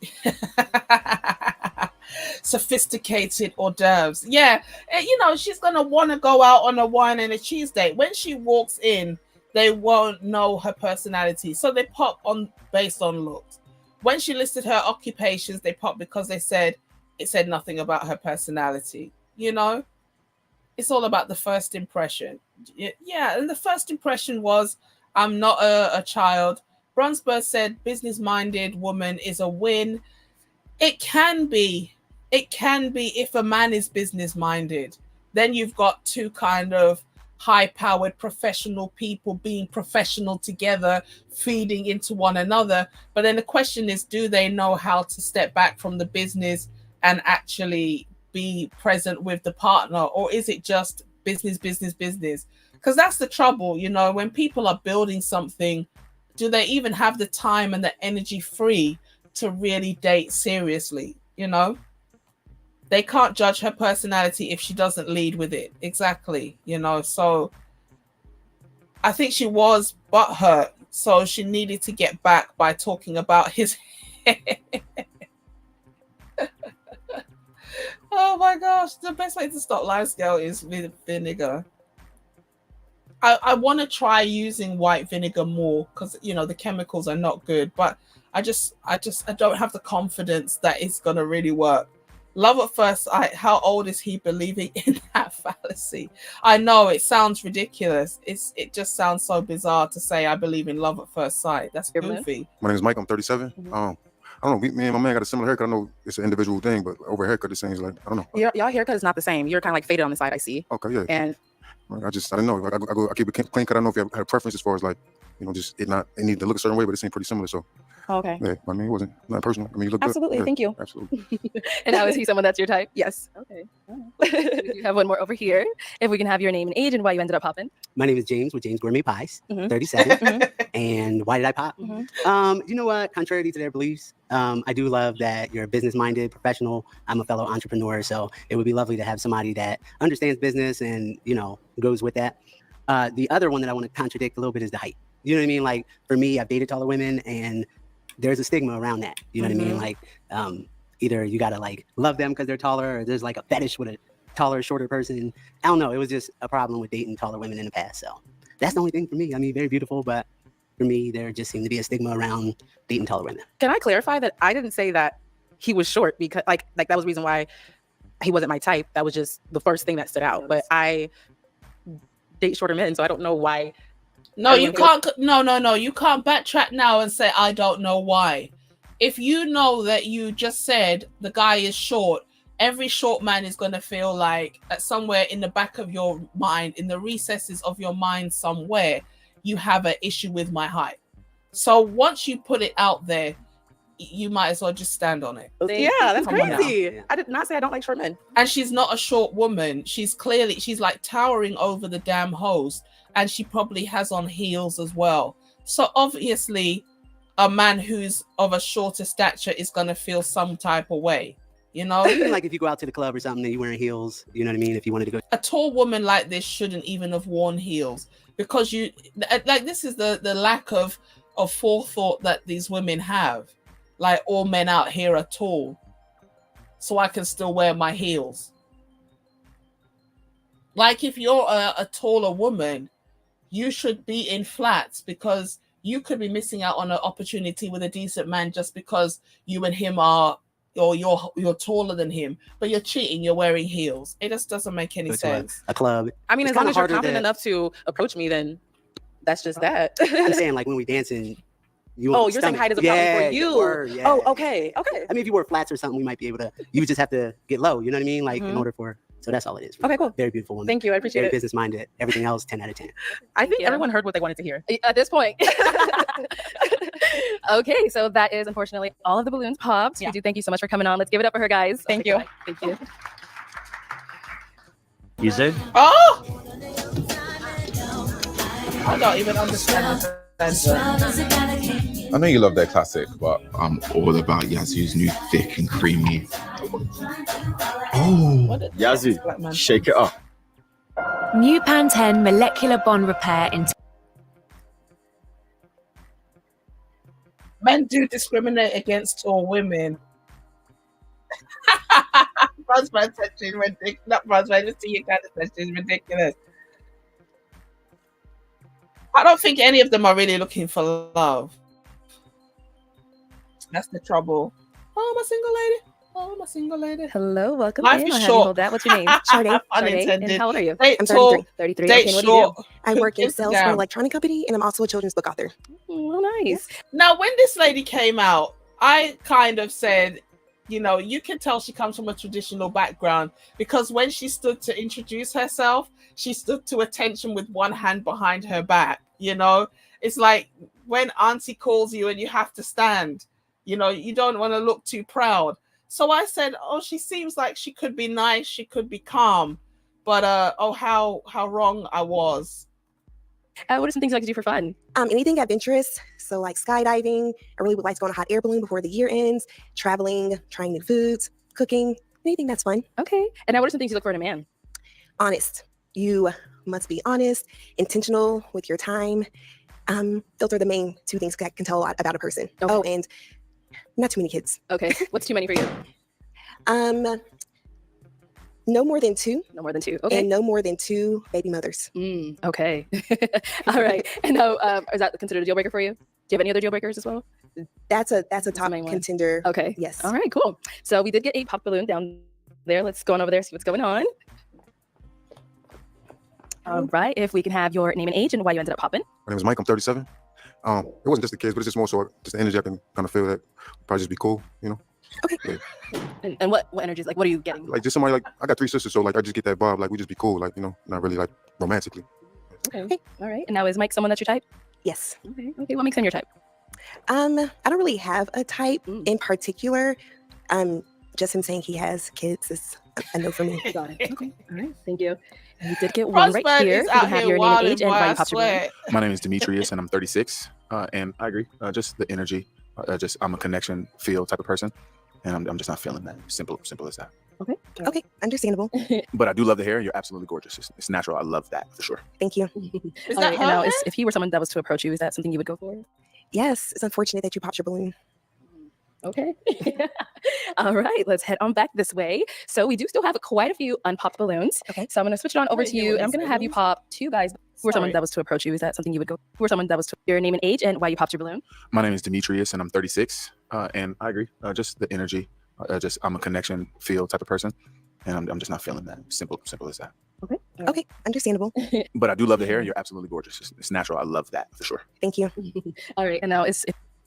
Sophisticated hors d'oeuvres. Yeah, you know, she's going to want to go out on a wine and a cheese date. When she walks in, they won't know her personality. So they pop on based on looks. When she listed her occupations, they pop because it said nothing about her personality. You know, it's all about the first impression. Yeah, and the first impression was, I'm not a child. Bronsberg said business-minded woman is a win. It can be if a man is business-minded. Then you've got two kind of high-powered professional people being professional together, feeding into one another. But then the question is, do they know how to step back from the business and actually be present with the partner? Or is it just business, business, business? Because that's the trouble, you know, when people are building something, do they even have the time and the energy free to really date seriously? You know, they can't judge her personality if she doesn't lead with it. Exactly. You know, so I think she was butthurt. So she needed to get back by talking about his hair. Oh my gosh. The best way to stop limescale is with vinegar. I want to try using white vinegar more because, you know, the chemicals are not good, but I don't have the confidence that it's going to really work. Love at first sight. How old is he believing in that fallacy? I know it sounds ridiculous. It just sounds so bizarre to say I believe in love at first sight. That's goofy. My name is Mike. I'm 37. I don't know. Me and my man got a similar haircut. I know it's an individual thing, but over haircut, it seems like, I don't know. Y'all haircut is not the same. You're kind of like faded on the side, I see. Okay, yeah. And I didn't know. Like, I keep it clean cut. I don't know if you have a preference as far as like, you know, just it need to look a certain way, but it seemed pretty similar. So okay. yeah, I mean, it wasn't not personal. I mean, you look Absolutely. good. Yeah, Thank you. Absolutely. And now is he someone that's your type? Yes. Okay. You have one more over here. If we can have your name and age and why you ended up popping. My name is James with James Gourmet Pies, Mhm. 37. And why did I pop? Mhm. You know what? Contrary to their beliefs, I do love that you're business-minded, professional. I'm a fellow entrepreneur, so it would be lovely to have somebody that understands business and, you know, goes with that. The other one that I want to contradict a little bit is the height. You know what I mean? Like, for me, I've dated taller women, and there's a stigma around that. You know what I mean? Like, either you got to, like, love them because they're taller, or there's, like, a fetish with a taller, shorter person. I don't know. It was just a problem with dating taller women in the past. So that's the only thing for me. I mean, very beautiful, but for me, there just seemed to be a stigma around dating taller women. Can I clarify that I didn't say that he was short because like that was the reason why he wasn't my type. That was just the first thing that stood out. But I date shorter men, so I don't know why. No, you can't. No. You can't backtrack now and say, I don't know why. If you know that you just said the guy is short, every short man is going to feel like somewhere in the back of your mind, in the recesses of your mind somewhere, you have an issue with my height. So once you put it out there, you might as well just stand on it. Yeah, that's Come on now. crazy. I did not say I don't like short men. And she's not a short woman. She's like towering over the damn host. And she probably has on heels as well. So obviously a man who's of a shorter stature is going to feel some type of way, you know? Even like if you go out to the club or something and you're wearing heels, you know what I mean? If you wanted to go. A tall woman like this shouldn't even have worn heels because you like, this is the lack of forethought that these women have. Like, all men out here are tall, so I can still wear my heels. Like, if you're a taller woman, you should be in flats, because you could be missing out on an opportunity with a decent man just because you and him are, or you're taller than him, but you're cheating, you're wearing heels. It just doesn't make any sense. A club. I mean, It's as long kinda as you're harder confident to- enough to approach me, then that's just that. I'm saying, like, when we dancing, you Oh, you're saying height is a problem for you. Oh, okay. Okay. I mean, if you wore flats or something, we might be able to. You just have to get low. You know what I mean? Like, in order for. So that's all it is. Okay, cool. Very beautiful woman. Thank you. I appreciate Very it. business minded. Everything else, 10 out of 10. I think everyone heard what they wanted to hear. At this point. Okay, so that is unfortunately all of the balloons popped. We do thank you so much for coming on. Let's give it up for her, guys. Thank you. Thank you. You see? Oh! I don't even understand this. I know you love their classic, but I'm all about Yazoo's new thick and creamy. Oh, Yazoo, shake it up. New Pantene Molecular Bond Repair in Men do discriminate against tall women. Brosman said she's ridiculous. Not Brosman, just see you kind of said she's ridiculous. I don't think any of them are really looking for love. That's the trouble. Oh, I'm a single lady. Oh, I'm a single lady. Hello, welcome Life in. is I'll have you short. hold that. What's your name? Sade. Unintended. And how old are you? Date I'm tall, 33. date Okay, what short. do I work in sales for an Instagram. electronic company, and I'm also a children's book author. Well, nice. Now, when this lady came out, I kind of said, you know, you can tell she comes from a traditional background, because when she stood to introduce herself, she stood to attention with one hand behind her back. You know, it's like when auntie calls you and you have to stand, you know, you don't want to look too proud. So I said, oh, she seems like she could be nice, she could be calm, but oh, how wrong I was. What are some things you like to do for fun? Anything adventurous. So like skydiving. I really would like to go on a hot air balloon before the year ends. Traveling, trying new foods, cooking, anything that's fun. Okay. And now what are some things you look for in a man? Honest. You must be honest, intentional with your time. Those are the main two things that can tell a lot about a person. Okay. Oh, and not too many kids. Okay. What's too many for you? No more than 2. No more than 2. Okay. And no more than 2 baby mothers. Okay. All right. And now, is that considered a deal breaker for you? Do you have any other deal breakers as well? That's a top contender. Okay. Yes. All right, cool. So we did get a pop balloon down there. Let's go on over there, see what's going on. All right. If we can have your name and age and why you ended up popping. My name is Mike. I'm 37. It wasn't just the kids, but it's just more so just the energy. I can kind of feel that probably just be cool, you know. Okay. Yeah. And what energy is like? What are you getting? Like just somebody, like I got 3 sisters, so like I just get that vibe. Like we just be cool, like, you know, not really like romantically. Okay. All right. And now is Mike someone that's your type? Yes. Okay. Okay. What makes him your type? I don't really have a type in particular. Just him saying he has kids is a no for me. Got it. Okay. All right. Thank you. And you did get one right Frostbite here. is You can out have here your name and wilding, age and boy, why I you popped your balloon. swear. My name is Demetrius, and I'm 36. And I agree. Just the energy. I'm a connection feel type of person, and I'm just not feeling that. Simple as that. Okay. Okay. Understandable. But I do love the hair. You're absolutely gorgeous. It's natural. I love that for sure. Thank you. Is All that right, her and now, hair? if he were someone that was to approach you, is that something you would go for? Yes. It's unfortunate that you popped your balloon. Okay. All right, let's head on back this way. So we do still have quite a few unpopped balloons. Okay. So I'm going to switch it on over Wait, to you you, want and I'm these going to have you balloons? pop 2 guys. Who were someone Sorry. that was to approach you? Is that something you would go? Who were someone that was to your name and age and why you popped your balloon? My name is Demetrius, and I'm 36. And I agree. Just the energy. I'm a connection feel type of person, and I'm just not feeling that. Simple as that. Okay. Okay. Understandable. But I do love the hair. You're absolutely gorgeous. It's natural. I love that for sure. Thank you. All right, and now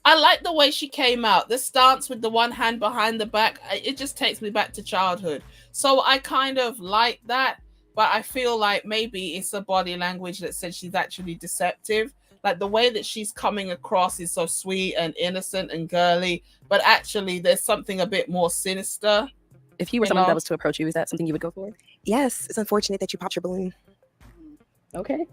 I like the way she came out. The stance with the one hand behind the back, it just takes me back to childhood. So I kind of like that, but I feel like maybe it's a body language that says she's actually deceptive. Like the way that she's coming across is so sweet and innocent and girly, but actually there's something a bit more sinister. If he were You someone know? that was to approach you, is that something you would go for? Yes. It's unfortunate that you popped your balloon. Okay.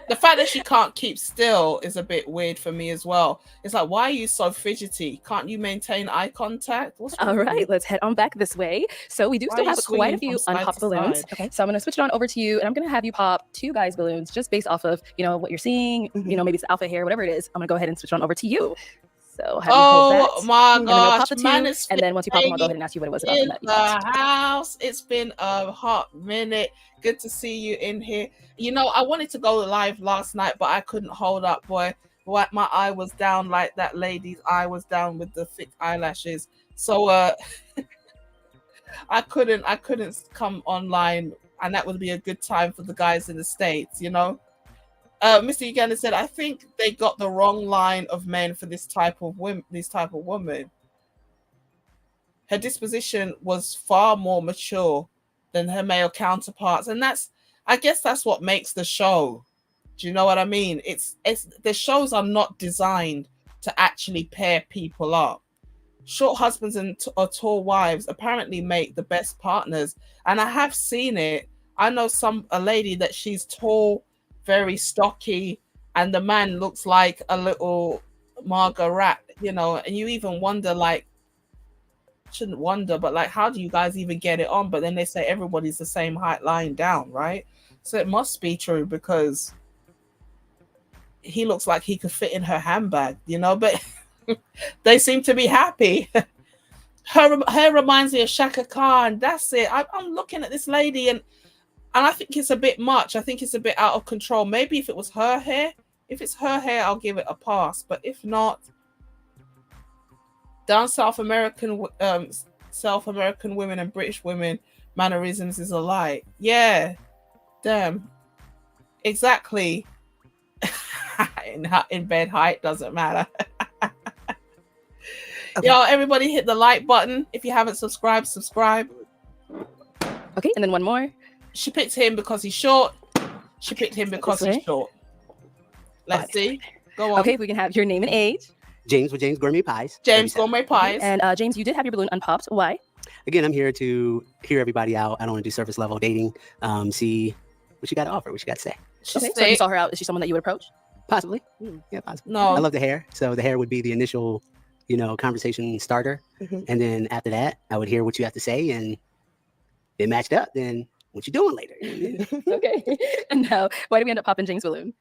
The fact that she can't keep still is a bit weird for me as well. It's like, why are you so fidgety? Can't you maintain eye contact? What's All right, let's head on back this way. So we do Why still are you have quite a swinging few from side unpopped to balloons. side? Okay. So I'm going to switch it on over to you, and I'm going to have you pop 2 guys balloons just based off of, you know, what you're seeing, you know, maybe it's the outfit hair, whatever it is. I'm going to go ahead and switch it on over to you. So have you hold that. Oh my And then you'll pop gosh, the 2, man, it's and then once you pop them, I'll go ahead and ask you what it was about in them that you the popped. house. It's been a hot minute. Good to see you in here. You know, I wanted to go live last night, but I couldn't hold up, boy. My eye was down like that lady's eye was down with the thick eyelashes. So I couldn't come online, and that would be a good time for the guys in the States, you know. Mr. Uganda said, I think they got the wrong line of men for this type of woman. Her disposition was far more mature than her male counterparts, and I guess that's what makes the show. Do you know what I mean? It's the shows are not designed to actually pair people up. Short husbands and or tall wives apparently make the best partners, and I have seen it. I know a lady that she's tall, very stocky, and the man looks like a little Margaret, you know, and you even wonder, like, shouldn't wonder, but like, how do you guys even get it on? But then they say everybody's the same height lying down, right? So it must be true, because he looks like he could fit in her handbag, you know, but they seem to be happy. Her reminds me of Shaka Khan. That's it. I'm looking at this lady, and I think it's a bit much. I think it's a bit out of control. Maybe if it was her hair, if it's her hair, I'll give it a pass. But if not, down South American women and British women mannerisms is alike. Yeah, damn, exactly. In bed height doesn't matter. Okay. Yo, everybody hit the like button. If you haven't subscribed, subscribe. Okay, and then one more. She picked him because he's short. She picked him because he's short. Let's see. Go on. Okay, if we can have your name and age. James with James Gourmet Pies. James Gourmet Pies. And James, you did have your balloon unpopped. Why? Again, I'm here to hear everybody out. I don't want to do surface level dating. See what you got to offer, what you got to say. Okay, so if you saw her out, is she someone that you would approach? Possibly. Yeah, possibly. No. I love the hair. So the hair would be the initial, you know, conversation starter. And then after that, I would hear what you have to say, and it matched up. Then what you doing later? Okay. And now, why did we end up popping James' balloon?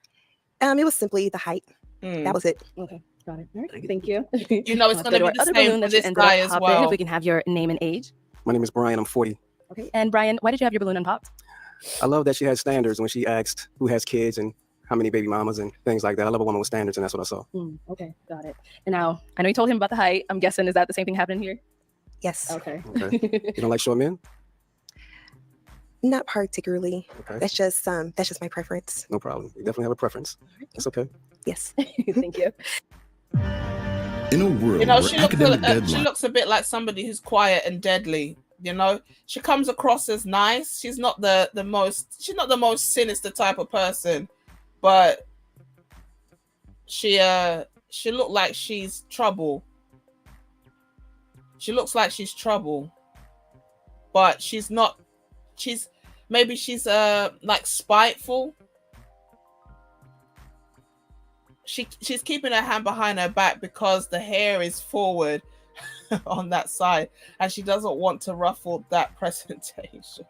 It was simply the height. That was it. Okay, got it. All right, thank you. You know, it's going to be the other same balloon for that you this ended guy up as popping. well. If we can have your name and age. My name is Brian. I'm 40. Okay. And Brian, why did you have your balloon unpopped? I love that she has standards when she asked who has kids and how many baby mamas and things like that. I love a woman with standards, and that's what I saw. Okay, got it. And now, I know you told him about the height. I'm guessing, is that the same thing happening here? Yes. Okay. Okay. You don't like short men? Not particularly. Okay. That's just my preference. No problem. You definitely have a preference. That's okay. Yes. Thank you. In a world You know, where she academic deadlines looks a bit like somebody who's quiet and deadly. You know, she comes across as nice. She's not the most sinister type of person, but she looked like she's trouble. She looks like she's trouble, but she's not. Maybe she's like spiteful. She's keeping her hand behind her back because the hair is forward on that side, and she doesn't want to ruffle that presentation.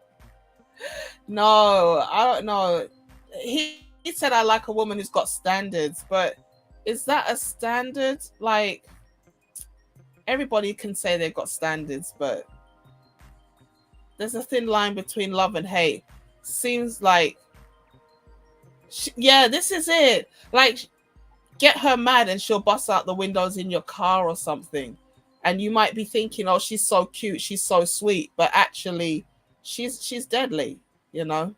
No, I don't know. He said, I like a woman who's got standards, but is that a standard? Like, everybody can say they've got standards, but there's a thin line between love and hate. Seems like, yeah, this is it. Like, get her mad and she'll bust out the windows in your car or something. And you might be thinking, oh, she's so cute, she's so sweet. But actually, she's deadly, you know?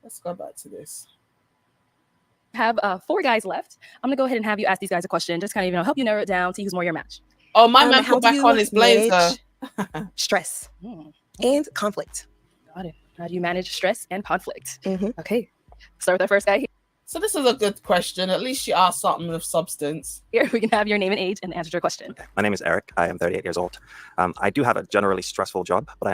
Let's go back to this. Have 4 guys left. I'm going to go ahead and have you ask these guys a question. Just kind of, you know, help you narrow it down, see who's more your match. Oh, my man put back on his blazer. manage stress and conflict. Got it. How do you manage stress and conflict? Okay. Start with our first guy here. So this is a good question. At least you asked something of substance. Here, we can have your name and age and answer your question. My name is Eric. I am 38 years old. I do have a generally stressful job, but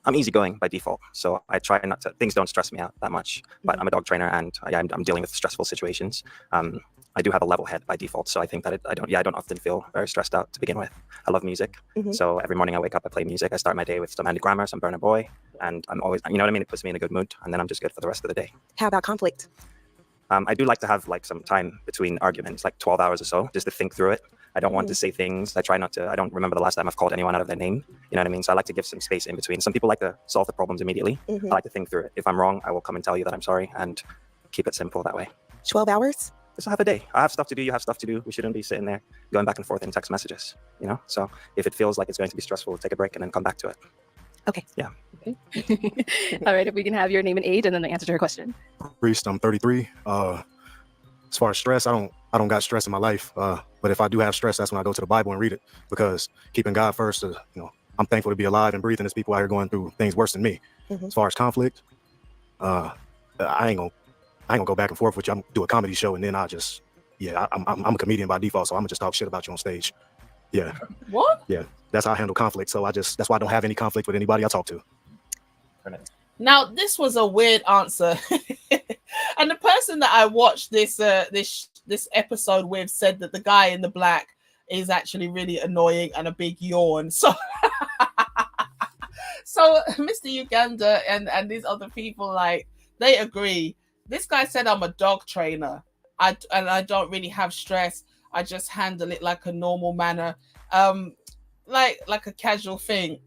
I'm easygoing by default, so I try not to. Things don't stress me out that much. But I'm a dog trainer, and I'm dealing with stressful situations. I do have a level head by default, so I think that I don't often feel very stressed out to begin with. I love music, so every morning I wake up, I play music. I start my day with some Andy Grammer, some Burna Boy, and I'm always, you know what I mean. It puts me in a good mood, and then I'm just good for the rest of the day. How about conflict? I do like to have like some time between arguments, like 12 hours or so, just to think through it. I don't want to say things. I try not to. I don't remember the last time I've called anyone out of their name. You know what I mean? So I like to give some space in between. Some people like to solve the problems immediately. I like to think through it. If I'm wrong, I will come and tell you that I'm sorry and keep it simple that way. 12 hours? Just have a day. I have stuff to do. You have stuff to do. We shouldn't be sitting there going back and forth in text messages, you know? So if it feels like it's going to be stressful, take a break and then come back to it. Okay. Yeah. Okay. All right. If we can have your name and age and then the answer to her question. Priest, I'm 33. As far as stress, I don't got stress in my life. But if I do have stress, that's when I go to the Bible and read it, because keeping God first, I'm thankful to be alive and breathing. There's people out here going through things worse than me. As far as conflict, I ain't gonna go back and forth with you. I'm gonna do a comedy show and then I'm a comedian by default, so I'm gonna just talk shit about you on stage. Yeah. What? Yeah. That's how I handle conflict. So that's why I don't have any conflict with anybody I talk to. Now, this was a weird answer. And the person that I watched this episode with said that the guy in the black is actually really annoying and a big yawn. So Mr. Uganda and these other people, like, they agree. This guy said, I'm a dog trainer. I don't really have stress. I just handle it like a normal manner. Like a casual thing.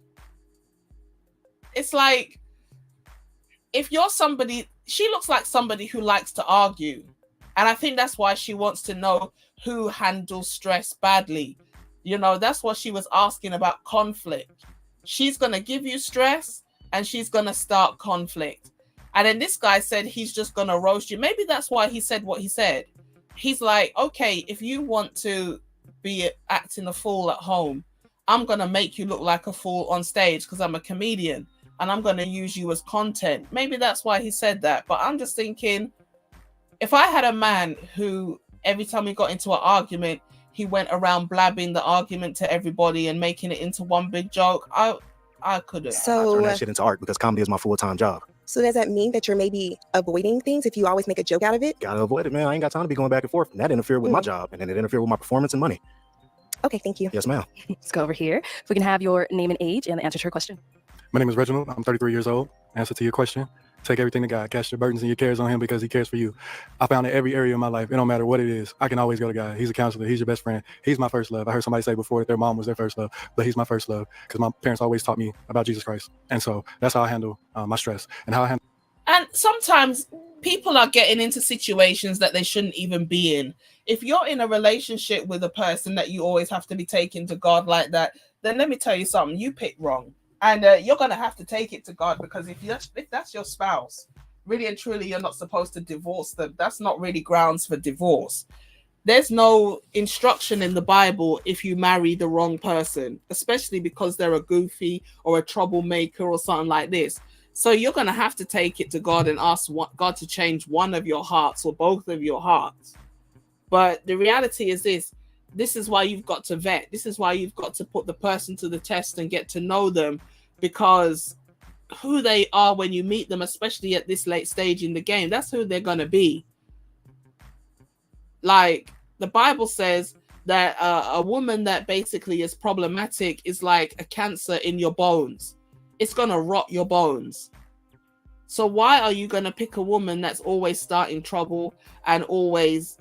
It's like, if you're somebody, she looks like somebody who likes to argue. And I think that's why she wants to know who handles stress badly. You know, that's what she was asking about conflict. She's going to give you stress and she's going to start conflict. And then this guy said he's just going to roast you. Maybe that's why he said what he said. He's like, okay, if you want to be acting a fool at home, I'm going to make you look like a fool on stage because I'm a comedian. And I'm going to use you as content. Maybe that's why he said that. But I'm just thinking, if I had a man who every time we got into an argument, he went around blabbing the argument to everybody and making it into one big joke, I couldn't. So I turn that shit into art because comedy is my full-time job. So does that mean that you're maybe avoiding things if you always make a joke out of it? Gotta avoid it, man. I ain't got time to be going back and forth. And that interfered with my job, and then it interfered with my performance and money. Okay, thank you. Yes, ma'am. Let's go over here. If we can have your name and age and the answer to her question. My name is Reginald. I'm 33 years old. Answer to your question. Take everything to God. Cast your burdens and your cares on him because he cares for you. I found in every area of my life, it don't matter what it is, I can always go to God. He's a counselor. He's your best friend. He's my first love. I heard somebody say before that their mom was their first love, but he's my first love because my parents always taught me about Jesus Christ. And so that's how I handle my stress and how I handle. And sometimes people are getting into situations that they shouldn't even be in. If you're in a relationship with a person that you always have to be taking to God like that, then let me tell you something, you picked wrong. And you're going to have to take it to God, because if that's your spouse, really and truly, you're not supposed to divorce them. That's not really grounds for divorce. There's no instruction in the Bible if you marry the wrong person, especially because they're a goofy or a troublemaker or something like this. So you're going to have to take it to God and ask God to change one of your hearts or both of your hearts. But the reality is this is why you've got to vet. This is why you've got to put the person to the test and get to know them, because who they are when you meet them, especially at this late stage in the game, that's who they're going to be. Like the Bible says that a woman that basically is problematic is like a cancer in your bones. It's going to rot your bones. So why are you going to pick a woman that's always starting trouble and always,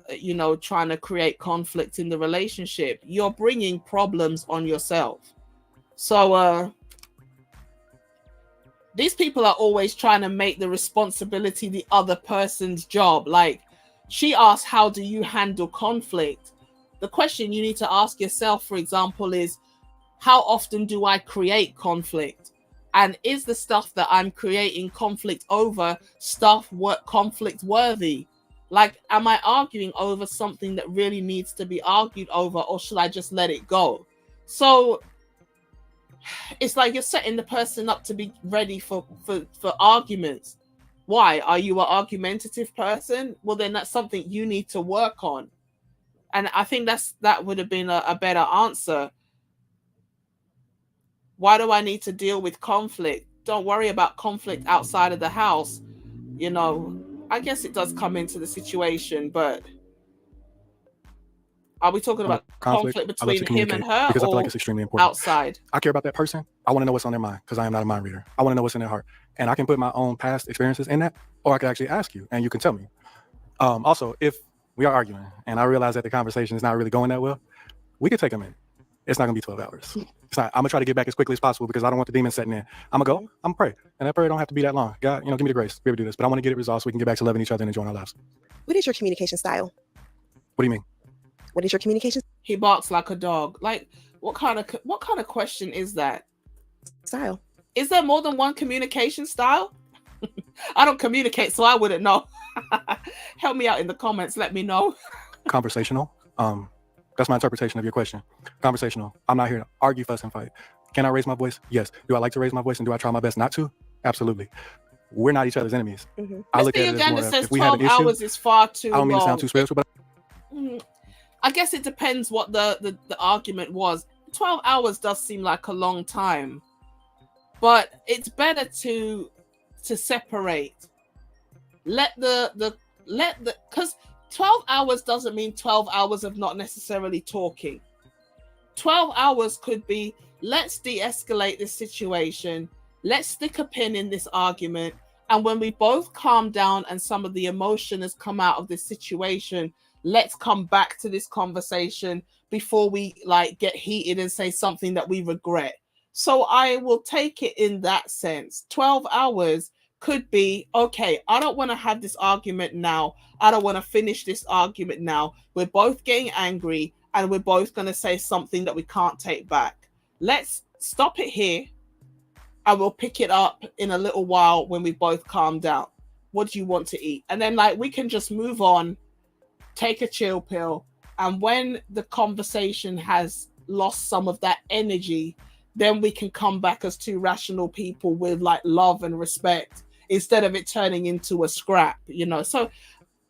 trying to create conflict in the relationship? You're bringing problems on yourself. So these people are always trying to make the responsibility the other person's job. Like she asked, how do you handle conflict? The question you need to ask yourself, for example, is how often do I create conflict? And is the stuff that I'm creating conflict over conflict worthy? Like, am I arguing over something that really needs to be argued over, or should I just let it go? So it's like you're setting the person up to be ready for arguments. Why? Are you an argumentative person? Well, then that's something you need to work on. And I think that would have been a better answer. Why do I need to deal with conflict? don't worry about conflict outside of the house, you know, I guess it does come into the situation, but are we talking about conflict I love to between him and communicate her because I feel like or it's extremely important. outside? I care about that person. I want to know what's on their mind because I am not a mind reader. I want to know what's in their heart. And I can put my own past experiences in that, or I can actually ask you and you can tell me. Also, if we are arguing and I realize that the conversation is not really going that well, we could take a minute. It's not gonna be 12 hours. It's not. I'm gonna try to get back as quickly as possible because I don't want the demon setting in. I'm gonna go, I'm gonna pray. And that prayer don't have to be that long. God, give me the grace to be able to do this. But I want to get it resolved so we can get back to loving each other and enjoying our lives. What is your communication style? What do you mean? What is your communication? He barks like a dog. Like, what kind of question is that? Style. Is there more than one communication style? I don't communicate, so I wouldn't know. Help me out in the comments. Let me know. Conversational. That's my interpretation of your question. Conversational. I'm not here to argue, fuss, and fight. Can I raise my voice? Yes. Do I like to raise my voice, and do I try my best not to? Absolutely. We're not each other's enemies. I look at it as more of, says if we have 12 an issue, hours is far too long. I don't mean to sound too spiritual, but I guess it depends what the argument was. 12 hours does seem like a long time, but it's better to separate. Because 12 hours doesn't mean 12 hours of not necessarily talking. 12 hours could be, let's de-escalate this situation. Let's stick a pin in this argument. And when we both calm down and some of the emotion has come out of this situation, let's come back to this conversation before we like get heated and say something that we regret. So I will take it in that sense. 12 hours could be, okay, I don't want to have this argument now. I don't want to finish this argument now. We're both getting angry and we're both going to say something that we can't take back. Let's stop it here and we'll pick it up in a little while when we both calm down. What do you want to eat? And then like we can just move on, take a chill pill. And when the conversation has lost some of that energy, then we can come back as two rational people with like love and respect instead of it turning into a scrap, you know. So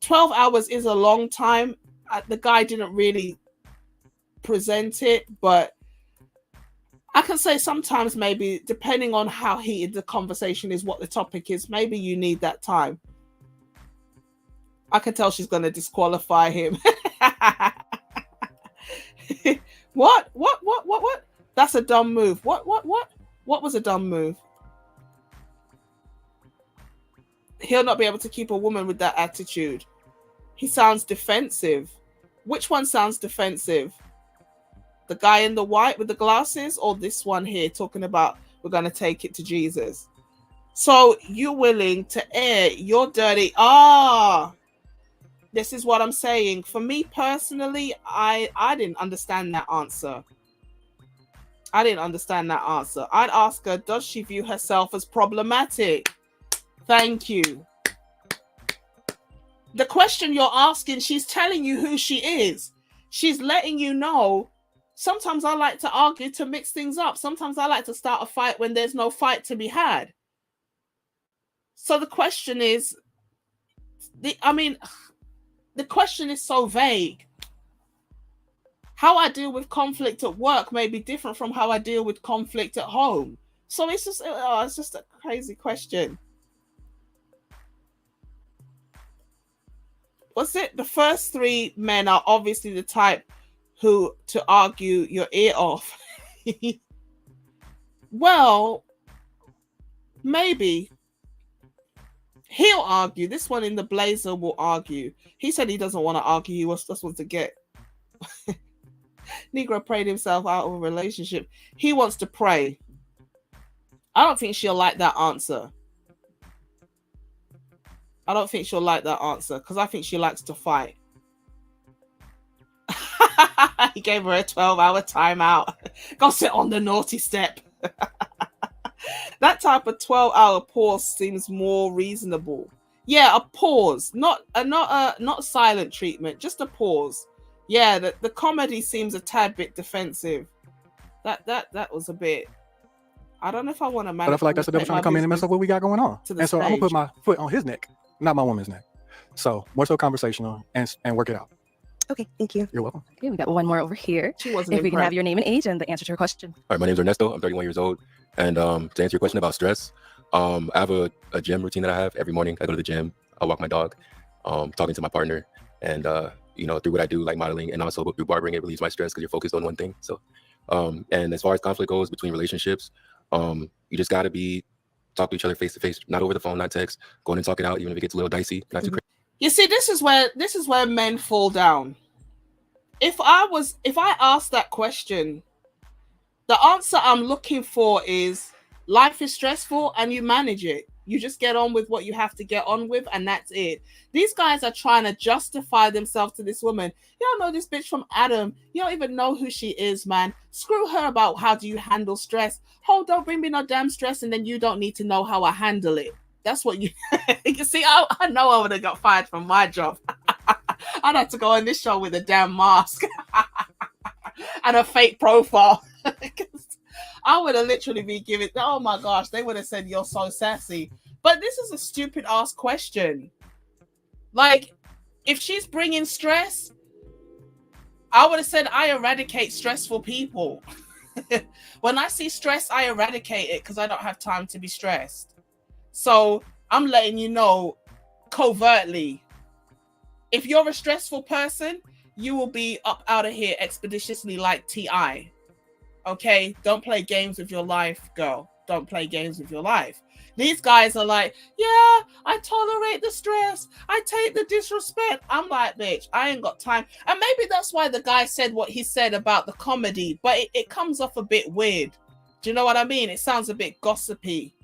12 hours is a long time. The guy didn't really present it, but I can say sometimes maybe depending on how heated the conversation is, what the topic is, maybe you need that time. I can tell she's going to disqualify him. What? That's a dumb move. What was a dumb move? He'll not be able to keep a woman with that attitude. He sounds defensive. Which one sounds defensive? The guy in the white with the glasses, or this one here talking about we're going to take it to Jesus? So you're willing to air your dirty... This is what I'm saying. For me personally, I didn't understand that answer. I'd ask her, does she view herself as problematic? Thank you. The question you're asking, she's telling you who she is. She's letting you know. Sometimes I like to argue to mix things up. Sometimes I like to start a fight when there's no fight to be had. So the question is, the question is so vague. How I deal with conflict at work may be different from how I deal with conflict at home. So it's just a crazy question. What's it? The first three men are obviously the type who to argue your ear off. Well, maybe. He'll argue. This one in the blazer will argue. He said he doesn't want to argue. He just wants to get... Negro prayed himself out of a relationship. He wants to pray. I don't think she'll like that answer. Because I think she likes to fight. He gave her a 12-hour timeout. Go sit on the naughty step. That type of 12-hour pause seems more reasonable. Yeah, a pause, not silent treatment, just a pause. Yeah, the comedy seems a tad bit defensive. That was a bit. I don't know if I want to. But I feel like that's the devil trying to come in and mess up what we got going on. And so I'm gonna put my foot on his neck, not my woman's neck. So more so conversational and work it out. Okay, thank you. You're welcome. Okay, we got one more over here. If we can have your name and age and the answer to your question. All right, my name's Ernesto. I'm 31 years old. And to answer your question about stress, I have a gym routine that I have every morning. I go to the gym, I walk my dog, talking to my partner, and through what I do, like modeling, and also through barbering, it relieves my stress because you're focused on one thing. So, and as far as conflict goes between relationships, you just gotta talk to each other face to face, not over the phone, not text. Go in and talk it out, even if it gets a little dicey, not too crazy. You see, this is where men fall down. If I asked that question, the answer I'm looking for is life is stressful and you manage it. You just get on with what you have to get on with, and that's it. These guys are trying to justify themselves to this woman. You don't know this bitch from Adam. You don't even know who she is, man. Screw her about how do you handle stress. Oh, don't bring me no damn stress, and then you don't need to know how I handle it. That's what you see. I know I would have got fired from my job. I'd have to go on this show with a damn mask and a fake profile. I would have literally been giving, oh my gosh, they would have said, you're so sassy. But this is a stupid ass question. Like, if she's bringing stress, I would have said, I eradicate stressful people. When I see stress, I eradicate it because I don't have time to be stressed. So I'm letting you know covertly, if you're a stressful person, you will be up out of here expeditiously like T.I. Okay, don't play games with your life, girl. Don't play games with your life. These guys are like, yeah, I tolerate the stress. I take the disrespect. I'm like, bitch, I ain't got time. And maybe that's why the guy said what he said about the comedy, but it comes off a bit weird. Do you know what I mean? It sounds a bit gossipy.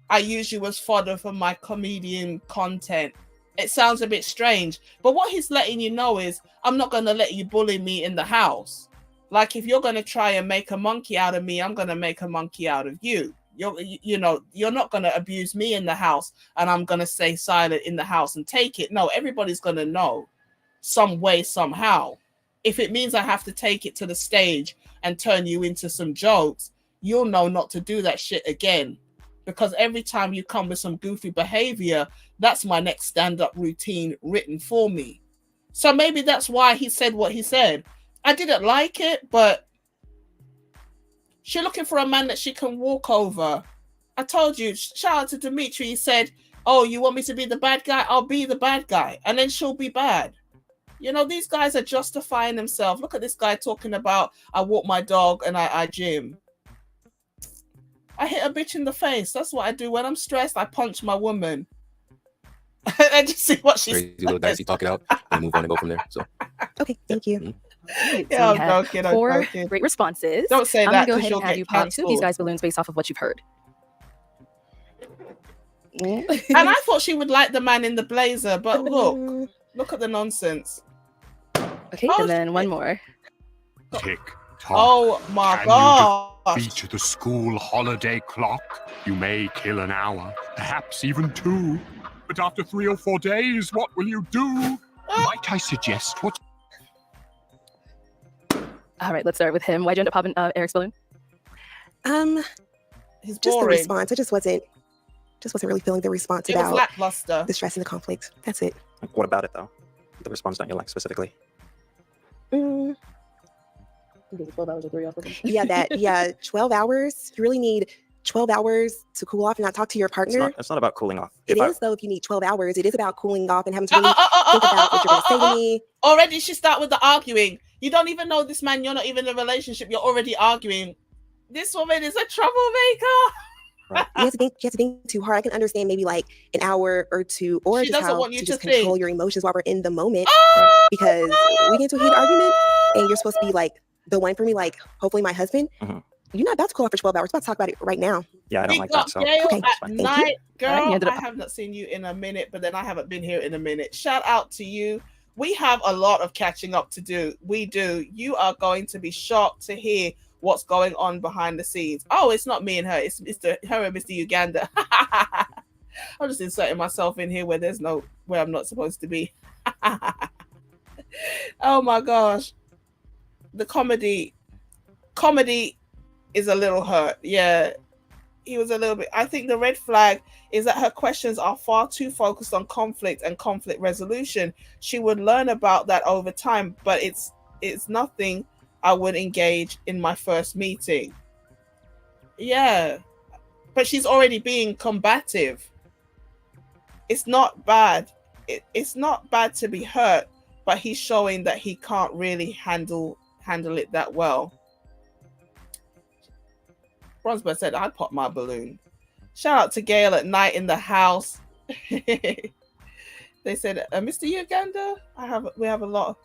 I use you as fodder for my comedian content. It sounds a bit strange. But what he's letting you know is, I'm not going to let you bully me in the house. Like, if you're going to try and make a monkey out of me, I'm going to make a monkey out of you. You're not going to abuse me in the house and I'm going to stay silent in the house and take it. No, everybody's going to know some way, somehow. If it means I have to take it to the stage and turn you into some jokes, you'll know not to do that shit again. Because every time you come with some goofy behavior, that's my next stand-up routine written for me. So maybe that's why he said what he said. I didn't like it, but she's looking for a man that she can walk over. I told you, shout out to Dimitri. He said, oh, you want me to be the bad guy? I'll be the bad guy. And then she'll be bad. You know, these guys are justifying themselves. Look at this guy talking about, I walk my dog and I gym. I hit a bitch in the face. That's what I do. When I'm stressed, I punch my woman. And just see what she's crazy little dicey, talk it out, and move on and go from there. So okay, thank you. Yeah, I'm joking. Four great responses. Don't say I'm that. gonna go ahead and have you pop two of these guys' balloons based off of what you've heard. And I thought she would like the man in the blazer, but look at the nonsense. Okay, and then one more. Tick tock. Oh my Can gosh. you defeat the school holiday clock? You may kill an hour, perhaps even 2. But after 3 or 4 days, what will you do? Might I suggest what? All right, let's start with him. Why'd you end up popping Eric's balloon? He's just the boring. response. I just wasn't really feeling the response It was about lackluster. the stress and the conflict. That's it. What about it though? The response don't you like specifically? 12 hours or 3 hours. Yeah, 12 hours. You really need 12 hours to cool off and not talk to your partner. It's not about cooling off. It is though. If you need 12 hours, it is about cooling off and having to really think about what you're going to say to me. Already she start with the arguing. You don't even know this man. You're not even in a relationship. You're already arguing. This woman is a troublemaker. Right. You have to think too hard. I can understand maybe like an hour or 2, or She just doesn't how want you to to just control think. your emotions while we're in the moment. Because we get into a heated argument and you're supposed to be like the one for me, like hopefully my husband. You're not about to call for 12 hours. We're about to talk about it right now. Yeah, I don't like that. So Gail okay, at thank you. night, girl. Alright, I have not seen you in a minute, but then I haven't been here in a minute. Shout out to you. We have a lot of catching up to do. We do. You are going to be shocked to hear what's going on behind the scenes. Oh, it's not me and her. It's her and Mr. Uganda. I'm just inserting myself in here where I'm not supposed to be. Oh my gosh. The comedy is a little hurt. Yeah. He was a little bit. I think the red flag is that her questions are far too focused on conflict and conflict resolution. She would learn about that over time, but it's nothing I would engage in my first meeting. Yeah. but she's already being combative. It's not bad. It's not bad to be hurt, but he's showing that he can't really handle it that well. Bronsberg said, I'd pop my balloon. Shout out to Gail at Night in the house. They said, Mr. Uganda, we have a lot of...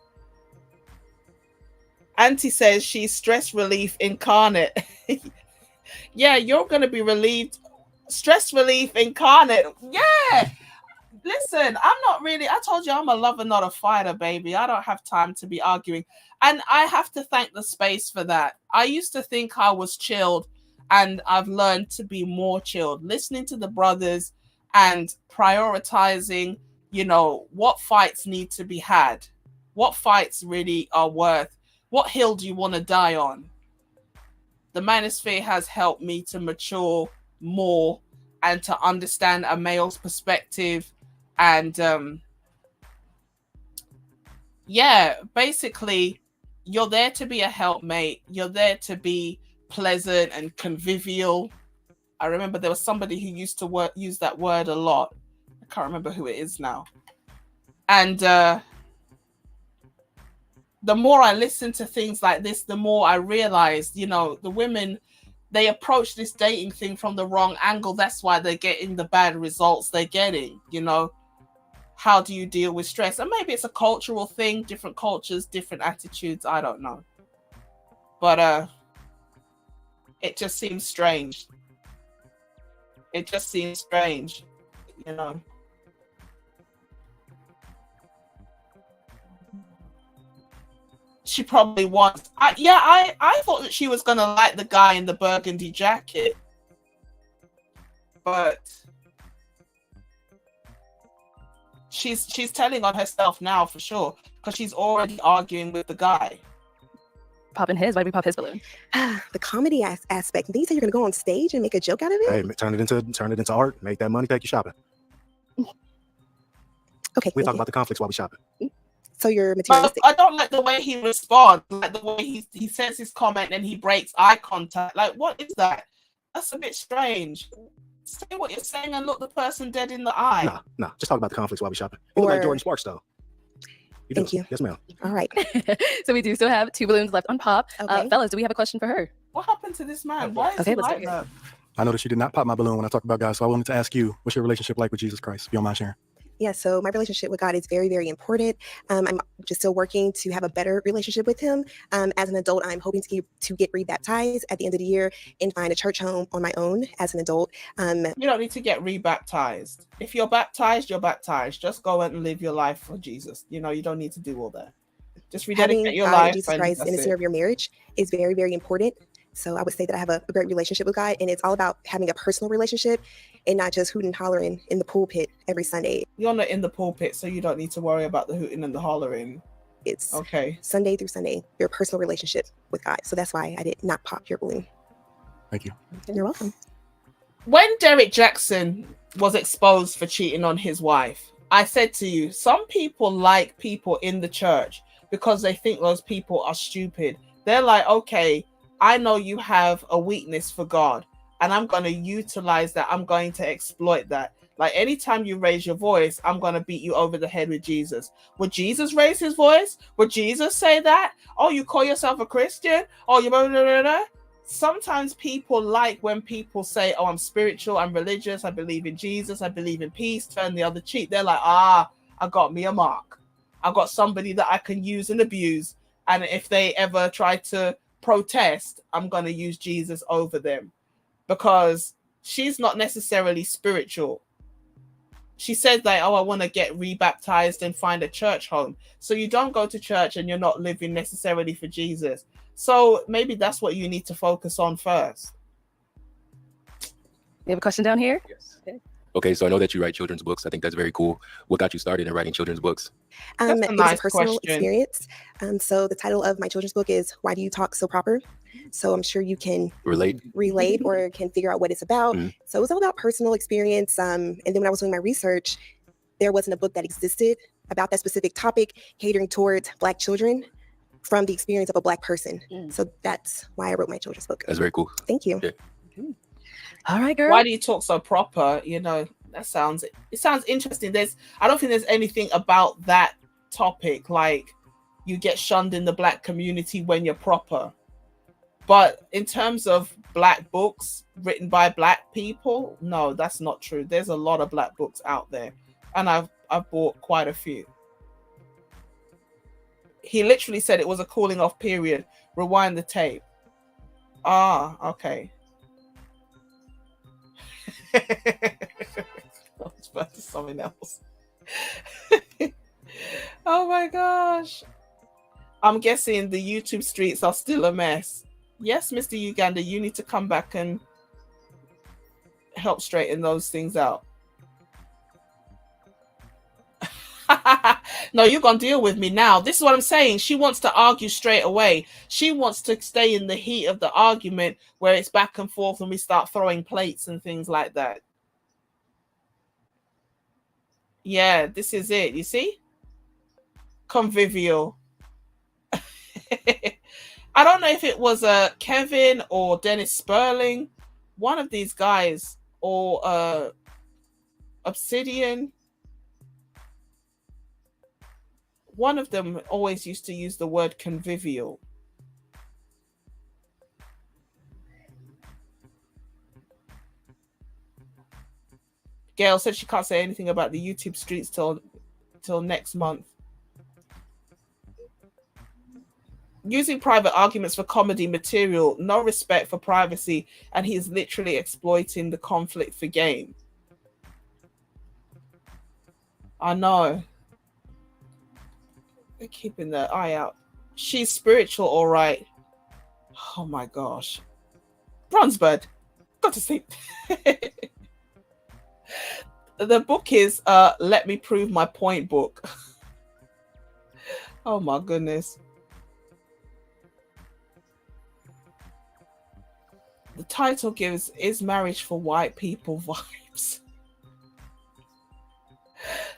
Auntie says she's stress relief incarnate. Yeah, you're going to be relieved. Stress relief incarnate. Yeah. Listen, I told you I'm a lover, not a fighter, baby. I don't have time to be arguing. And I have to thank the space for that. I used to think I was chilled, and I've learned to be more chilled, listening to the brothers and prioritizing, what fights need to be had, what fights really are worth, what hill do you want to die on? The manosphere has helped me to mature more and to understand a male's perspective. And basically, you're there to be a helpmate. You're there to be pleasant and convivial. I remember there was somebody who used to use that word a lot. I can't remember who it is now. And the more I listen to things like this, the more I realize, the women, they approach this dating thing from the wrong angle. That's why they're getting the bad results they're getting, How do you deal with stress? And maybe it's a cultural thing, different cultures, different attitudes. I don't know. But it just seems strange. It just seems strange, She probably wants... I thought that she was going to like the guy in the burgundy jacket. But she's telling on herself now for sure, because she's already arguing with the guy. Popping his, why we pop his balloon? The comedy aspect. Did you say you're gonna go on stage and make a joke out of it? Hey, turn it into art. Make that money. Take you shopping. Okay. We talk about the conflicts while we shopping. So you're materialistic. I don't like the way he responds, like the way he says his comment and he breaks eye contact. Like, what is that? That's a bit strange. Say what you're saying and look the person dead in the eye. No. Just talk about the conflicts while we shopping. You look like Jordan Sparks, though. Thank you. Yes, ma'am. All right. So we do still have 2 balloons left on pop. Okay. Fellas, do we have a question for her? What happened to this man? Why is he like that? I noticed you did not pop my balloon when I talked about God, so I wanted to ask you, what's your relationship like with Jesus Christ? If you don't mind sharing. Yeah, so my relationship with God is very, very important. I'm just still working to have a better relationship with him. As an adult, I'm hoping to get rebaptized at the end of the year and find a church home on my own as an adult. You don't need to get rebaptized. If you're baptized, you're baptized. Just go and live your life for Jesus. You don't need to do all that. Just rededicate your life. Jesus Christ in the center of your marriage is very, very important. So I would say that I have a great relationship with God, and it's all about having a personal relationship and not just hooting and hollering in the pulpit every Sunday. You're not in the pulpit, so you don't need to worry about the hooting and the hollering. It's okay. Sunday through Sunday, your personal relationship with God. So that's why I did not pop your balloon. Thank you. You're welcome. When Derek Jackson was exposed for cheating on his wife, I said to you, some people like people in the church because they think those people are stupid. They're like, okay, I know you have a weakness for God, and I'm going to utilize that. I'm going to exploit that. Like, anytime you raise your voice, I'm going to beat you over the head with Jesus. Would Jesus raise his voice? Would Jesus say that? Oh, you call yourself a Christian? Oh, you blah, blah, blah, blah. Sometimes people like when people say, oh, I'm spiritual, I'm religious, I believe in Jesus, I believe in peace, turn the other cheek. They're like, I got me a mark. I got somebody that I can use and abuse. And if they ever try to protest, I'm going to use Jesus over them, because she's not necessarily spiritual. She says that, oh, I want to get rebaptized and find a church home. So you don't go to church and you're not living necessarily for Jesus. So maybe that's what you need to focus on first. We have a question down here. Yes. Okay, so I know that you write children's books. I think that's very cool. What got you started in writing children's books? That's a It nice was a personal question. experience. So the title of my children's book is Why Do You Talk So Proper? So I'm sure you can relate or can figure out what it's about. So it was all about personal experience. And then when I was doing my research, there wasn't a book that existed about that specific topic catering towards Black children from the experience of a Black person. So that's why I wrote my children's book. That's very cool. Thank you. Yeah. All right, girl. Why do you talk so proper? You know, it sounds interesting. I don't think there's anything about that topic like you get shunned in the black community when you're proper. But in terms of black books written by black people, no, that's not true. There's a lot of black books out there, and I've bought quite a few. He literally said it was a cooling off period. Rewind the tape. Ah, okay. It's back to something else. Oh my gosh. I'm guessing the YouTube streets are still a mess. Yes, Mr. Uganda, you need to come back and help straighten those things out. No, you're going to deal with me now. This is what I'm saying. She wants to argue straight away. She wants to stay in the heat of the argument where it's back and forth and we start throwing plates and things like that. Yeah, this is it. You see? Convivial. I don't know if it was Kevin or Dennis Sperling, one of these guys, or Obsidian. One of them always used to use the word convivial. Gail said she can't say anything about the YouTube streets till next month. Using private arguments for comedy material, no respect for privacy, and he's literally exploiting the conflict for gain. I know. They're keeping their eye out. She's spiritual, all right. Oh my gosh. Bronzebird, go to sleep. The book is Let Me Prove My Point book. Oh my goodness. The title gives Is Marriage for White People vibes.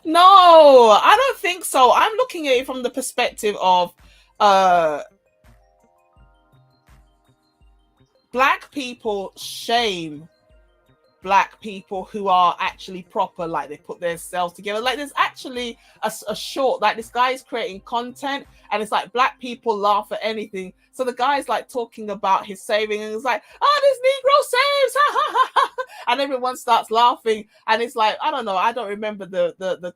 No, I don't think so. I'm looking at it from the perspective of black people shame black people who are actually proper, like they put themselves together. Like there's actually a short, like this guy is creating content and it's like black people laugh at anything. So the guy's like talking about his saving and it's like, oh, this Negro saves, ha, ha, ha, ha. And everyone starts laughing. And it's like, I don't know, I don't remember the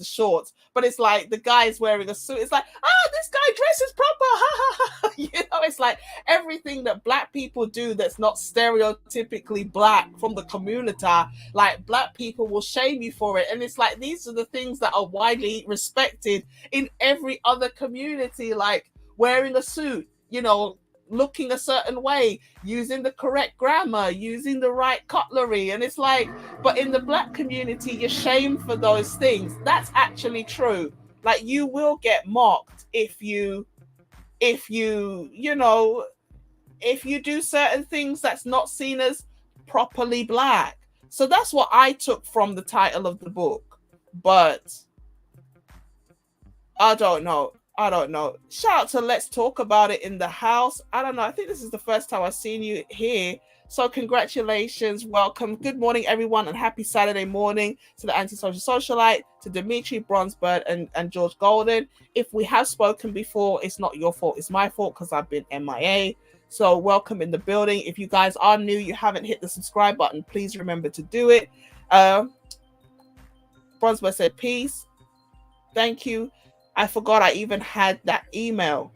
shorts, but it's like the guy's wearing a suit. It's like, oh, this guy dresses proper, ha, ha, ha. You know, it's like everything that black people do that's not stereotypically black from the community, like black people will shame you for it. And it's like these are the things that are widely respected in every other community, like wearing a suit, you know, looking a certain way, using the correct grammar, using the right cutlery. And it's like, but in the black community, you're shamed for those things. That's actually true. Like you will get mocked if you know, if you do certain things that's not seen as properly black. So that's what I took from the title of the book. But I don't know. Shout out to Let's Talk About It in the house. I don't know. I think this is the first time I've seen you here. So congratulations. Welcome. Good morning, everyone, and happy Saturday morning to the Antisocial Socialite, to Dimitri, Bronzebird, and George Golden. If we have spoken before, it's not your fault. It's my fault because I've been MIA. So welcome in the building. If you guys are new, you haven't hit the subscribe button, please remember to do it. Bronzebird said, peace. Thank you. I forgot I even had that email.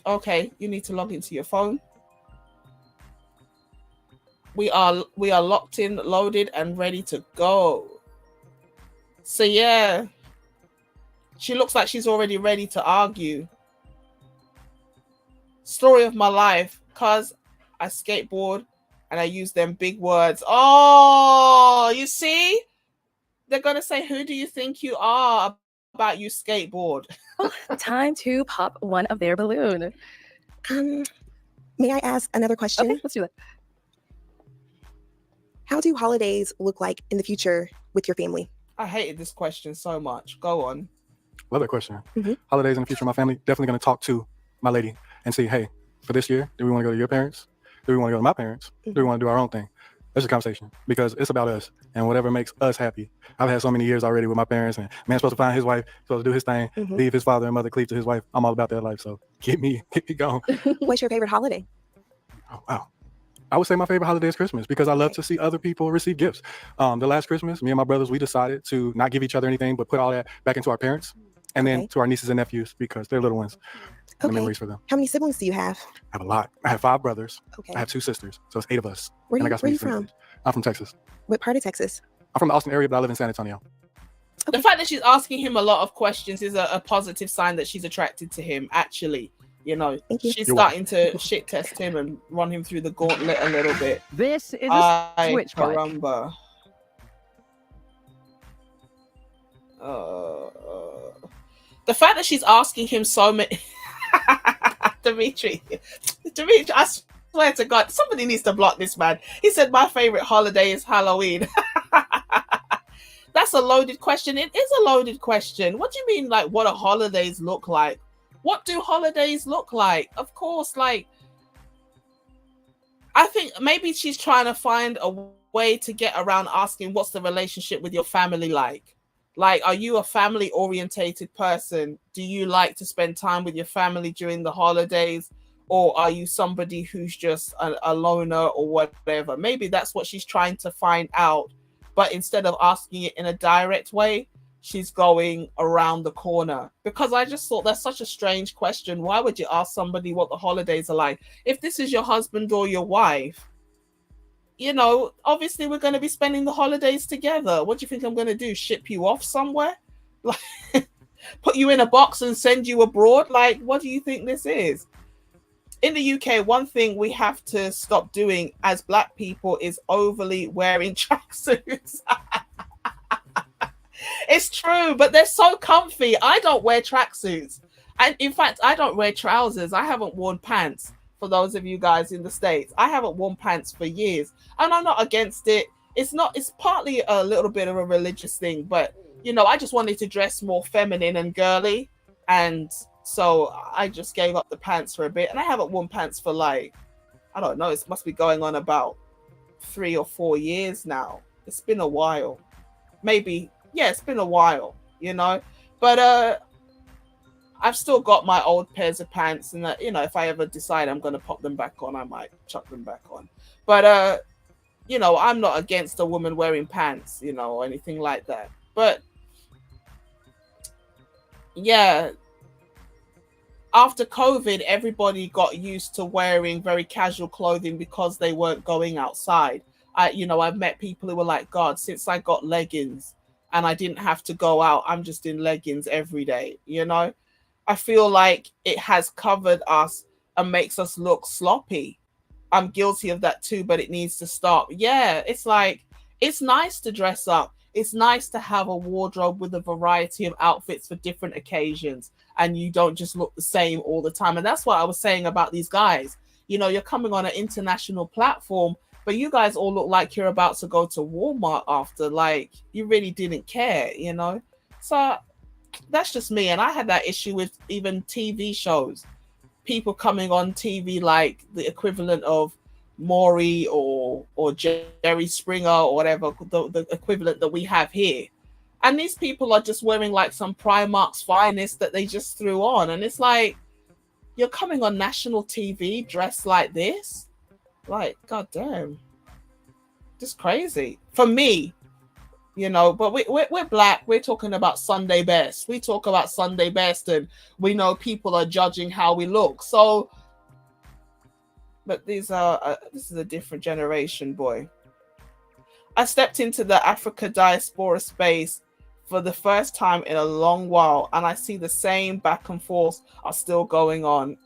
Okay, you need to log into your phone. We are locked in, loaded, and ready to go. So yeah, she looks like she's already ready to argue. Story of my life, cause I skateboard and I use them big words. Oh, you see? They're gonna say, who do you think you are? About you skateboard. Time to pop one of their balloon. May I ask another question? Okay, let's do it. How do holidays look like in the future with your family? I hated this question so much. Go on. Love that question. Holidays in the future, my family, definitely going to talk to my lady and say, hey, for this year, do we want to go to your parents? Do we want to go to my parents? Do we want to do our own thing? That's a conversation because it's about us and whatever makes us happy. I've had so many years already with my parents, and man's supposed to find his wife, supposed to do his thing, leave his father and mother, cleave to his wife. I'm all about that life, so get me going. What's your favorite holiday? Oh, wow. I would say my favorite holiday is Christmas because I love to see other people receive gifts. The last Christmas, me and my brothers, we decided to not give each other anything, but put all that back into our parents and then to our nieces and nephews because they're little ones. The memories for them. How many siblings do you have? I have a lot. I have 5 brothers. Okay. I have 2 sisters, so it's 8 of us. Where and I you, got some where you nieces and from? nephews. I'm from Texas. What part of Texas? I'm from the Austin area, but I live in San Antonio. The fact that she's asking him a lot of questions is a positive sign that she's attracted to him, actually. You know, she's starting to shit test him and run him through the gauntlet a little bit. This is a switch bike. Caramba. The fact that she's asking him so many... Dimitri, I swear to God, somebody needs to block this man. He said, my favorite holiday is Halloween. That's a loaded question. It is a loaded question. What do you mean, like, what do holidays look like? What do holidays look like? Of course, like, I think maybe she's trying to find a way to get around asking, what's the relationship with your family like? Like, are you a family orientated person? Do you like to spend time with your family during the holidays? Or are you somebody who's just a loner or whatever? Maybe that's what she's trying to find out. But instead of asking it in a direct way, she's going around the corner. Because I just thought that's such a strange question. Why would you ask somebody what the holidays are like? If this is your husband or your wife, you know, obviously we're going to be spending the holidays together. What do you think I'm going to do? Ship you off somewhere? Like, put you in a box and send you abroad? Like, what do you think this is? In the UK, one thing we have to stop doing as Black people is overly wearing tracksuits. It's true, but they're so comfy. I don't wear tracksuits. And in fact, I don't wear trousers. I haven't worn pants. For those of you guys in the States, I haven't worn pants for years. And I'm not against it. It's partly a little bit of a religious thing, but you know, I just wanted to dress more feminine and girly. And so I just gave up the pants for a bit. And I haven't worn pants for like, I don't know, it must be going on about 3 or 4 years now. It's been a while. Maybe, yeah, it's been a while, you know. But I've still got my old pairs of pants, and you know, if I ever decide I'm going to pop them back on, I might chuck them back on. But you know, I'm not against a woman wearing pants, you know, or anything like that. But yeah, after COVID, everybody got used to wearing very casual clothing because they weren't going outside. I've met people who were like, God, since I got leggings and I didn't have to go out, I'm just in leggings every day, you know? I feel like it has covered us and makes us look sloppy. I'm guilty of that too, but it needs to stop. Yeah, it's like, it's nice to dress up. It's nice to have a wardrobe with a variety of outfits for different occasions, and you don't just look the same all the time. And that's what I was saying about these guys. You know, you're coming on an international platform, but you guys all look like you're about to go to Walmart after, like, you really didn't care, you know? So that's just me. And I had that issue with even TV shows. People coming on TV like the equivalent of Maury or Jerry Springer or whatever, the equivalent that we have here. And these people are just wearing like some Primark's finest that they just threw on. And it's like, you're coming on national TV dressed like this? Like, goddamn. Just crazy. For me, you know, but we're Black. We're talking about Sunday best. We talk about Sunday best, and we know people are judging how we look. So, but this is a different generation, boy. I stepped into the Africa diaspora space for the first time in a long while, and I see the same back and forth are still going on.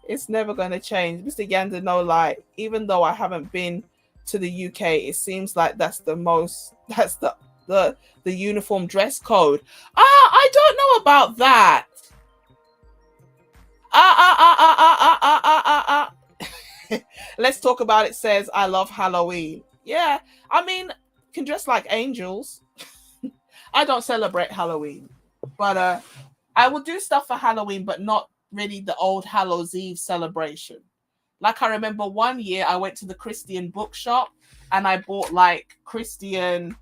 It's never going to change. Mr. Yanda, no lie. Even though I haven't been to the UK, it seems like that's the uniform dress code. I don't know about that. Let's talk about it. Says I love Halloween. Yeah, I mean, can dress like angels. I don't celebrate Halloween, but I will do stuff for Halloween, but not really the old Hallows Eve celebration. Like I remember one year I went to the Christian bookshop and I bought like Christian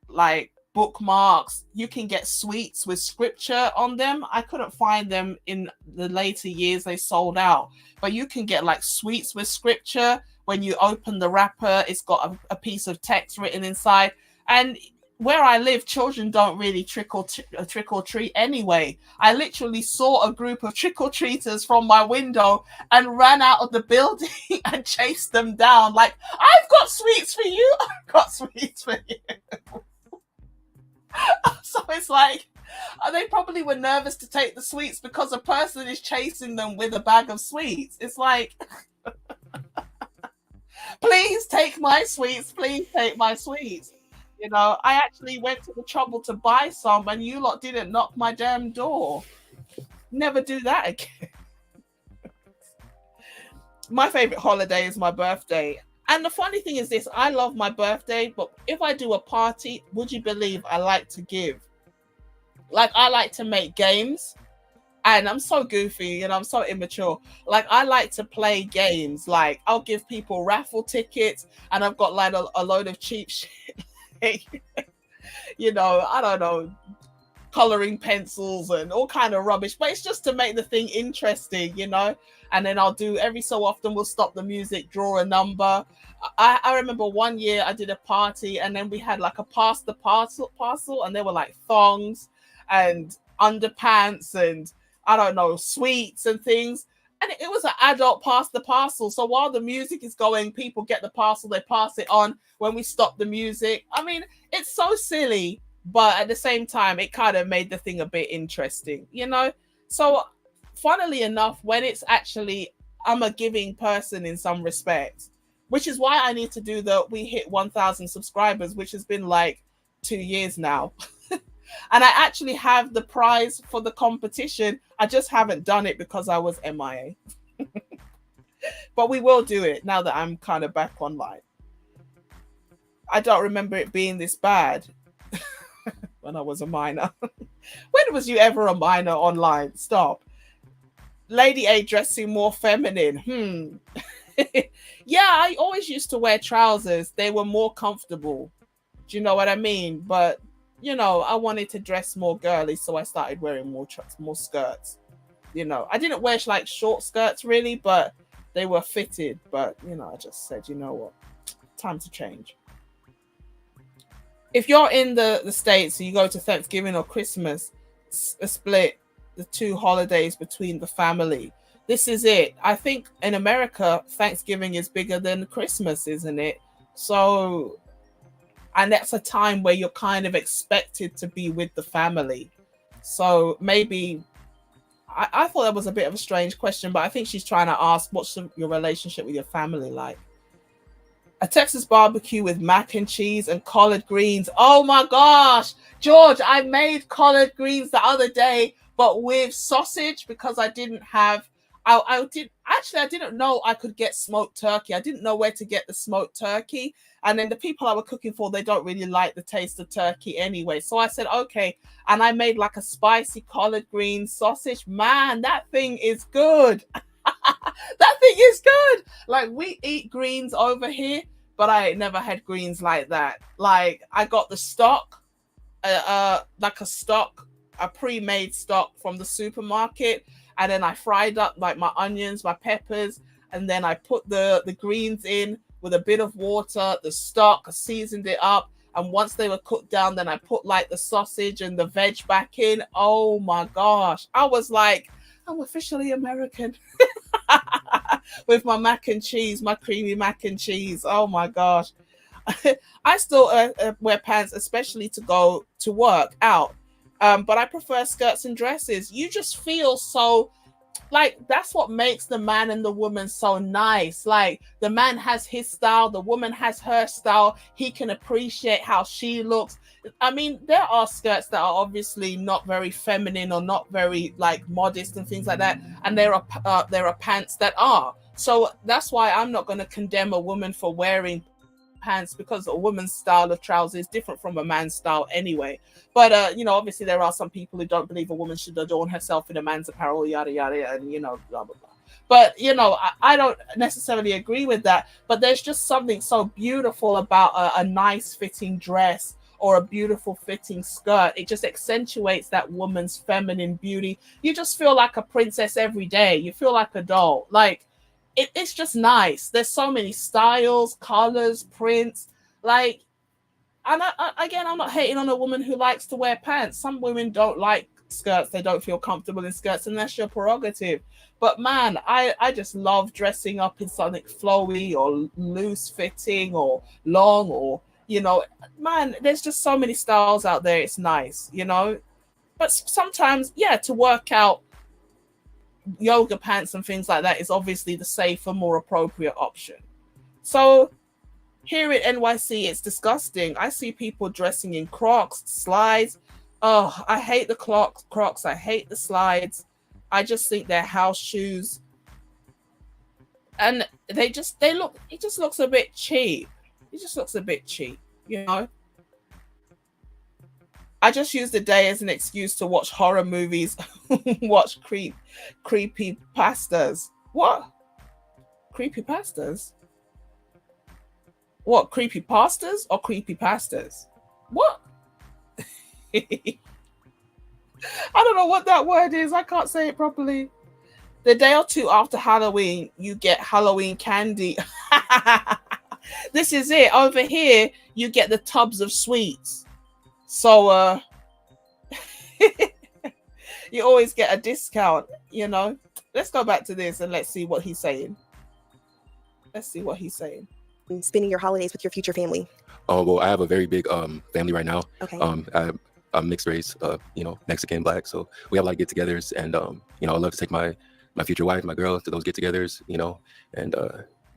like bookmarks. You can get sweets with scripture on them. I couldn't find them in the later years, they sold out, but you can get like sweets with scripture. When you open the wrapper, it's got a piece of text written inside. And where I live, children don't really trick or treat anyway. I literally saw a group of trick-or-treaters from my window and ran out of the building and chased them down like, I've got sweets for you, I've got sweets for you. So it's like, they probably were nervous to take the sweets because a person is chasing them with a bag of sweets. It's like, please take my sweets, please take my sweets. You know, I actually went to the trouble to buy some and you lot didn't knock my damn door. Never do that again. My favorite holiday is my birthday. And the funny thing is this, I love my birthday, but if I do a party, would you believe I like to give? Like, I like to make games. And I'm so goofy and I'm so immature. Like, I like to play games. Like, I'll give people raffle tickets and I've got like a load of cheap shit. You know, I don't know, coloring pencils and all kind of rubbish, but it's just to make the thing interesting, you know. And then I'll do, every so often we'll stop the music, draw a number. I remember one year I did a party and then we had like a pass the parcel, and there were like thongs and underpants and I don't know, sweets and things. And it was an adult pass the parcel. So while the music is going, people get the parcel, they pass it on when we stop the music. I mean, it's so silly, but at the same time, it kind of made the thing a bit interesting, you know? So funnily enough, when it's actually, I'm a giving person in some respects, which is why I need to do we hit 1,000 subscribers, which has been like 2 years now. And I actually have the prize for the competition. I just haven't done it because I was MIA. But we will do it now that I'm kind of back online. I don't remember it being this bad when I was a minor. When was you ever a minor online? Stop. Lady A dressing more feminine. Yeah, I always used to wear trousers. They were more comfortable. Do you know what I mean? But you know, I wanted to dress more girly, so I started wearing more skirts. You know, I didn't wear like short skirts really, but they were fitted. But you know, I just said, you know what, time to change. If you're in the States and you go to Thanksgiving or Christmas, split the two holidays between the family. This is it. I think in America, Thanksgiving is bigger than Christmas, isn't it? So, and that's a time where you're kind of expected to be with the family. So maybe, I thought that was a bit of a strange question, but I think she's trying to ask, what's your relationship with your family like? A Texas barbecue with mac and cheese and collard greens. Oh my gosh, George, I made collard greens the other day, but with sausage because I didn't have, I didn't know I could get smoked turkey. I didn't know where to get the smoked turkey. And then the people I were cooking for, they don't really like the taste of turkey anyway. So I said, okay. And I made like a spicy collard green sausage. Man, that thing is good. That thing is good. Like, we eat greens over here, but I never had greens like that. Like, I got the stock, like a pre-made stock from the supermarket. And then I fried up like my onions, my peppers, and then I put the greens in with a bit of water, the stock, seasoned it up. And once they were cooked down, then I put like the sausage and the veg back in. Oh my gosh. I was like, I'm officially American. With my mac and cheese, my creamy mac and cheese. Oh my gosh. I still wear pants, especially to go to work out. But I prefer skirts and dresses. You just feel so, like, that's what makes the man and the woman so nice. Like, the man has his style, the woman has her style. He can appreciate how she looks. I mean, there are skirts that are obviously not very feminine or not very like modest and things like that, and there are pants that are. So that's why I'm not going to condemn a woman for wearing pants, because a woman's style of trousers is different from a man's style anyway. But you know, obviously there are some people who don't believe a woman should adorn herself in a man's apparel, yada yada, and you know, blah blah blah. But you know, I don't necessarily agree with that. But there's just something so beautiful about a nice fitting dress or a beautiful fitting skirt. It just accentuates that woman's feminine beauty. You just feel like a princess every day. You feel like a doll. Like it's just nice. There's so many styles, colors, prints. Like, and again, I'm not hating on a woman who likes to wear pants. Some women don't like skirts. They don't feel comfortable in skirts, and that's your prerogative. But man, I just love dressing up in something flowy or loose fitting or long, or you know, man, there's just so many styles out there. It's nice, you know. But sometimes, yeah, to work out, yoga pants and things like that is obviously the safer, more appropriate option. So here at NYC, it's disgusting. I see people dressing in Crocs, slides. Oh, I hate the Crocs. I hate the slides. I just think they're house shoes. And it just looks a bit cheap. It just looks a bit cheap, you know? I just use the day as an excuse to watch horror movies, watch creepy pastas. What? Creepy pastas? What, creepy pastas or creepy pastas? What? I don't know what that word is. I can't say it properly. The day or two after Halloween, you get Halloween candy. This is it. Over here, you get the tubs of sweets. So you always get a discount, you know. Let's go back to this and let's see what he's saying. Let's see what he's saying. Spending your holidays with your future family. Oh, well, I have a very big family right now. Okay. I'm mixed race, you know, Mexican, Black. So we have a lot of get-togethers, and you know, I love to take my future wife, my girl, to those get-togethers, you know, and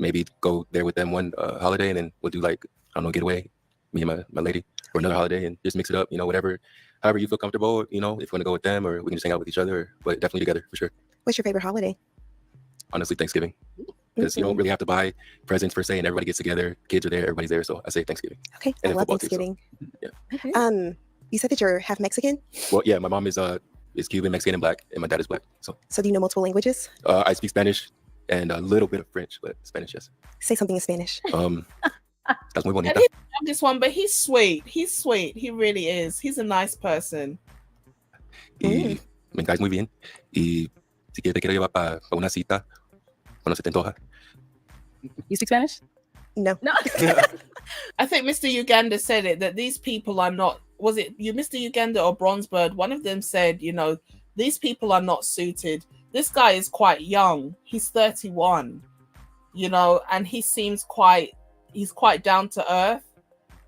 maybe go there with them one holiday, and then we'll do like, I don't know, getaway, me and my lady, or another holiday, and just mix it up, you know, whatever, however you feel comfortable, you know, if you want to go with them, or we can just hang out with each other, but definitely together for sure. What's your favorite holiday? Honestly, Thanksgiving. Because you don't really have to buy presents per se, and everybody gets together. Kids are there, everybody's there. So I say Thanksgiving. Okay, And I then love football too, so, Thanksgiving. yeah. You said that you're half Mexican. Well, yeah, my mom is Cuban, Mexican, and Black, and my dad is Black. So So do you know multiple languages? I speak Spanish and a little bit of French, but Spanish, yes. Say something in Spanish. That's muy bonita. And he's this one, but he's sweet. He's sweet. He really is. He's a nice person. Y me caes muy bien. Y si quieres te quiero llevar para una cita, cuando se te antoja. You speak Spanish? No. No. I think Mr. Uganda said it, that these people are not, was it you, Mr. Uganda or Bronzebird? One of them said, you know, these people are not suited. This guy is quite young. He's 31, you know, and he seems he's quite down to earth.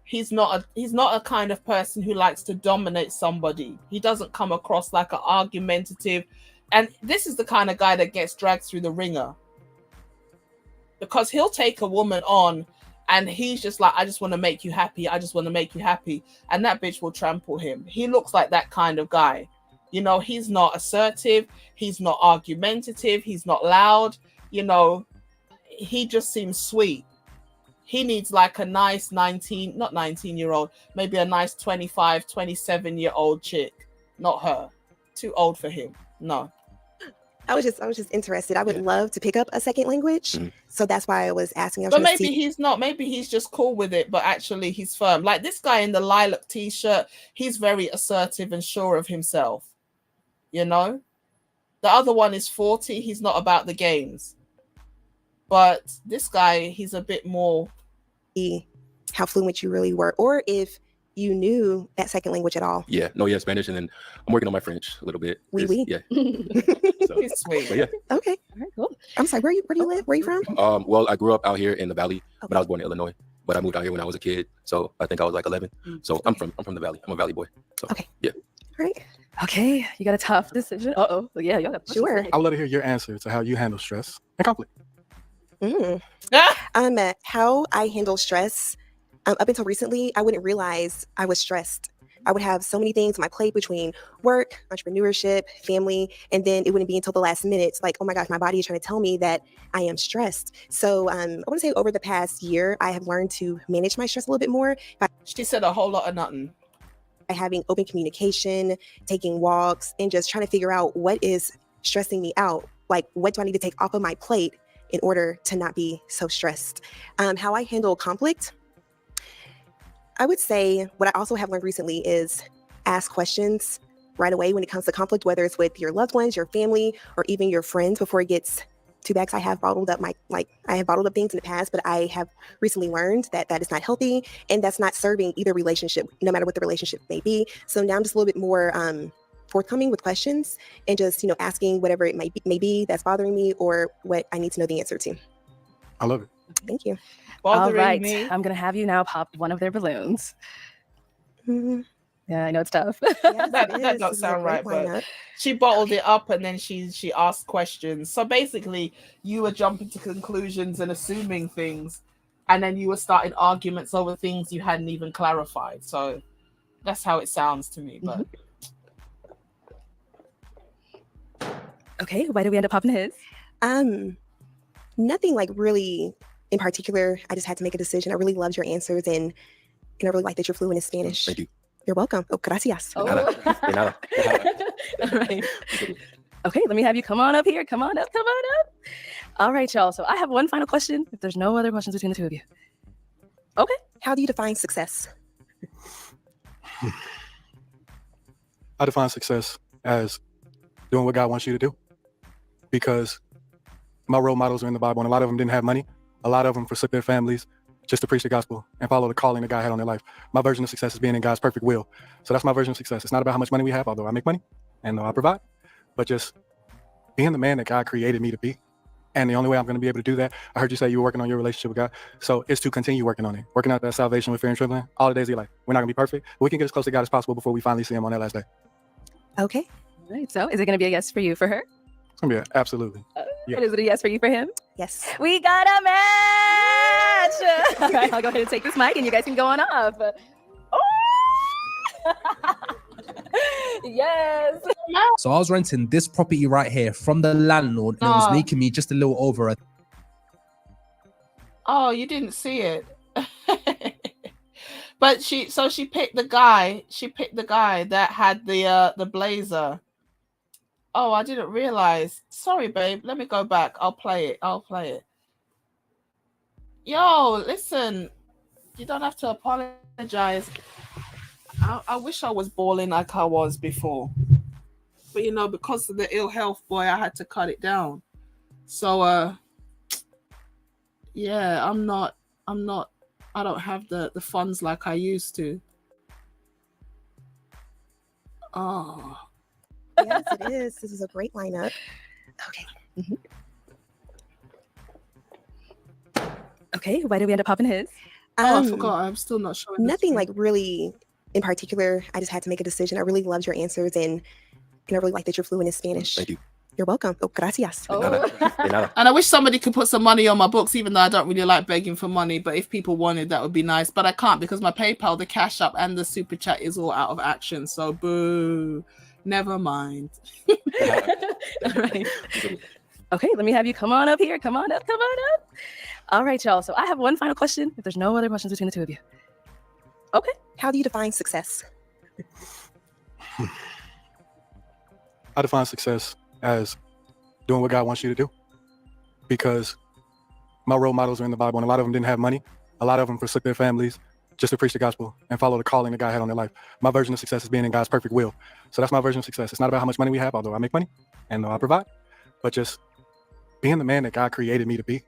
He's not a kind of person who likes to dominate somebody. He doesn't come across like an argumentative, and this is the kind of guy that gets dragged through the ringer. Because he'll take a woman on and he's just like, I just want to make you happy. I just want to make you happy. And that bitch will trample him. He looks like that kind of guy. You know, he's not assertive. He's not argumentative. He's not loud. You know, he just seems sweet. He needs like a nice not 19-year-old, maybe a nice 25, 27-year-old chick. Not her. Too old for him. No. I was just interested. I would love to pick up a second language. So that's why I was asking. But maybe he's not. Maybe he's just cool with it, but actually he's firm. Like this guy in the lilac t-shirt, he's very assertive and sure of himself. You know? The other one is 40. He's not about the games. But this guy, he's a bit more... How fluent you really were, or if you knew that second language at all. Yeah, Spanish, and then I'm working on my French a little bit. Oui. Yeah. He's sweet. But yeah. Okay. All right, cool. I'm sorry, where do you live? Where are you from? Well, I grew up out here in the Valley, but I was born in Illinois. But I moved out here when I was a kid, so I think I was like 11. So I'm from the Valley. I'm a Valley boy. So, okay. Yeah. All right. Okay, you got a tough decision. Yeah, y'all got sure. I'd love to hear your answer to how you handle stress and conflict. How I handle stress. Up until recently, I wouldn't realize I was stressed. I would have so many things on my plate between work, entrepreneurship, family, and then it wouldn't be until the last minute, like, oh my gosh, my body is trying to tell me that I am stressed. So I want to say over the past year, I have learned to manage my stress a little bit more. She said a whole lot of nothing. By having open communication, taking walks, and just trying to figure out what is stressing me out. like, what do I need to take off of my plate in order to not be so stressed? How I handle conflict, I would say what I also have learned recently is ask questions right away when it comes to conflict, whether it's with your loved ones, your family, or even your friends before it gets too bad. I have bottled up I have bottled up things in the past, but I have recently learned that that is not healthy and that's not serving either relationship, no matter what the relationship may be. So now I'm just a little bit more forthcoming with questions and just, asking whatever it may be that's bothering me or what I need to know the answer to. I love it. Thank you. All right. I'm going to have you now pop one of their balloons. Mhm. Yeah, I know it's tough. That don't sound right, but she bottled it up and then she asked questions. So basically, you were jumping to conclusions and assuming things, and then you were starting arguments over things you hadn't even clarified. So that's how it sounds to me. But Okay, why did we end up popping his? Nothing like really in particular. I just had to make a decision. I really loved your answers and I really like that you're fluent in Spanish. Thank you. You're welcome. Oh, gracias. Oh. De nada. All right. Okay, let me have you come on up here. Come on up. All right, y'all. So I have one final question. If there's no other questions between the two of you. Okay. How do you define success? I define success as doing what God wants you to do, because my role models are in the Bible, and a lot of them didn't have money. A lot of them forsook their families just to preach the gospel and follow the calling that God had on their life. My version of success is being in God's perfect will. So that's my version of success. It's not about how much money we have, although I make money and I provide, but just being the man that God created me to be. And the only way I'm going to be able to do that, I heard you say you were working on your relationship with God. So it's to continue working on it, working out that salvation with fear and trembling all the days of your life. We're not going to be perfect, but we can get as close to God as possible before we finally see him on that last day. Okay. All right. So is it going to be a yes for you for her? It's going to be absolutely. And is it a yes for you for him? Yes. We got a match. All right, I'll go ahead and take this mic and you guys can go on off. Oh! Yes. So I was renting this property right here from the landlord, and it was making me just a little over a. Oh, you didn't see it. But she picked the guy. She picked the guy that had the blazer. Oh, I didn't realize. Sorry, babe. Let me go back. I'll play it. Yo, listen. You don't have to apologize. I wish I was balling like I was before. But because of the ill health, boy, I had to cut it down. So yeah, I don't have the funds like I used to. Oh. Yes, it is. This is a great lineup. Okay. Okay, why did we end up popping his? I forgot. I'm still not sure. Nothing like really in particular. I just had to make a decision. I really loved your answers and I really like that you're fluent in Spanish. Thank you. You're welcome. Oh, gracias. De nada. And I wish somebody could put some money on my books, even though I don't really like begging for money. But if people wanted, that would be nice. But I can't because my PayPal, the Cash App, and the Super Chat is all out of action. So boo. Never mind. All right. Okay, let me have you come on up here. Come on up. All right, y'all. So I have one final question. If there's no other questions between the two of you. Okay. How do you define success? I define success as doing what God wants you to do, because my role models are in the Bible, and a lot of them didn't have money. A lot of them forsook their families just to preach the gospel and follow the calling that God had on their life. My version of success is being in God's perfect will. So that's my version of success. It's not about how much money we have, although I make money and I provide, but just being the man that God created me to be.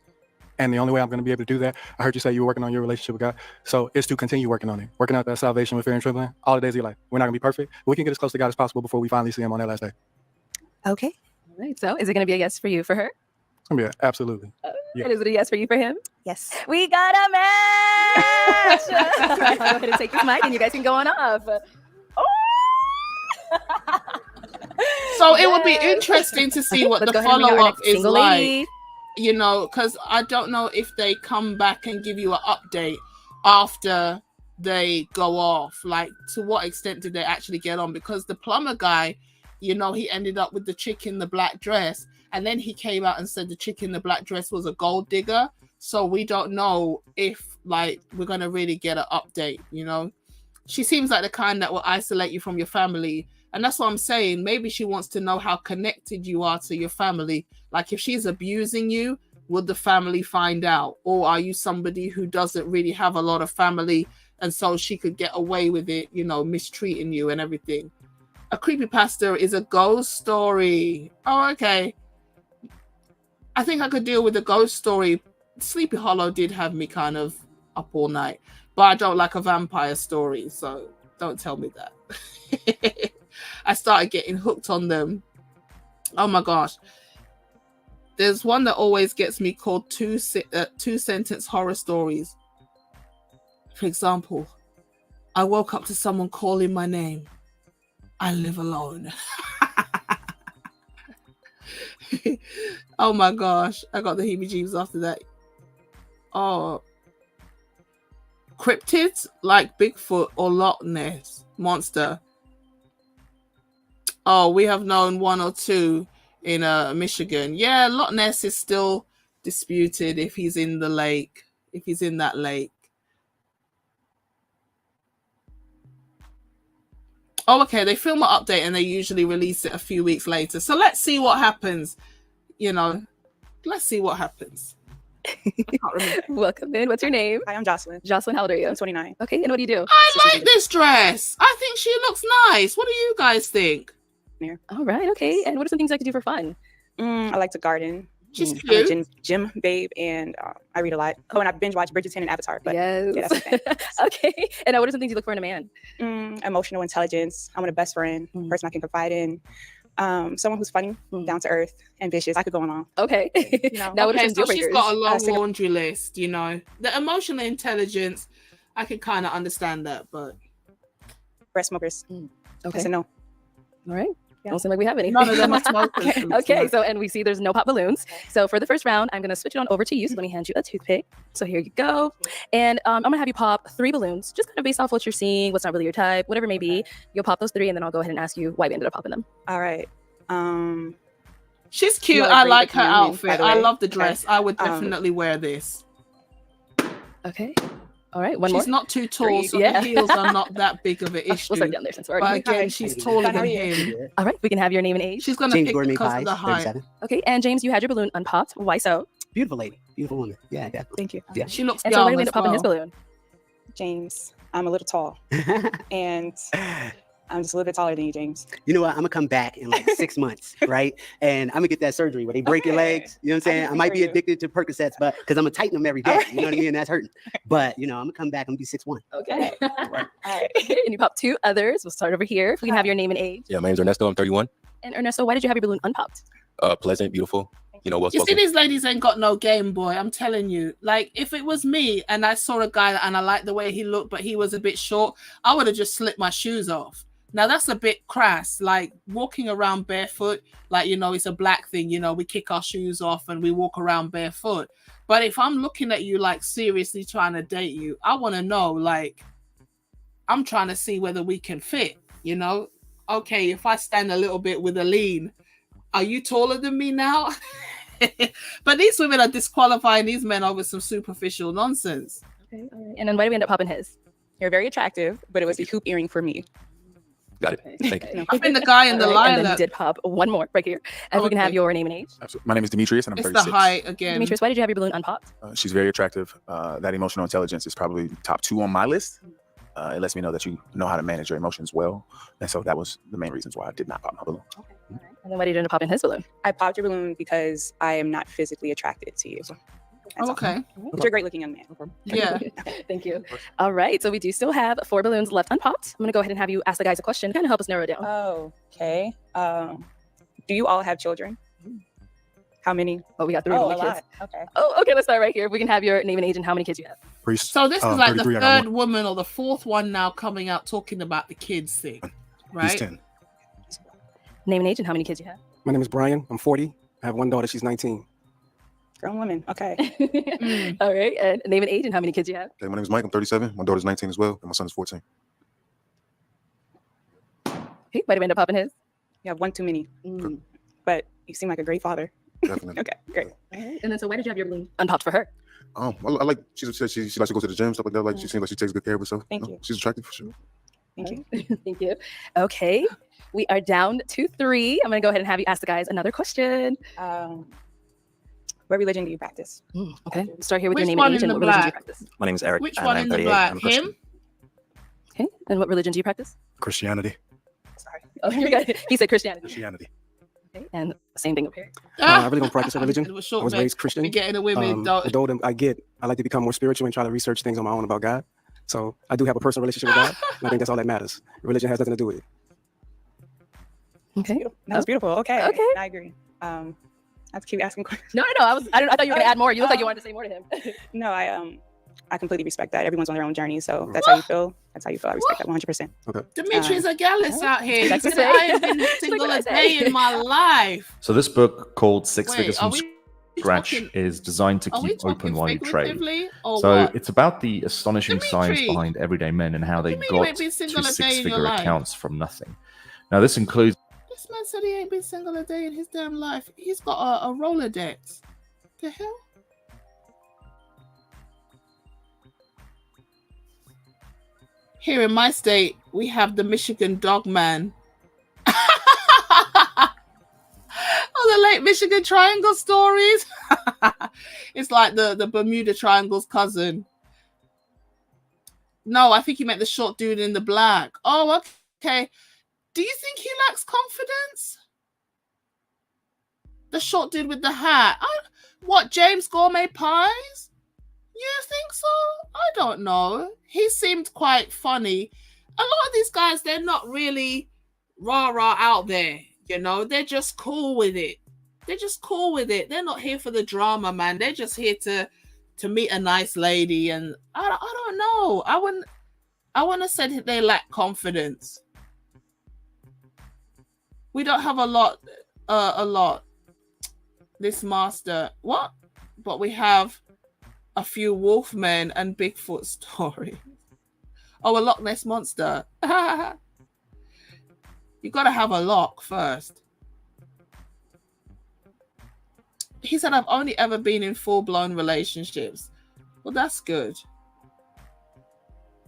And the only way I'm going to be able to do that, I heard you say you were working on your relationship with God. So it's to continue working on it, working out that salvation with fear and trembling all the days of your life. We're not going to be perfect, but we can get as close to God as possible before we finally see him on that last day. Okay. All right. So is it going to be a yes for you for her? It's going to be absolutely. And is it a yes for you for him? Yes. We got a match. All right, I'll go ahead and take this mic and you guys can go on off. So it would be interesting to see what Let's the go ahead and bring our follow-up next is single like. lady. Because I don't know if they come back and give you an update after they go off. Like, to what extent did they actually get on? Because the plumber guy, he ended up with the chick in the black dress, and then he came out and said the chick in the black dress was a gold digger. So we don't know if, we're gonna really get an update. She seems like the kind that will isolate you from your family And that's what I'm saying. Maybe she wants to know how connected you are to your family. Like if she's abusing you, would the family find out? Or are you somebody who doesn't really have a lot of family and so she could get away with it, you know, mistreating you and everything? A creepypasta is a ghost story. Oh, okay. I think I could deal with a ghost story. Sleepy Hollow did have me kind of up all night, but I don't like a vampire story, so don't tell me that. I started getting hooked on them. Oh my gosh. There's one that always gets me called two sentence horror stories. For example, I woke up to someone calling my name. I live alone. Oh my gosh. I got the heebie-jeebies after that. Oh. Cryptids like Bigfoot or Loch Ness Monster. Oh, we have known one or two in Michigan. Yeah, Loch Ness is still disputed if he's in the lake, if he's in that lake. Oh, okay. They film an update and they usually release it a few weeks later. So let's see what happens. You know, let's see what happens. Welcome in. What's your name? Hi, I'm Jocelyn. Jocelyn, how old are you? I'm 29. Okay, and what do you do? I like this dress. I think she looks nice. What do you guys think? Yeah. All right, okay. And what are some things I could do for fun? I like to garden. She's I'm cute. a gym babe, and I read a lot. Oh, and I binge watch Bridgerton and Avatar. But yes. Yeah, that's the thing. Okay. And what are some things you look for in a man? Emotional intelligence. I want a best friend, person I can confide in. Someone who's funny, down to earth, ambitious. I could go on. Okay. You know? Now, what are Okay, some so deal she's breakers? got a long laundry list, you know. The emotional intelligence, I can kind of understand that, but breast smokers. Okay. Yes and no. All right. Don't seem like we have any. none of them are smokers. Okay, so and we see there's no pop balloons. So for the first round, I'm gonna switch it on over to you. So let me hand you a toothpick. So here you go. And I'm gonna have you pop 3 balloons, just kind of based off what you're seeing, what's not really your type, whatever it may be. You'll pop those 3, and then I'll go ahead and ask you why we ended up popping them. All right. She's cute. You are I great like with her your name, outfit. by the I way. love the Okay. dress. I would definitely wear this. Okay. All right. One more. She's not too tall, so Yeah. the heels are not that big of an issue. We'll start down there since we're But already again, here. she's taller How than are you? him. All right, we can have your name and age. She's gonna James pick Gourmet because Pies, of the height. 37. Okay, and James, you had your balloon unpopped. Why so? Beautiful lady. Beautiful woman. Yeah, yeah. Thank you. Yeah. She looks And so why young did we end as up popping his well. balloon? James, I'm a little tall, and I'm just a little bit taller than you, James. You know what? I'm gonna come back in like 6 months, right? And I'm gonna get that surgery where they break your legs. You know what I'm saying? I might be addicted to Percocets, but because I'm gonna tighten them every day. You know what I mean? That's hurting. But you know, I'm gonna come back. I'm gonna be 6'1". Okay. And you pop 2 others. We'll start over here. If we can have your name and age. Yeah, my name's Ernesto. I'm 31. And Ernesto, why did you have your balloon unpopped? Pleasant, beautiful. You know, well You see, spoken. these ladies ain't got no game, boy. I'm telling you. Like, if it was me and I saw a guy and I liked the way he looked, but he was a bit short, I would have just slipped my shoes off. Now, that's a bit crass. Like, walking around barefoot, like, you know, it's a black thing. You know, we kick our shoes off and we walk around barefoot. But if I'm looking at you, like, seriously trying to date you, I want to know, like, I'm trying to see whether we can fit, you know? Okay, if I stand a little bit with a lean, are you taller than me now? But these women are disqualifying these men over some superficial nonsense. Okay, all right. And then why did we end up popping his? You're very attractive, but it was a hoop earring for me. Got it. Thank you. I think the guy in the All right, and line then did pop one more right here. And we can have your name and age. Absolutely. My name is Demetrius, and I'm It's 36. the height again. Demetrius, why did you have your balloon unpopped? She's very attractive. That emotional intelligence is probably top 2 on my list. It lets me know that you know how to manage your emotions well. And so that was the main reasons why I did not pop my balloon. And then why did you end up popping his balloon? I popped your balloon because I am not physically attracted to you. That's all. Okay. But you're a great looking young man. Yeah. Thank you. All right. So we do still have 4 balloons left unpopped. I'm going to go ahead and have you ask the guys a question, kind of help us narrow it down. Oh, okay. Do you all have children? How many? Oh, we got 3 Oh, kids. a lot. Okay. Oh, okay. Let's start right here. We can have your name and age and how many kids you have. Priest. So this is like the 33, I got third woman or the 4th one now coming out talking about the kids thing, He's right? 10. Name and age and how many kids you have. My name is Brian. I'm 40. I have one daughter. She's 19. Grown women. Okay. All right. And name and age and how many kids you have. Okay, my name is Mike. I'm 37. My daughter's 19 as well, and my son is 14. Okay. Why did we end up popping his? You have one too many. But you seem like a great father. Definitely. Okay, great. All right. And then so why did you have your balloon unpopped for her? I like. She said she likes to go to the gym, stuff like that. Like she seems like she takes good care of herself. Thank you. She's attractive for sure. Thank you. Thank you. Okay. We are down to 3. I'm going to go ahead and have you ask the guys another question. What religion do you practice? Okay. Start here with Which your name one and age in and the what religion do you black? practice? My name is Eric. Which and one I'm in the 38. black? I'm a Christian. Him? Okay. And what religion do you practice? Christianity. Oh, you're good. He said Christianity. Christianity. Okay. And same thing up here. I really don't practice a religion. It was I short, was man. raised Christian. We getting the women. Don't. The older I like to become more spiritual and try to research things on my own about God. So I do have a personal relationship with God, and I think that's all that matters. Religion has nothing to do with it. Okay. That was beautiful. Okay. Okay. I agree. I have to keep asking questions. No. I thought you were going to add more. You look like you wanted to say more to him. No, I completely respect that. Everyone's on their own journey, so that's how you feel. That's how you feel. I respect that 100%. Okay. Dimitri's a gallus out here. That's He to said, say. I ain't been single a day in my life. So this book called Six Wait, Figures are from we Scratch talking- is designed to are we keep open talking while you trade. figuratively or So what? it's about the astonishing science Dimitri! behind everyday men and how they mean you got ain't been to single a day in your six-figure life? accounts from nothing. Now this includes This man said he ain't been single a day in his damn life. He's got a Rolodex. The hell? Here in my state, we have the Michigan Dog Man. Oh, the late Michigan Triangle stories. It's like the Bermuda Triangle's cousin. No, I think he meant the short dude in the black. Oh, okay. Do you think he lacks confidence? The short dude with the hat. What, James Gourmet Pies? You think so? I don't know. He seemed quite funny. A lot of these guys, they're not really rah-rah out there, you know? They're just cool with it. They're just cool with it. They're not here for the drama, man. They're just here to meet a nice lady. And I don't know. I wouldn't have said that they lack confidence. We don't have a lot. This master. What? But we have a few Wolfmen and Bigfoot stories. Oh, a Loch Ness monster. You gotta have a lock first. He said, I've only ever been in full-blown relationships. Well, that's good.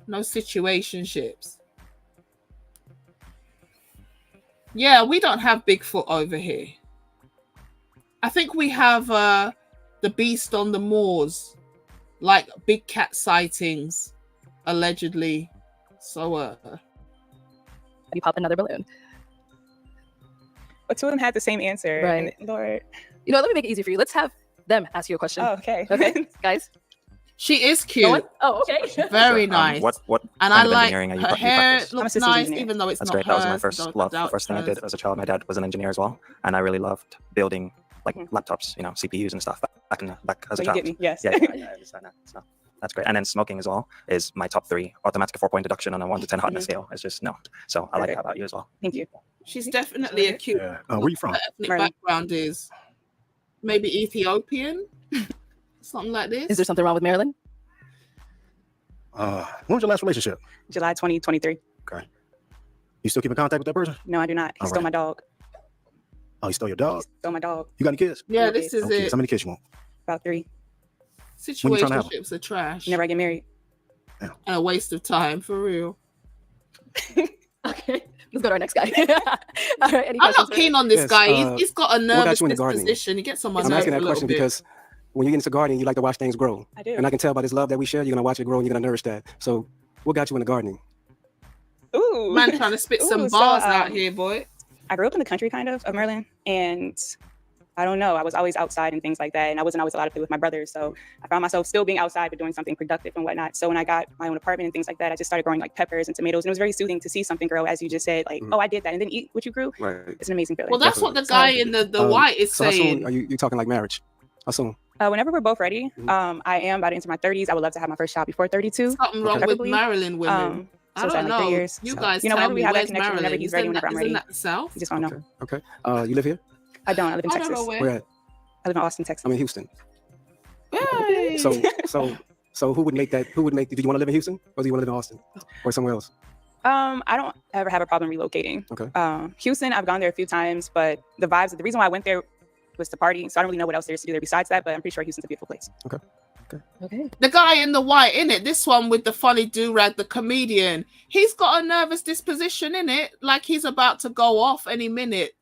No situationships. Yeah, we don't have Bigfoot over here. I think we have the beast on the moors. Like big cat sightings, allegedly. So, You pop another balloon. But two of them had the same answer. Right. And Lord. You know, let me make it easy for you. Let's have them ask you a question. Oh, okay. Okay, guys. she is cute. Oh, okay. Very nice. What And kind I of like engineering are you, her you hair practice? looks nice, even though it's That's not great. That was my hers, first don't love. The doubt first thing I hers. did as a child, my dad was an engineer as well, and I really loved building like laptops, CPUs and stuff back as a So you child. get me, yes. Yeah, I understand that. So that's great. And then smoking as well is my top 3. Automatic 4-point deduction on a 1 to 10 hotness scale. It's just no. So I like that about you as well. Thank you. She's definitely a cute. Where you from? Her ethnic background is maybe Ethiopian, something like this. Is there something wrong with Maryland? When was your last relationship? July 2023. Okay. You still keep in contact with that person? No, I do not. He All stole right. my dog. Oh, he stole your dog? Stole my dog. You got any kids? Yeah, No this kids. is Okay, it. how many kids you want? About 3. When you trying to have 'em? Situationships are trash. Whenever I get married. And a waste of time, for real. Okay, let's go to our next guy. All right, any I'm questions not for keen him? on this Yes, guy. He's got a what got nervous you into gardening? disposition. He gets on my I'm nerves asking a that little question bit. because when you get into gardening, you like to watch things grow. I do. And I can tell by this love that we share, you're going to watch it grow and you're going to nourish that. So what got you into gardening? Ooh. Man trying to spit some Ooh, so, bars out here, boy. I grew up in the country kind of Maryland, and I don't know, I was always outside and things like that, and I wasn't always allowed to play with my brothers, so I found myself still being outside but doing something productive and whatnot. So when I got my own apartment and things like that, I just started growing like peppers and tomatoes, and it was very soothing to see something grow, as you just said, like, oh, I did that, and then eat what you grew. Right. It's an amazing feeling. Well, that's what the guy in the white is so how soon saying. are you talking like marriage? How soon? Whenever we're both ready, I am about to enter my 30s. I would love to have my first child before 32. Something wrong with preferably. Maryland women. So I it's don't like 3 know. years. You So, guys you know, tell whenever we me, have that where's connection, whenever Maryland? he's ready, Isn't whenever I'm that ready. the South? You just want to know. Okay. You live here? I don't. I live in I don't Texas. know where. Where at? I live in Austin, Texas. I'm in Houston. Hey. So who would make that? Do you want to live in Houston or do you want to live in Austin or somewhere else? I don't ever have a problem relocating. Okay. Houston, I've gone there a few times, but the reason why I went there was to party. So I don't really know what else there is to do there besides that, but I'm pretty sure Houston's a beautiful place. Okay. Okay. The guy in the white, in it, this one with the funny do-rag, the comedian, he's got a nervous disposition in it, like he's about to go off any minute.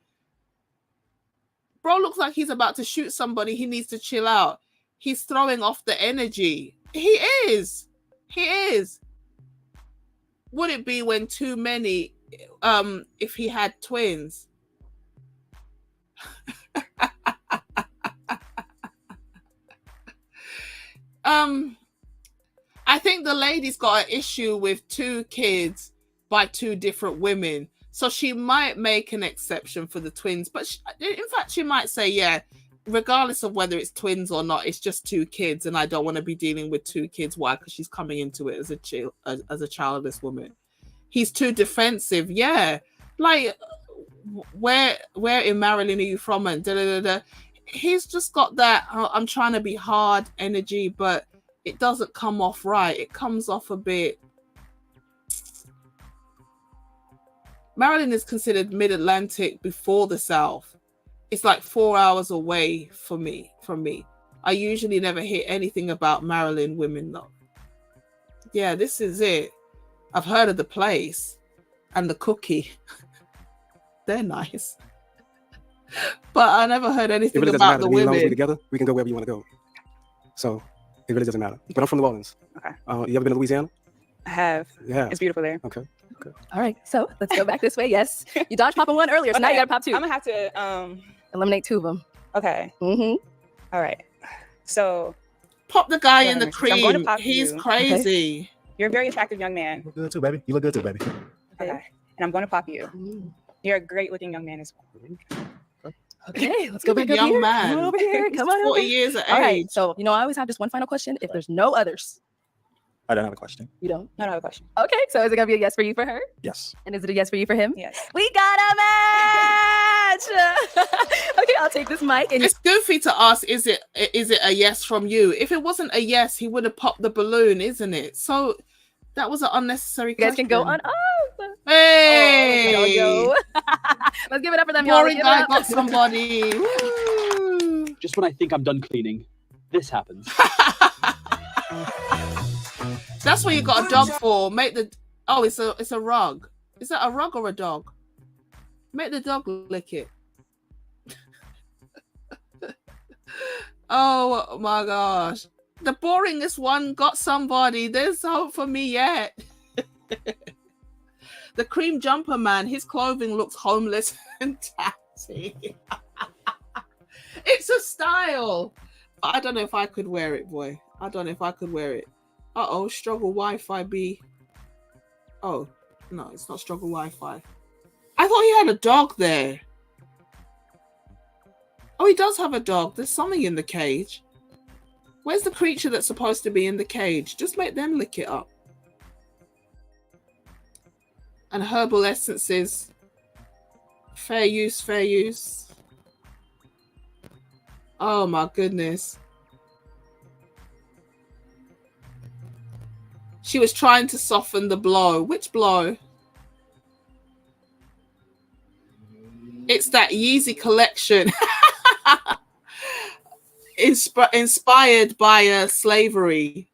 Bro looks like he's about to shoot somebody. He needs to chill out. He's throwing off the energy. He is. He is. Would it be when too many, if he had twins? I think the lady's got an issue with 2 kids by 2 different women. So she might make an exception for the twins. But in fact, she might say, yeah, regardless of whether it's twins or not, it's just 2 kids. And I don't want to be dealing with 2 kids. Why? Because she's coming into it as a childless woman. He's too defensive. Yeah. Like, where in Maryland are you from? And da-da-da-da. He's just got that, I'm trying to be hard energy, but it doesn't come off right. It comes off a bit. Maryland is considered mid-Atlantic before the South. It's like 4 hours away from me. I usually never hear anything about Maryland women though. Yeah, this is it. I've heard of the place and the cookie. They're nice. But I never heard anything really about the Me and Lois, women. we together, we can go wherever you want to go. So it really doesn't matter. But I'm from New Orleans. Okay. You ever been to Louisiana? I have. Yeah. It's beautiful there. Okay. All right, so let's go back this way. Yes, you dodged popping 1 earlier, so now you gotta pop 2. I'm gonna have to eliminate 2 of them. Okay. Mm-hmm. All right. So pop the guy in the so I'm going to cream. pop He's you. crazy. You're a very attractive young man. You look good too, baby. You look good too, baby. Okay. And I'm going to pop you. You're a great looking young man as well. Okay, let's go back Young up here. man. Come on over here. He's Come on 40 over. years of All right, age. so I always have just one final question. If there's no others, I don't have a question. you don't. No, I have a question. Okay, so is it gonna be a yes for you for her? Yes. And is it a yes for you for him? Yes. We got a match. Okay, I'll take this mic. And It's goofy to ask, is it a yes from you? If it wasn't a yes, he would have popped the balloon, isn't it? So that was an unnecessary you guys question. can go on. Hey! Oh, yo. Let's give it up for them, y'all. Boring Give it guy up. got somebody. Woo! Just when I think I'm done cleaning, this happens. That's what you got a dog for. Make the it's a rug. Is that a rug or a dog? Make the dog lick it. Oh my gosh. The boringest one got somebody. There's hope for me yet. The cream jumper man, his clothing looks homeless and tatty. It's a style. I don't know if I could wear it, boy. I don't know if I could wear it. Uh-oh, struggle Wi-Fi B. Oh, no, it's not struggle Wi-Fi. I thought he had a dog there. Oh, he does have a dog. There's something in the cage. Where's the creature that's supposed to be in the cage? Just make them lick it up. And herbal essences. Fair use, fair use. Oh my goodness. She was trying to soften the blow. Which blow? It's that Yeezy collection. Inspired by slavery.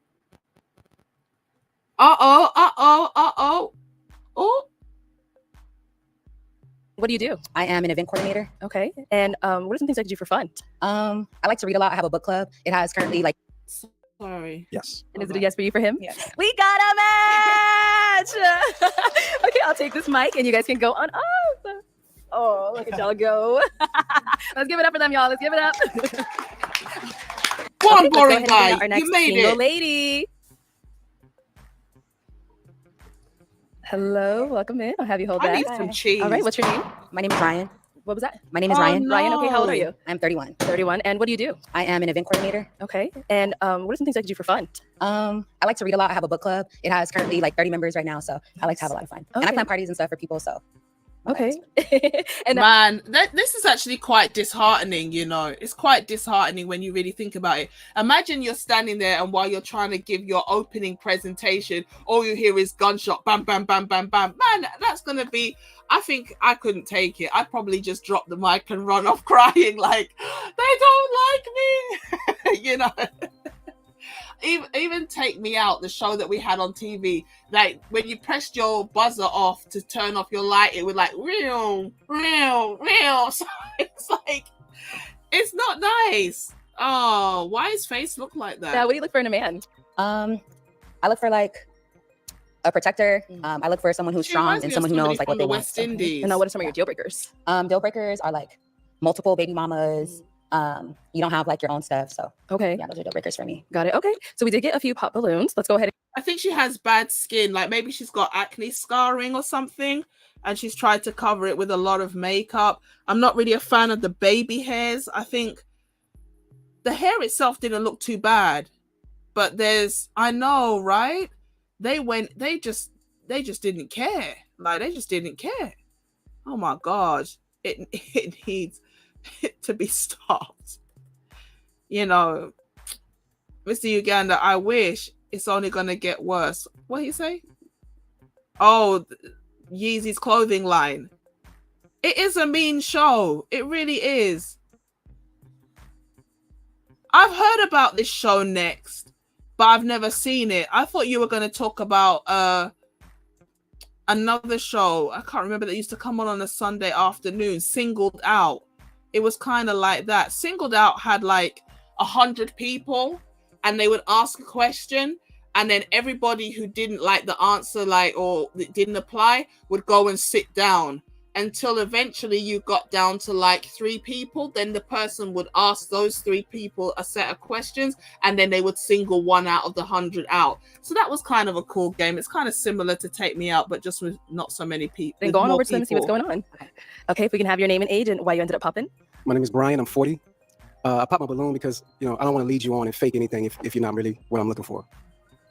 Uh-oh, uh-oh, uh-oh. Oh. What do you do? I am an event coordinator. Okay. And what are some things I could do for fun? I like to read a lot. I have a book club. It has currently like. Sorry. Yes. And is it a yes for you for him? Yes. We got a match. Okay, I'll take this mic and you guys can go on. Oh, look at y'all go. Let's give it up for them, y'all. Let's give it up. Go on, Okay, let's go boring ahead and bring guy. out our next You made single it. lady. Hello, welcome in. I'll have you hold I that. need some cheese. All right, what's your name? My name is Ryan. What was that? My name is Oh, Ryan. Ryan, okay, how old are no. you? I'm 31. 31. And what do you do? I am an event coordinator. Okay. And what are some things I could do for fun? I like to read a lot. I have a book club. It has currently like 30 members right now, so I like to have a lot of fun. And I Okay. plan parties and stuff for people, so. Okay. And Man, this is actually quite disheartening, you know. It's quite disheartening when you really think about it. Imagine you're standing there and while you're trying to give your opening presentation, all you hear is gunshot, bam, bam, bam, bam, bam. Man, that's going to be, I think I couldn't take it. I'd probably just drop the mic and run off crying like, they don't like me, you know. even Take Me Out, the show that we had on TV, like when you pressed your buzzer off to turn off your light, it would like real. So it's like, it's not nice. Oh, why his face look like that? Yeah, what do you look for in a man? I look for like a protector. I look for someone who's She strong reminds and me of someone who somebody knows like from what they the want. West Indies. And now what are some of your deal breakers? Deal breakers are like multiple baby mamas. You don't have like your own stuff. So okay, yeah, those are deal breakers for me. Got it. Okay, so we did get a few pop balloons. Let's go ahead. I think she has bad skin. Like maybe she's got acne scarring or something, and she's tried to cover it with a lot of makeup. I'm not really a fan of the baby hairs. I think the hair itself didn't look too bad, but I know, right? They just didn't care. Like they just didn't care. Oh my God. It needs to be stopped. You know, Mr. Uganda, I wish it's only gonna get worse. What you say? Oh, Yeezy's clothing line. It is a mean show. It really is. I've heard about this show Next, but I've never seen it. I thought you were going to talk about another show. I can't remember, that used to come on a Sunday afternoon, Singled Out. It was kind of like that. Singled Out had like 100 people, and they would ask a question, and then everybody who didn't like the answer, or didn't apply, would go and sit down until eventually you got down to like 3 people. Then the person would ask those 3 people a set of questions, and then they would single one out of the 100 out. So that was kind of a cool game. It's kind of similar to Take Me Out, but just with not so many people. Then go on over to them and see what's going on. Okay, if we can have your name and age and why you ended up popping. My name is Brian. I'm 40. I popped my balloon because I don't want to lead you on and fake anything if you're not really what I'm looking for.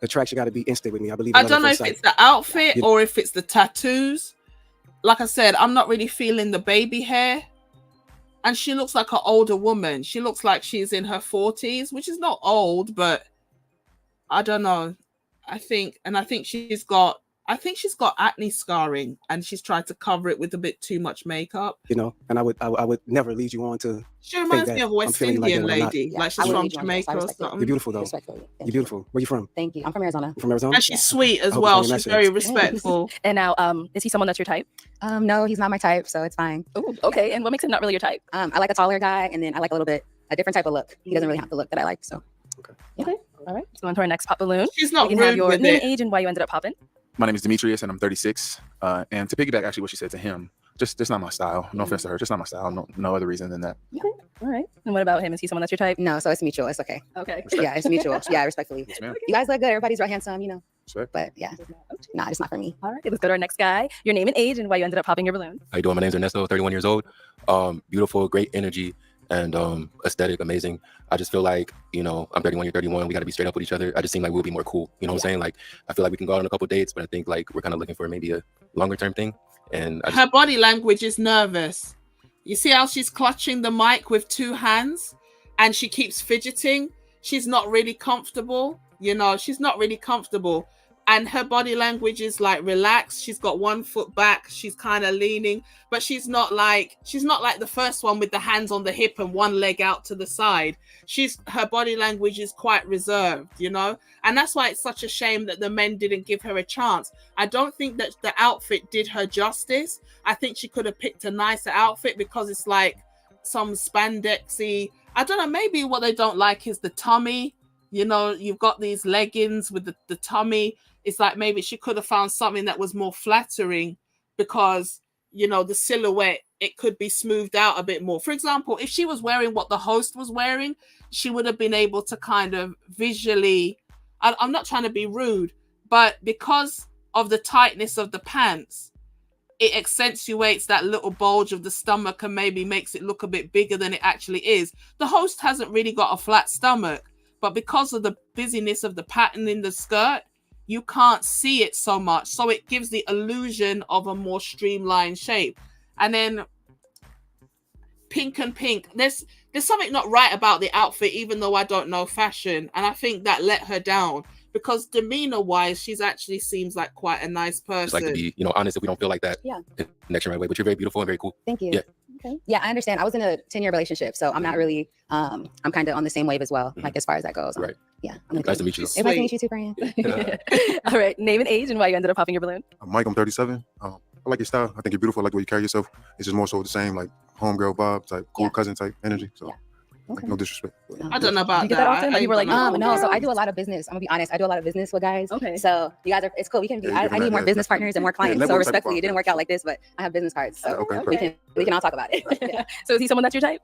The attraction got to be instant with me. I believe. I don't know if it's the outfit or if it's the tattoos. Like I said, I'm not really feeling the baby hair. And she looks like an older woman. She looks like she's in her 40s, which is not old, but I don't know. I think she's got acne scarring, and she's tried to cover it with a bit too much makeup. And I would never lead you on to. She reminds me of a West Indian lady, like she's from Jamaica or something. You're beautiful though. You're beautiful. Where you from? Thank you. I'm from Arizona. You're from Arizona? And she's sweet as well. She's very respectful. And now, is he someone that's your type? No, he's not my type, so it's fine. Oh, okay. And what makes him not really your type? I like a taller guy, and then I like a different type of look. He doesn't really have the look that I like, so. Okay. All right. Let's go on to our next pop balloon. She's not we can have rude your with name, it. age, and why you ended up popping. My name is Demetrius, and I'm 36. And to piggyback actually what she said to him, just not my style. No offense to her, just not my style. No other reason than that. Okay. All right. And what about him? Is he someone that's your type? No, so it's mutual. It's okay. Okay. Yeah, it's mutual. Yeah, respectfully. Yes, ma'am. You guys look good. Everybody's real handsome, Respect. But yeah, nah, it's not for me. All right. Let's go to our next guy. Your name and age and why you ended up popping your balloon. How you doing? My name's Ernesto, 31 years old. Beautiful, great energy, and aesthetic, amazing. I just feel like, I'm 31, you're 31. We got to be straight up with each other. I just seem like we'll be more cool. You know what I'm saying? Like, I feel like we can go out on a couple dates, but I think like we're kind of looking for maybe a longer term thing. And her body language is nervous. You see how she's clutching the mic with 2 hands, and she keeps fidgeting. She's not really comfortable. She's not really comfortable. And her body language is like relaxed. She's got 1 foot back. She's kind of leaning, but she's not like the first one with the hands on the hip and 1 leg out to the side. Her body language is quite reserved, and that's why it's such a shame that the men didn't give her a chance. I don't think that the outfit did her justice. I think she could have picked a nicer outfit, because it's like some spandexy. I don't know. Maybe what they don't like is the tummy. You've got these leggings with the tummy. It's like maybe she could have found something that was more flattering, because, the silhouette, it could be smoothed out a bit more. For example, if she was wearing what the host was wearing, she would have been able to kind of visually, I'm not trying to be rude, but because of the tightness of the pants, it accentuates that little bulge of the stomach and maybe makes it look a bit bigger than it actually is. The host hasn't really got a flat stomach, but because of the busyness of the pattern in the skirt, you can't see it so much. So it gives the illusion of a more streamlined shape. And then pink and pink. There's something not right about the outfit, even though I don't know fashion. And I think that let her down, because demeanor-wise, she's actually seems like quite a nice person. Just like to be, honest if we don't feel like that. Yeah. Connection right away. But you're very beautiful and very cool. Thank you. Yeah. Yeah, I understand. I was in a 10-year relationship, so I'm not really. I'm kind of on the same wave as well. Like as far as that goes. Right. Yeah. Nice to meet you. It's nice to meet you too, Brian. All right. Name and age and why you ended up popping your balloon. I'm Mike. I'm 37. I like your style. I think you're beautiful. I like the way you carry yourself. It's just more so the same, like homegirl vibe type, cool cousin type energy. So, like, no disrespect. I don't know about you get that often? Like, people were like, no. So I do a lot of business. I'm gonna be honest. I do a lot of business with guys. Okay. So you guys are. It's cool. We can be. Yeah, I need more business partners and more clients. So network type of respectfully, it didn't work out like this, but I have business cards. So we can all talk about it. Yeah. So is he someone that's your type?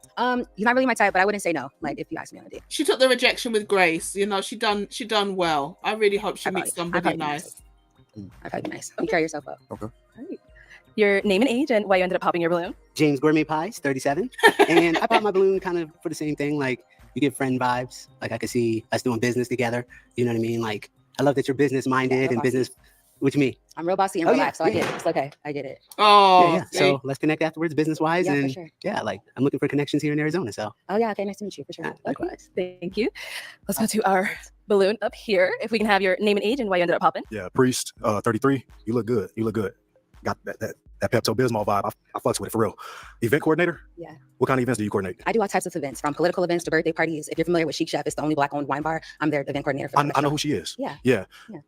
He's not really my type, but I wouldn't say no. Like if you asked me on a date. She took the rejection with grace. You know, she done well. I really hope she meets somebody nice. I've had nice. You carry yourself up. Okay. Your name and age and why you ended up popping your balloon. James Gourmet Pies, 37. And I popped my balloon kind of for the same thing. Like, you get friend vibes. Like, I could see us doing business together. You know what I mean? Like, I love that you're business minded and business. What you mean? I'm real bossy and relaxed, so I get it. It's okay. I get it. Oh, yeah. So let's connect afterwards, business wise. Yeah, for and sure. yeah, like, I'm looking for connections here in Arizona. So, Oh yeah. Okay. Nice to meet you for sure. likewise. Thank you. Let's go to our balloon up here. If we can have your name and age and why you ended up popping. Yeah, Priest, 33. You look good. You look good. Got that Pepto Bismol vibe. I fucks with it for real. Event coordinator? Yeah. What kind of events do you coordinate? I do all types of events, from political events to birthday parties. If you're familiar with Chic Chef, it's the only black-owned wine bar. I'm their event coordinator for I know who she is. Yeah. Yeah. Yeah.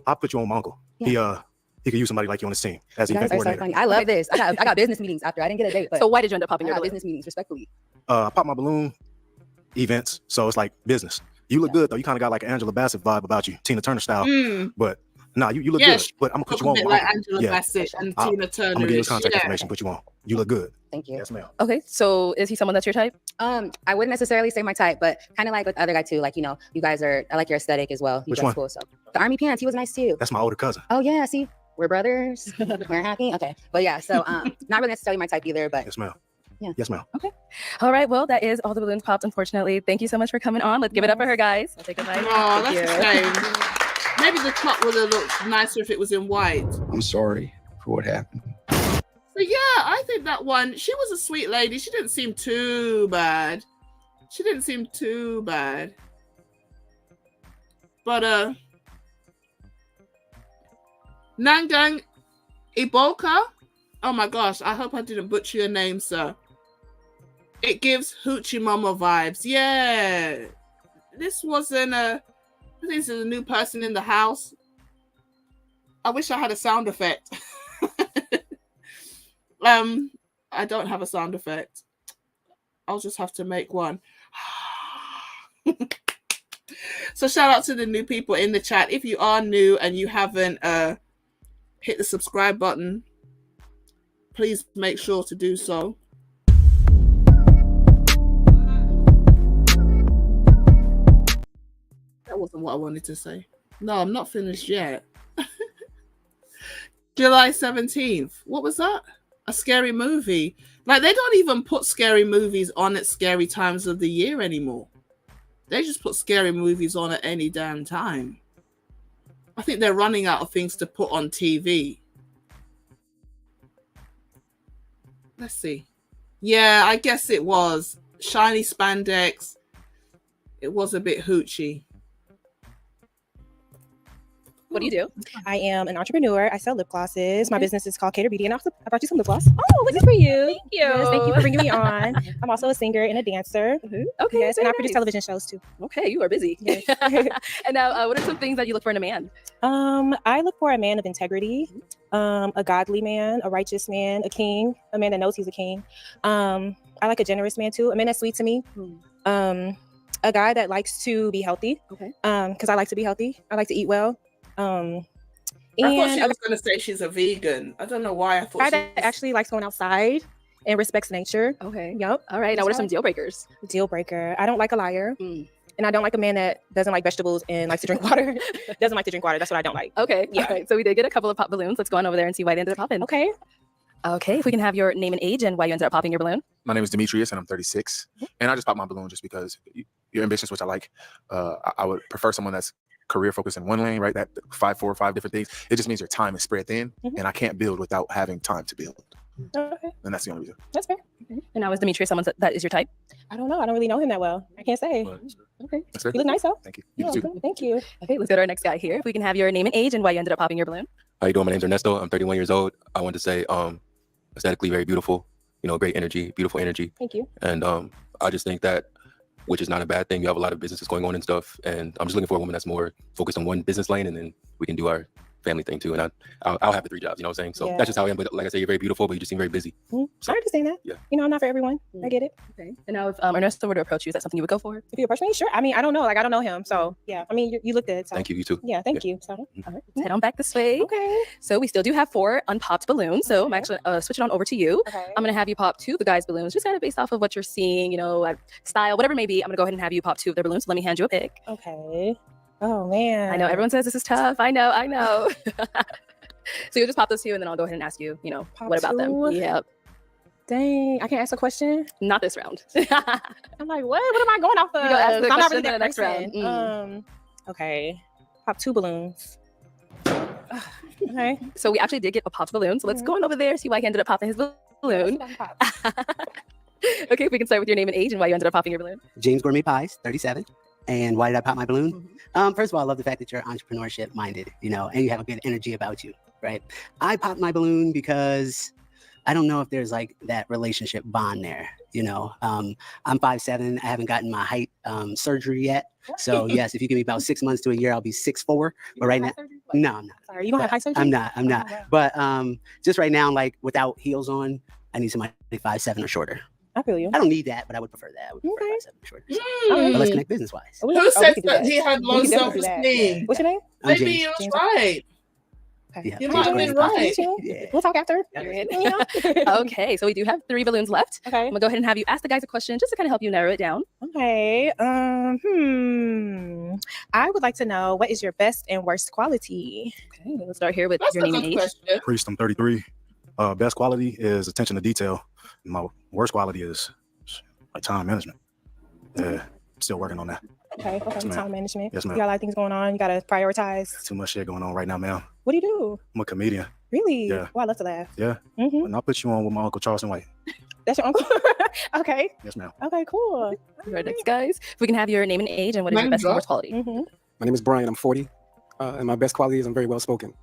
I'll put you on my uncle. Yeah. He could use somebody like you on his team as You event guys are so coordinator. funny. I love this. I got business meetings after. I didn't get a date. But So why did you end up popping I your got balloon? business meetings, respectfully. I pop my balloon events, so it's like business. You look good though. You kind of got like an Angela Bassett vibe about you, Tina Turner style. But nah, you look Yeah, good. But I'm gonna put you a on. bit my like uncle. Angela Yeah. Bassett and I'm Tina Turner. gonna give you his contact Yeah. information. Put you on. You look good. Thank you. Yes, ma'am. Okay. So is he someone that's your type? I wouldn't necessarily say my type, but kind of like with the other guy too. Like, you know, you guys are. I like your aesthetic as well. You Which dress one? cool. So the army pants. He was nice too. That's my older cousin. Oh yeah. See, we're brothers. We're happy. Okay. But yeah. So not really necessarily my type either. But Yes, ma'am. Yeah. Yes, ma'am. Okay. All right. Well, that is all the balloons popped, unfortunately. Thank you so much for coming on. Let's give it up for her, guys. I'll take a bite. Oh, Thank that's you. a shame. Maybe the top would have looked nicer if it was in white. I'm sorry for what happened. So yeah, I think that one, she was a sweet lady. She didn't seem too bad. But Nangang Iboka. Oh my gosh, I hope I didn't butcher your name, sir. It gives Hoochie Mama vibes. Yeah. This wasn't I think this is a new person in the house. I wish I had a sound effect. I don't have a sound effect. I'll just have to make one. So shout out to the new people in the chat. If you are new and you haven't hit the subscribe button, please make sure to do so. That wasn't what I wanted to say. No, I'm not finished yet. July 17th. What was that? A scary movie. Like, they don't even put scary movies on at scary times of the year anymore. They just put scary movies on at any damn time. I think they're running out of things to put on TV. Let's see. Yeah, I guess it was. Shiny spandex. It was a bit hoochie. What do you do? I am an entrepreneur. I sell lip glosses. My business is called Cater Beauty, and I brought you some lip gloss. Oh, this is for you. Thank you. Yes, thank you for bringing me on. I'm also a singer and a dancer. Okay. Yes, and I very produce nice. television shows too. Okay, you are busy. Yes. And now, what are some things that you look for in a man? I look for a man of integrity, a godly man, a righteous man, a king, a man that knows he's a king. I like a generous man too, a man that's sweet to me. A guy that likes to be healthy. Okay. Because I like to be healthy. I like to eat well. I thought she was going to say she's a vegan. I don't know why I thought guy she that actually likes going outside and respects nature. Okay. Yep. All right. Now, what are some deal breakers? Deal breaker. I don't like a liar. And I don't like a man that doesn't like vegetables and likes to drink water. Doesn't like to drink water. That's what I don't like. Okay. Yeah. All right. So we did get a couple of pop balloons. Let's go on over there and see why they ended up popping. Okay. Okay. If we can have your name and age and why you ended up popping your balloon. My name is Demetrius, and I'm 36. And I just popped my balloon just because you're ambitious, which I like. I would prefer someone that's career focused in one lane, right? That 5 different things. It just means your time is spread thin, and I can't build without having time to build. Okay. And that's the only reason. That's fair. And now, is Demetrius someone that is your type? I don't know. I don't really know him that well. I can't say. Okay. That's fair. You look nice though. Thank you. You're You too. welcome. Thank you. Okay. Let's go to our next guy here. If we can have your name and age and why you ended up popping your balloon. How you doing? My name's Ernesto. I'm 31 years old. I want to say aesthetically very beautiful. great energy, beautiful energy. Thank you. And I just think that, which is not a bad thing. You have a lot of businesses going on and stuff. And I'm just looking for a woman that's more focused on one business lane, and then we can do our family thing too. And I'll have the 3 jobs, you know what I'm saying? So that's just how I am. But like I say, you're very beautiful, but you just seem very busy. I understand that. Yeah. I'm not for everyone. I get it. Okay. And now if Ernesto were to approach you, is that something you would go for? If you approach me, sure. I mean, I don't know. Like, I don't know him. So yeah, I mean, you look good. So. Thank you. You too. Yeah, thank you. So all right, let's head on back this way. Okay. So we still do have 4 unpopped balloons. So I'm actually switching on over to you. Okay. I'm gonna have you pop 2 of the guys' balloons, just kind of based off of what you're seeing, style, whatever it may be. I'm gonna go ahead and have you pop 2 of their balloons. Let me hand you a pick. Okay. Oh man. I know everyone says this is tough. I know. So you'll just pop those 2, and then I'll go ahead and ask you, Pop what about them? 2? Yep. Dang, I can't ask a question. Not this round. I'm like, what? What am I going off of? You gotta ask the I'm not question really in the that next person. round. Okay. Pop 2 balloons. Okay. So we actually did get a popped balloon. So let's go on over there, see why he ended up popping his balloon. Okay, if we can start with your name and age and why you ended up popping your balloon. James Gourmet Pies, 37. And why did I pop my balloon? First of all, I love the fact that you're entrepreneurship minded, and you have a good energy about you, right? I popped my balloon because I don't know if there's like that relationship bond there, I'm 5'7". I haven't gotten my height surgery yet. So yes, if you give me about 6 months to a year, I'll be 6'4". But right now, no, I'm not. Sorry, you don't have height surgery? I'm not. Oh, wow. But just right now, like without heels on, I need somebody 5'7" or shorter. I feel you. I don't need that, but I would prefer that. I would prefer 5'7" or shorter. But let's connect business wise. Who said that he had low self-esteem? What's your name? Maybe he was right. Yeah, You might have been right. We'll talk after. Okay, so we do have 3 balloons left. Okay. I'm gonna go ahead and have you ask the guys a question just to kind of help you narrow it down. Okay. I would like to know, what is your best and worst quality? Okay, let's start here with your name and age. Priest, I'm 33. Best quality is attention to detail. My worst quality is like time management. Still working on that. Okay. Yes, ma'am. Time management. Yes, ma'am. You got a lot of things going on. You got to prioritize. Too much shit going on right now, ma'am. What do you do? I'm a comedian. Really? Yeah. Oh, I love to laugh. Yeah. Mm-hmm. And I'll put you on with my Uncle Charleston White. That's your uncle? Okay. Yes, ma'am. Okay, cool. Right, next guys. If we can have your name and age and what is your best and worst quality. Mm-hmm. My name is Brian. I'm 40. And my best quality is I'm very well spoken.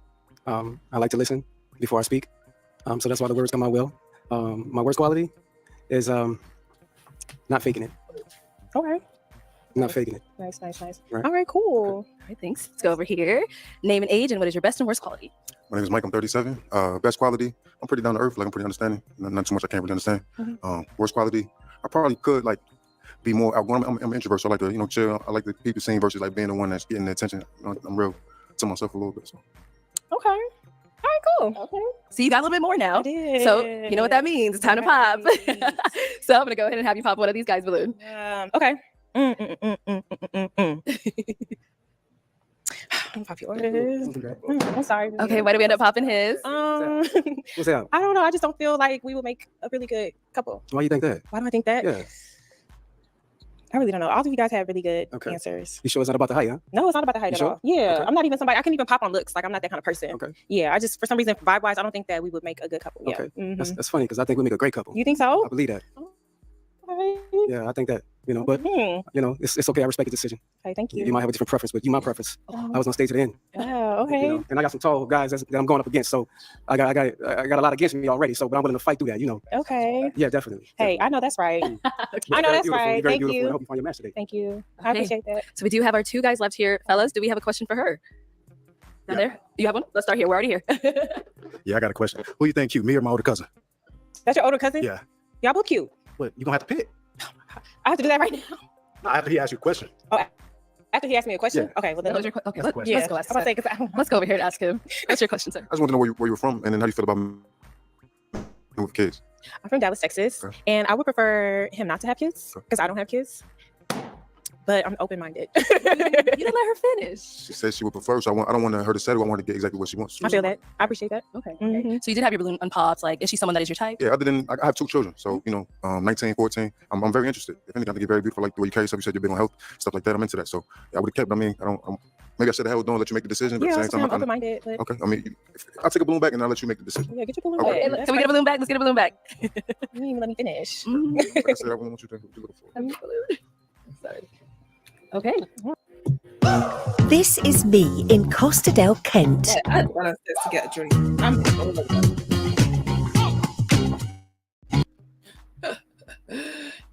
I like to listen before I speak. So that's why the words come out well. My worst quality is not faking it. Okay. Not faking it. Nice. Right. All right, cool. All right, thanks. Let's go over here. Name and age and what is your best and worst quality. My name is Mike. I'm 37. Best quality, I'm pretty down to earth. Like, I'm pretty understanding. Not too much I can't really understand. Worst quality, I probably could like be more outgoing. I'm an introvert, so I like to chill. I like the people scene versus like being the one that's getting the attention. I'm real to myself a little bit. So. Okay. All right, cool. Okay. So you got a little bit more now. I did. So you know what that means. It's time to pop. So I'm gonna go ahead and have you pop one of these guys' balloon. Okay. I'm pop yours. I'm sorry. Okay, why do we end up popping his? What's that? I don't know. I just don't feel like we would make a really good couple. Why you think that? Why do I think that? Yeah. I really don't know. All of you guys have really good Okay. answers. You sure it's not about the height, huh? No, it's not about the height You at sure? all. Yeah, Okay. I'm not even somebody. I can't even pop on looks. Like, I'm not that kind of person. Okay. Yeah, I just, for some reason, vibe wise, I don't think that we would make a good couple. Yeah. Okay. Mhm. That's funny because I think we make a great couple. You think so? I believe that. Okay. Yeah, I think that. But it's okay. I respect your decision. Okay, thank you. You might have a different preference, but you my preference. I was gonna stay to the end. Oh, okay. And I got some tall guys that I'm going up against, so I got a lot against me already. So, but I'm willing to fight through that. Okay. Yeah, definitely. Hey, I know that's right. I know Very that's beautiful. right. You're very Thank beautiful. I you. hope you find your match today. Thank you. I Okay. appreciate that. So we do have our 2 guys left here. Fellas, do we have a question for her? Down there? You have one? Let's start here. We're already here. Yeah, I got a question. Who you think cute, me or my older cousin? That's your older cousin? Yeah. Y'all both cute. What? You gonna have to pick? I have to do that right now. No, after he asks you a question. Oh, after he asked me a question? Yeah. Okay, well then. Okay, That's the let's question. go. I was Ask about to say, 'cause let's go over here and ask him. What's your question, sir? I just want to know where you were from, and then how do you feel about with kids? I'm from Dallas, Texas, and I would prefer him not to have kids because I don't have kids. But I'm open-minded. You didn't let her finish. She said she would prefer, so I don't want her to settle. I want to get exactly what she wants. I feel that. I appreciate that. Okay. Mhm. So you did have your balloon unpopped. Like, is she someone that is your type? Yeah, other than I have 2 children, so 19, 14. I'm very interested. If anything, I think you're very beautiful, like the way you carry yourself. You said you're big on health, stuff like that. I'm into that. So yeah, I would have kept. I mean, maybe I should have held on, let you make the decision. But Yeah, at I the was same saying time, I'm open-minded. But okay. I mean, I'll take a balloon back and I'll let you make the decision. yeah, get your balloon Okay. back. Can we get a balloon back? Let's get a balloon back. You didn't even let me finish. Like I said, I want you to look for. Sorry. Okay. This is me in Costa del Kent. Yeah, I'd run upstairs to get a drink. I'm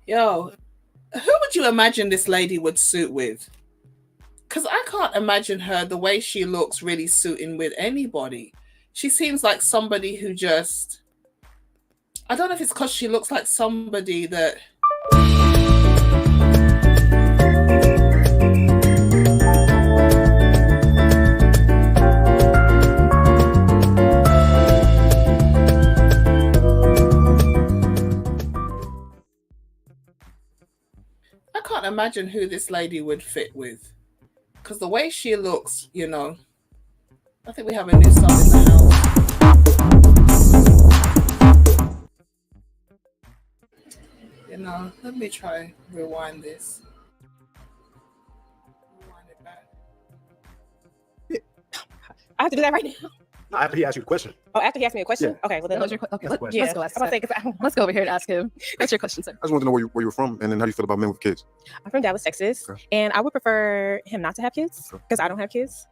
Yo, who would you imagine this lady would suit with? Because I can't imagine her, the way she looks, really suiting with anybody. She seems like somebody who just... I don't know if it's because she looks like somebody that... I can't imagine who this lady would fit with. Because the way she looks, you know... I think we have a new song in the house. You know, let me try rewind this. Rewind it back. I have to do that right now. After he asked you the question. Oh, after he asked me a question? Yeah. Okay, well then. Okay, That's the question. let's go. Let's go over here and ask him. What's your question, sir? I just want to know where you were from, and then how you feel about men with kids. I'm from Dallas, Texas, and I would prefer him not to have kids because I don't have kids.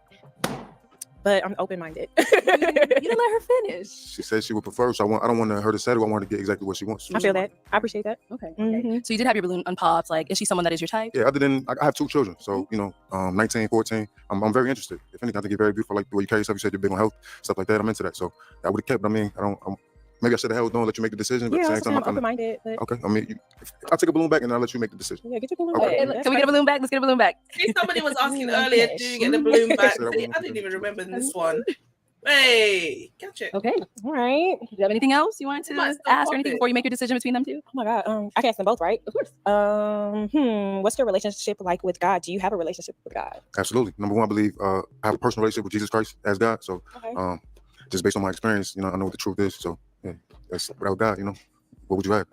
But I'm open-minded. You didn't let her finish. She said she would prefer, so I don't want her to settle. I want her to get exactly what she wants. I feel that. I appreciate that. Okay. Mhm. So you did have your balloon unpopped. Like, is she someone that is your type? Yeah, other than I have 2 children, so 19, 14. I'm very interested. If anything, I think you're very beautiful. Like the way you carry yourself. You said you're big on health, stuff like that. I'm into that. So I would have kept. I mean, maybe I should have held on, let you make the decision. But Yeah, at I the same time, I'm open-minded. But... okay. I mean, I'll take a balloon back and I'll let you make the decision. Yeah, get your balloon Okay. back. Can we get a balloon back? Let's get a balloon back. See, somebody was asking earlier, do you get the balloon back? See, I didn't even remember this one. Hey, catch it. Okay. All right. Do you have anything else you wanted to ask or anything before you make your decision between them two? Oh my God. I can ask them both, right? Of course. What's your relationship like with God? Do you have a relationship with God? Absolutely. Number one, I believe I have a personal relationship with Jesus Christ as God. So, Okay. just based on my experience, I know what the truth is. So, yeah, that's without God, what would you have?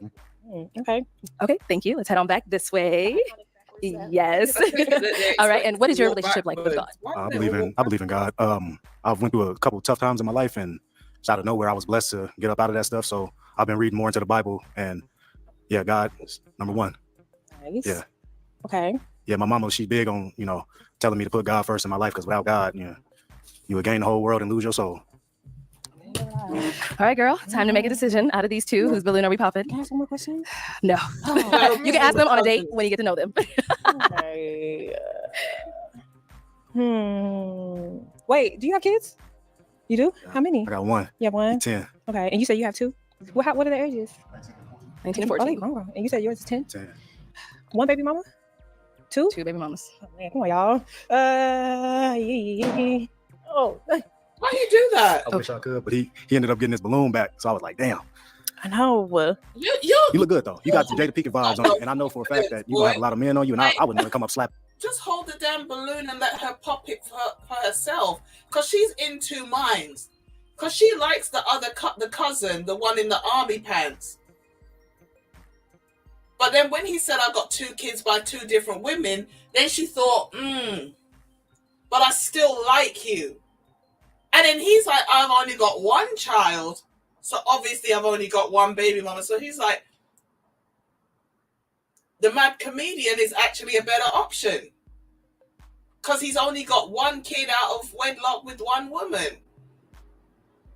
Okay. Okay, thank you. Let's head on back this way. Yes. All right. And what is your relationship like with God? I believe in God. I went through a couple of tough times in my life, and just out of nowhere, I was blessed to get up out of that stuff. So I've been reading more into the Bible, and yeah, God is number one. Nice. Yeah. Okay. Yeah, my mama, she's big on telling me to put God first in my life, because without God, you would gain the whole world and lose your soul. All right, girl. Time to make a decision out of these two. Whose balloon are we popping? Can I ask one more question? No. You can ask them on a date when you get to know them. Okay. Wait, do you have kids? You do? How many? I got one. You have one? 10. Okay. And you said you have 2? What are their ages? 19 and Oh, 14. they grown. And you said yours is 10? 10. One baby mama? 2? 2 baby mamas. Oh, man, come on, y'all. Oh. Why you do that? I wish I could, but he ended up getting his balloon back. So I was like, damn. I know. You look good, though. You got the Jada Pinkett vibes on you. And I know for a fact that you gonna have a lot of men on you, and I wouldn't want to come up slap. Just hold the damn balloon and let her pop it for herself. Because she's in 2 minds. Because she likes the other the cousin, the one in the army pants. But then when he said I got 2 kids by 2 different women, then she thought, but I still like you. And then he's like, I've only got 1 child. So obviously I've only got 1 baby mama. So he's like, the mad comedian is actually a better option. Because he's only got 1 kid out of wedlock with 1 woman.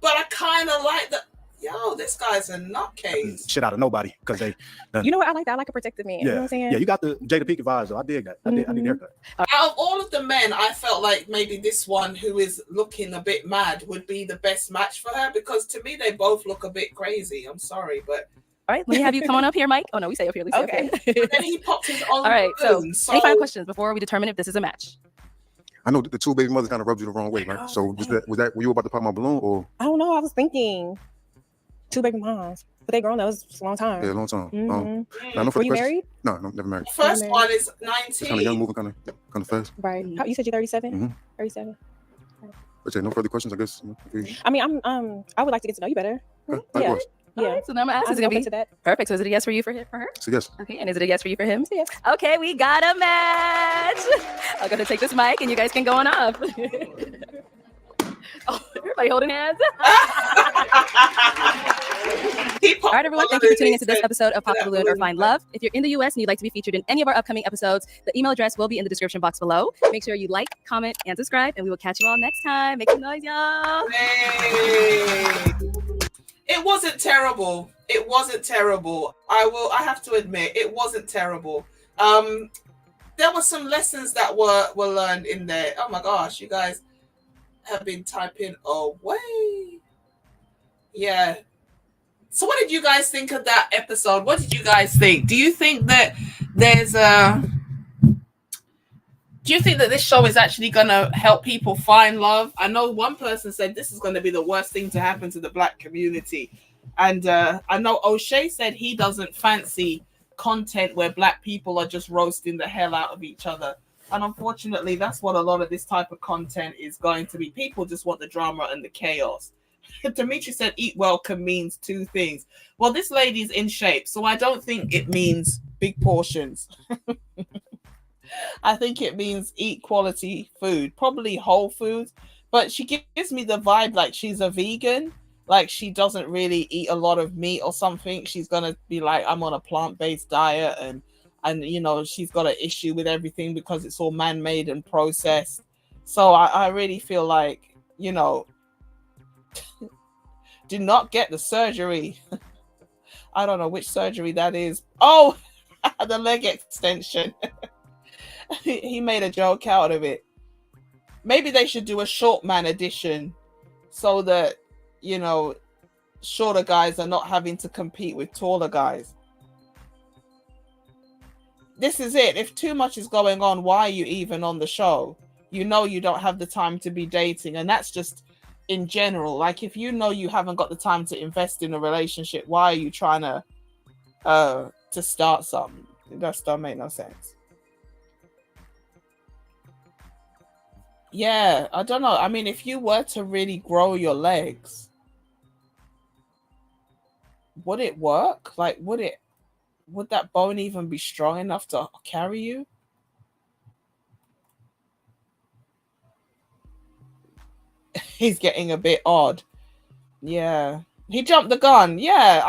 But I kind of like that. Yo, this guy's a nutcase. Shit out of nobody, because they. You know what? I like that. I like a protective man. Yeah, You know what I'm saying? yeah. You got the Jada Pinkett vibes, though. I did that. I did the haircut. Out of all of the men, I felt like maybe this one who is looking a bit mad would be the best match for her, because to me they both look a bit crazy. I'm sorry, but all right, let me have you come on up here, Mike. Oh no, we say up here. Okay. But then he popped his own. All right. So, balloon, any final questions before we determine if this is a match? I know the 2 baby mothers kind of rubbed you the wrong way, right? So were you about to pop my balloon, or? I don't know. I was thinking 2 baby moms, but they grown. That was a long time. Yeah, a long time. Mm-hmm. I know for Were the you question- married? No, never married. First one is It's kind of 19. young, moving kind of fast. Right. You said you're 37? Mhm. 37. But yeah, no further questions, I guess. I mean, I would like to get to know you better. Of Yeah. course. Yeah. Right, so now I'm gonna ask, is it I'm gonna open be to that. perfect? So is it a yes for you for her? So yes. Okay, and is it a yes for you for him? Yes. Okay, we got a match. I'm gonna take this mic and you guys can go on up. Oh, everybody holding hands. All right, everyone. Thank you for tuning into this episode of Pop the Balloon or Find Love. If you're in the US and you'd like to be featured in any of our upcoming episodes, the email address will be in the description box below. Make sure you like, comment, and subscribe, and we will catch you all next time. Make some noise, y'all. It wasn't terrible. It wasn't terrible. I have to admit, it wasn't terrible. There were some lessons that were learned in there. Oh my gosh, you guys have been typing away. Yeah. So what did you guys think of that episode? What did you guys think? Do you think that this show is actually going to help people find love? I know one person said this is going to be the worst thing to happen to the Black community. And I know O'Shea said he doesn't fancy content where Black people are just roasting the hell out of each other. And unfortunately, that's what a lot of this type of content is going to be. People just want the drama and the chaos. Dimitri said eat welcome means two things. Well, this lady's in shape, so I don't think it means big portions. I think it means eat quality food, probably whole foods. But she gives me the vibe like she's a vegan, like she doesn't really eat a lot of meat or something. She's gonna be like, I'm on a plant-based diet, and you know, she's got an issue with everything because it's all man-made and processed. So I really feel like, you know, do not get the surgery. I don't know which surgery that is. Oh, the leg extension. He made a joke out of it. Maybe they should do a short man edition so that, you know, shorter guys are not having to compete with taller guys. This is it. If too much is going on, why are you even on the show? You know you don't have the time to be dating, and that's just in general. Like, if you know you haven't got the time to invest in a relationship, why are you trying to start something? That don't make no sense. Yeah, I don't know. I mean, if you were to really grow your legs, would it work? Like, would that bone even be strong enough to carry you? He's getting a bit odd. Yeah. He jumped the gun. Yeah,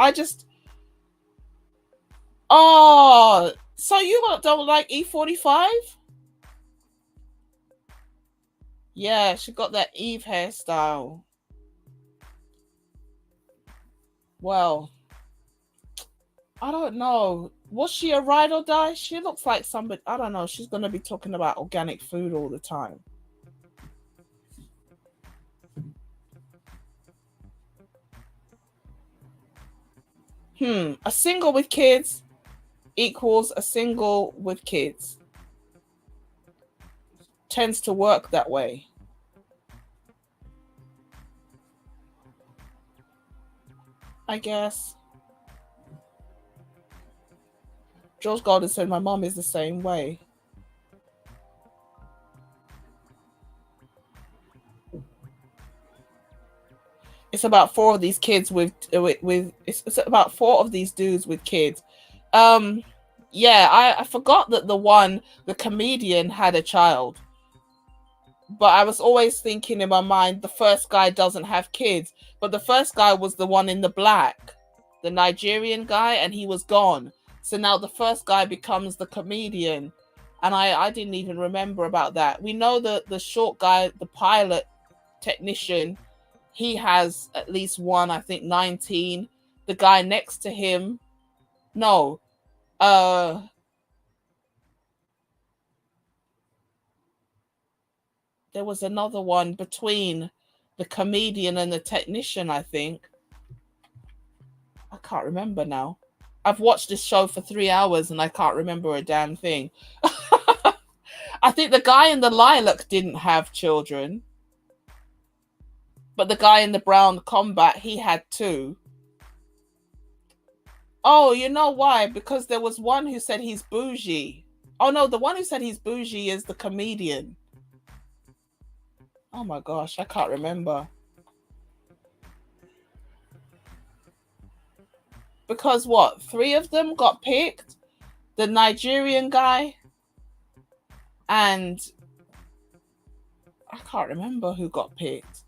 Oh, so you don't like E45? Yeah, she got that Eve hairstyle. Well, I don't know. Was she a ride or die? She looks like somebody, I don't know. She's going to be talking about organic food all the time. A single with kids equals a single with kids. Tends to work that way. I guess. George Golden said my mom is the same way. It's about four of these kids with it's about four of these dudes with kids. Yeah, I forgot that the comedian had a child. But I was always thinking in my mind, the first guy doesn't have kids. But the first guy was the one in the black, the Nigerian guy, and he was gone. So now the first guy becomes the comedian. And I didn't even remember about that. We know that the short guy, the pilot technician, he has at least one, I think 19. The guy next to him, no. There was another one between the comedian and the technician, I think. I can't remember now. I've watched this show for 3 hours and I can't remember a damn thing. I think the guy in the lilac didn't have children. But the guy in the brown combat, he had 2. Oh, you know why? Because there was one who said he's bougie. Oh no, the one who said he's bougie is the comedian. Oh my gosh, I can't remember. Because what? 3 of them got picked? The Nigerian guy and I can't remember who got picked.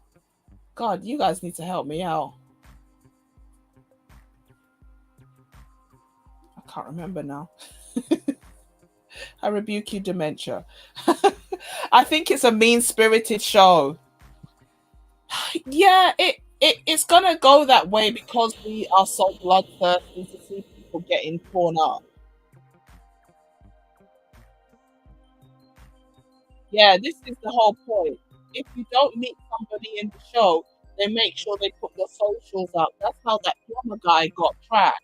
God, you guys need to help me out. I can't remember now. I rebuke you, dementia. I think it's a mean-spirited show. Yeah, it's gonna go that way because we are so bloodthirsty to see people getting torn up. Yeah, this is the whole point. If you don't meet somebody in the show, they make sure they put their socials up. That's how that plumber guy got tracked.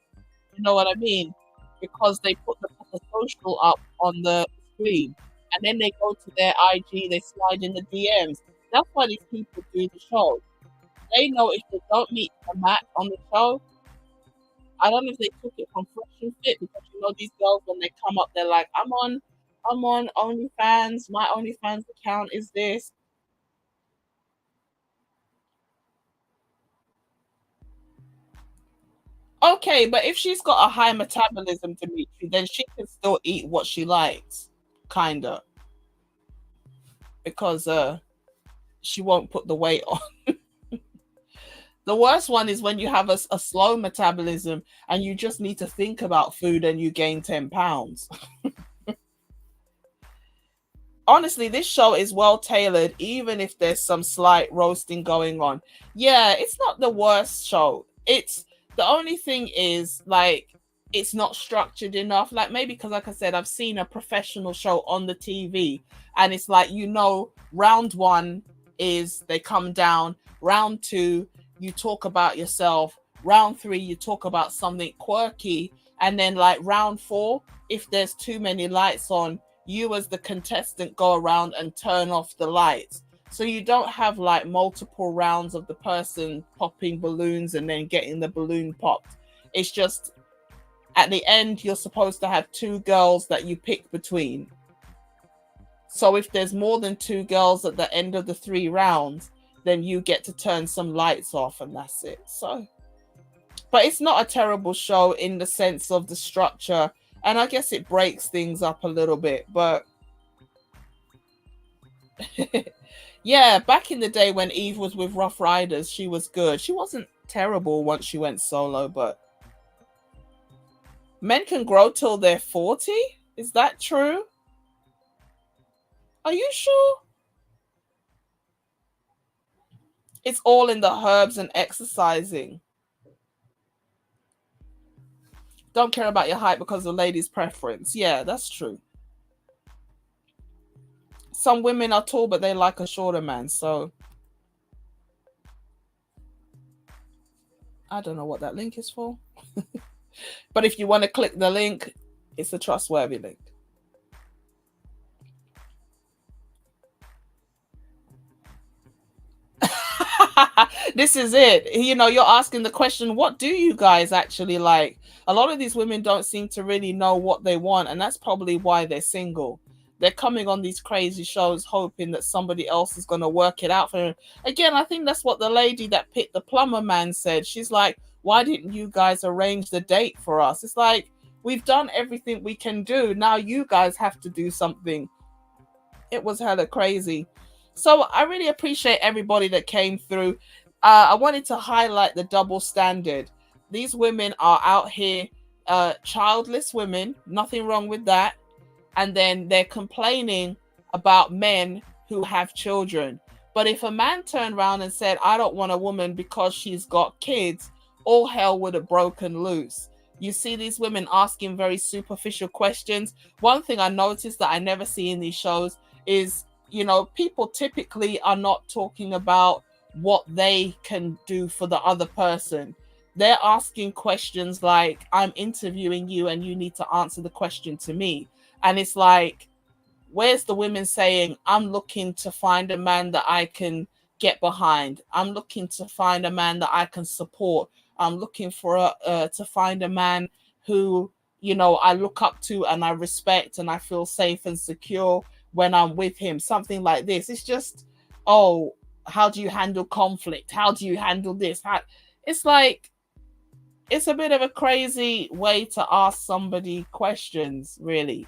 You know what I mean? Because they put the social up on the screen, and then they go to their IG, they slide in the DMs. That's why these people do the show. They know if they don't meet a match on the show, I don't know if they took it from Fresh and Fit, because you know these girls when they come up, they're like, I'm on OnlyFans. My OnlyFans account is this. Okay, but if she's got a high metabolism, Dimitri, then she can still eat what she likes, kinda, because she won't put the weight on. The worst one is when you have a slow metabolism and you just need to think about food and you gain 10 pounds. Honestly, this show is well tailored, even if there's some slight roasting going on. Yeah, it's not the worst show. It's the only thing is like it's not structured enough. Like maybe because, like I said, I've seen a professional show on the TV, and it's like, you know, round one is they come down, round two, you talk about yourself, round three, you talk about something quirky, and then like round four, if there's too many lights on, you as the contestant go around and turn off the lights. So you don't have like multiple rounds of the person popping balloons and then getting the balloon popped. It's just at the end, you're supposed to have two girls that you pick between. So if there's more than two girls at the end of the 3 rounds, then you get to turn some lights off and that's it. So, but it's not a terrible show in the sense of the structure. And I guess it breaks things up a little bit, but yeah, back in the day when Eve was with Rough Riders, she was good. She wasn't terrible once she went solo, but men can grow till they're 40? Is that true? Are you sure? It's all in the herbs and exercising. Don't care about your height because of ladies' preference. Yeah, that's true. Some women are tall, but they like a shorter man. So I don't know what that link is for. But if you want to click the link, it's a trustworthy link. This is it. You know, you're asking the question, what do you guys actually like? A lot of these women don't seem to really know what they want, and that's probably why they're single. They're coming on these crazy shows hoping that somebody else is going to work it out for them. Again, I think that's what the lady that picked the plumber man said. She's like, why didn't you guys arrange the date for us? It's like, we've done everything we can do. Now you guys have to do something. It was hella crazy. So I really appreciate everybody that came through. I wanted to highlight the double standard. These women are out here, childless women, nothing wrong with that. And then they're complaining about men who have children. But if a man turned around and said, I don't want a woman because she's got kids, all hell would have broken loose. You see these women asking very superficial questions. One thing I noticed that I never see in these shows is, you know, people typically are not talking about what they can do for the other person. They're asking questions like, I'm interviewing you and you need to answer the question to me. And it's like, where's the women saying, I'm looking to find a man that I can get behind. I'm looking to find a man that I can support. I'm looking for to find a man who, you know, I look up to and I respect and I feel safe and secure when I'm with him. Something like this. It's just, oh, how do you handle conflict? How do you handle this? It's like, it's a bit of a crazy way to ask somebody questions, really.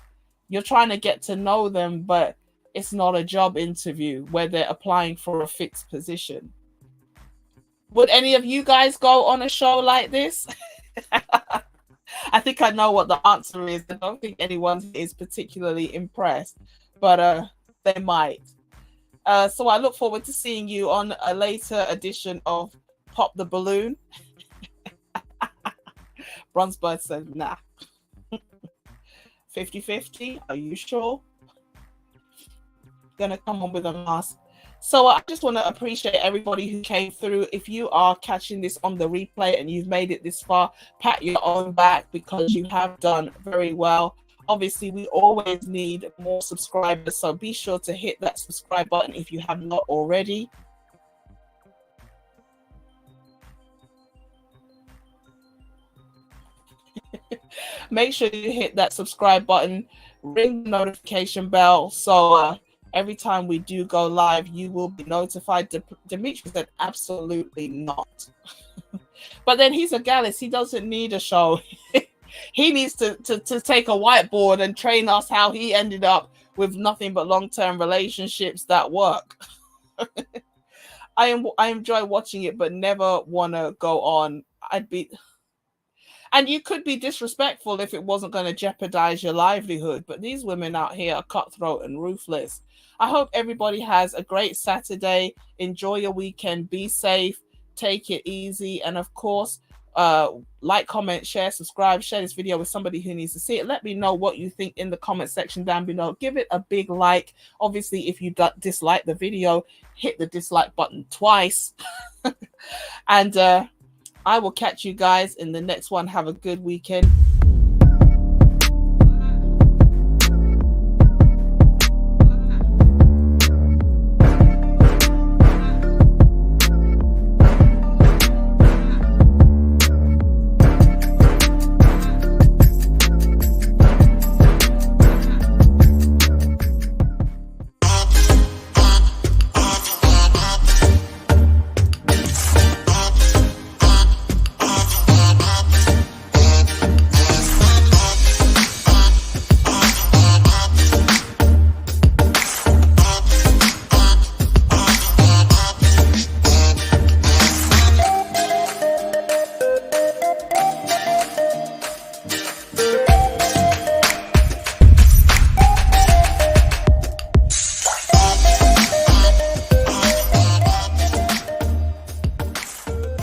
You're trying to get to know them, but it's not a job interview where they're applying for a fixed position. Would any of you guys go on a show like this? I think I know what the answer is. I don't think anyone is particularly impressed, but they might. So I look forward to seeing you on a later edition of pop the balloon? Bronzebird said, nah. 50-50, are you sure? Gonna come on with a mask. So I just want to appreciate everybody who came through. If you are catching this on the replay and you've made it this far, pat your own back because you have done very well. Obviously, we always need more subscribers, so be sure to hit that subscribe button if you have not already. Make sure you hit that subscribe button, ring the notification bell, so every time we do go live, you will be notified. Dimitri said, absolutely not. But then he's a Gallus. He doesn't need a show. He needs to take a whiteboard and train us how he ended up with nothing but long-term relationships that work. I enjoy watching it, but never want to go on. And you could be disrespectful if it wasn't going to jeopardize your livelihood. But these women out here are cutthroat and ruthless. I hope everybody has a great Saturday. Enjoy your weekend. Be safe. Take it easy. And of course, like, comment, share, subscribe, share this video with somebody who needs to see it. Let me know what you think in the comment section down below. Give it a big like. Obviously, if you dislike the video, hit the dislike button twice. And I will catch you guys in the next one. Have a good weekend.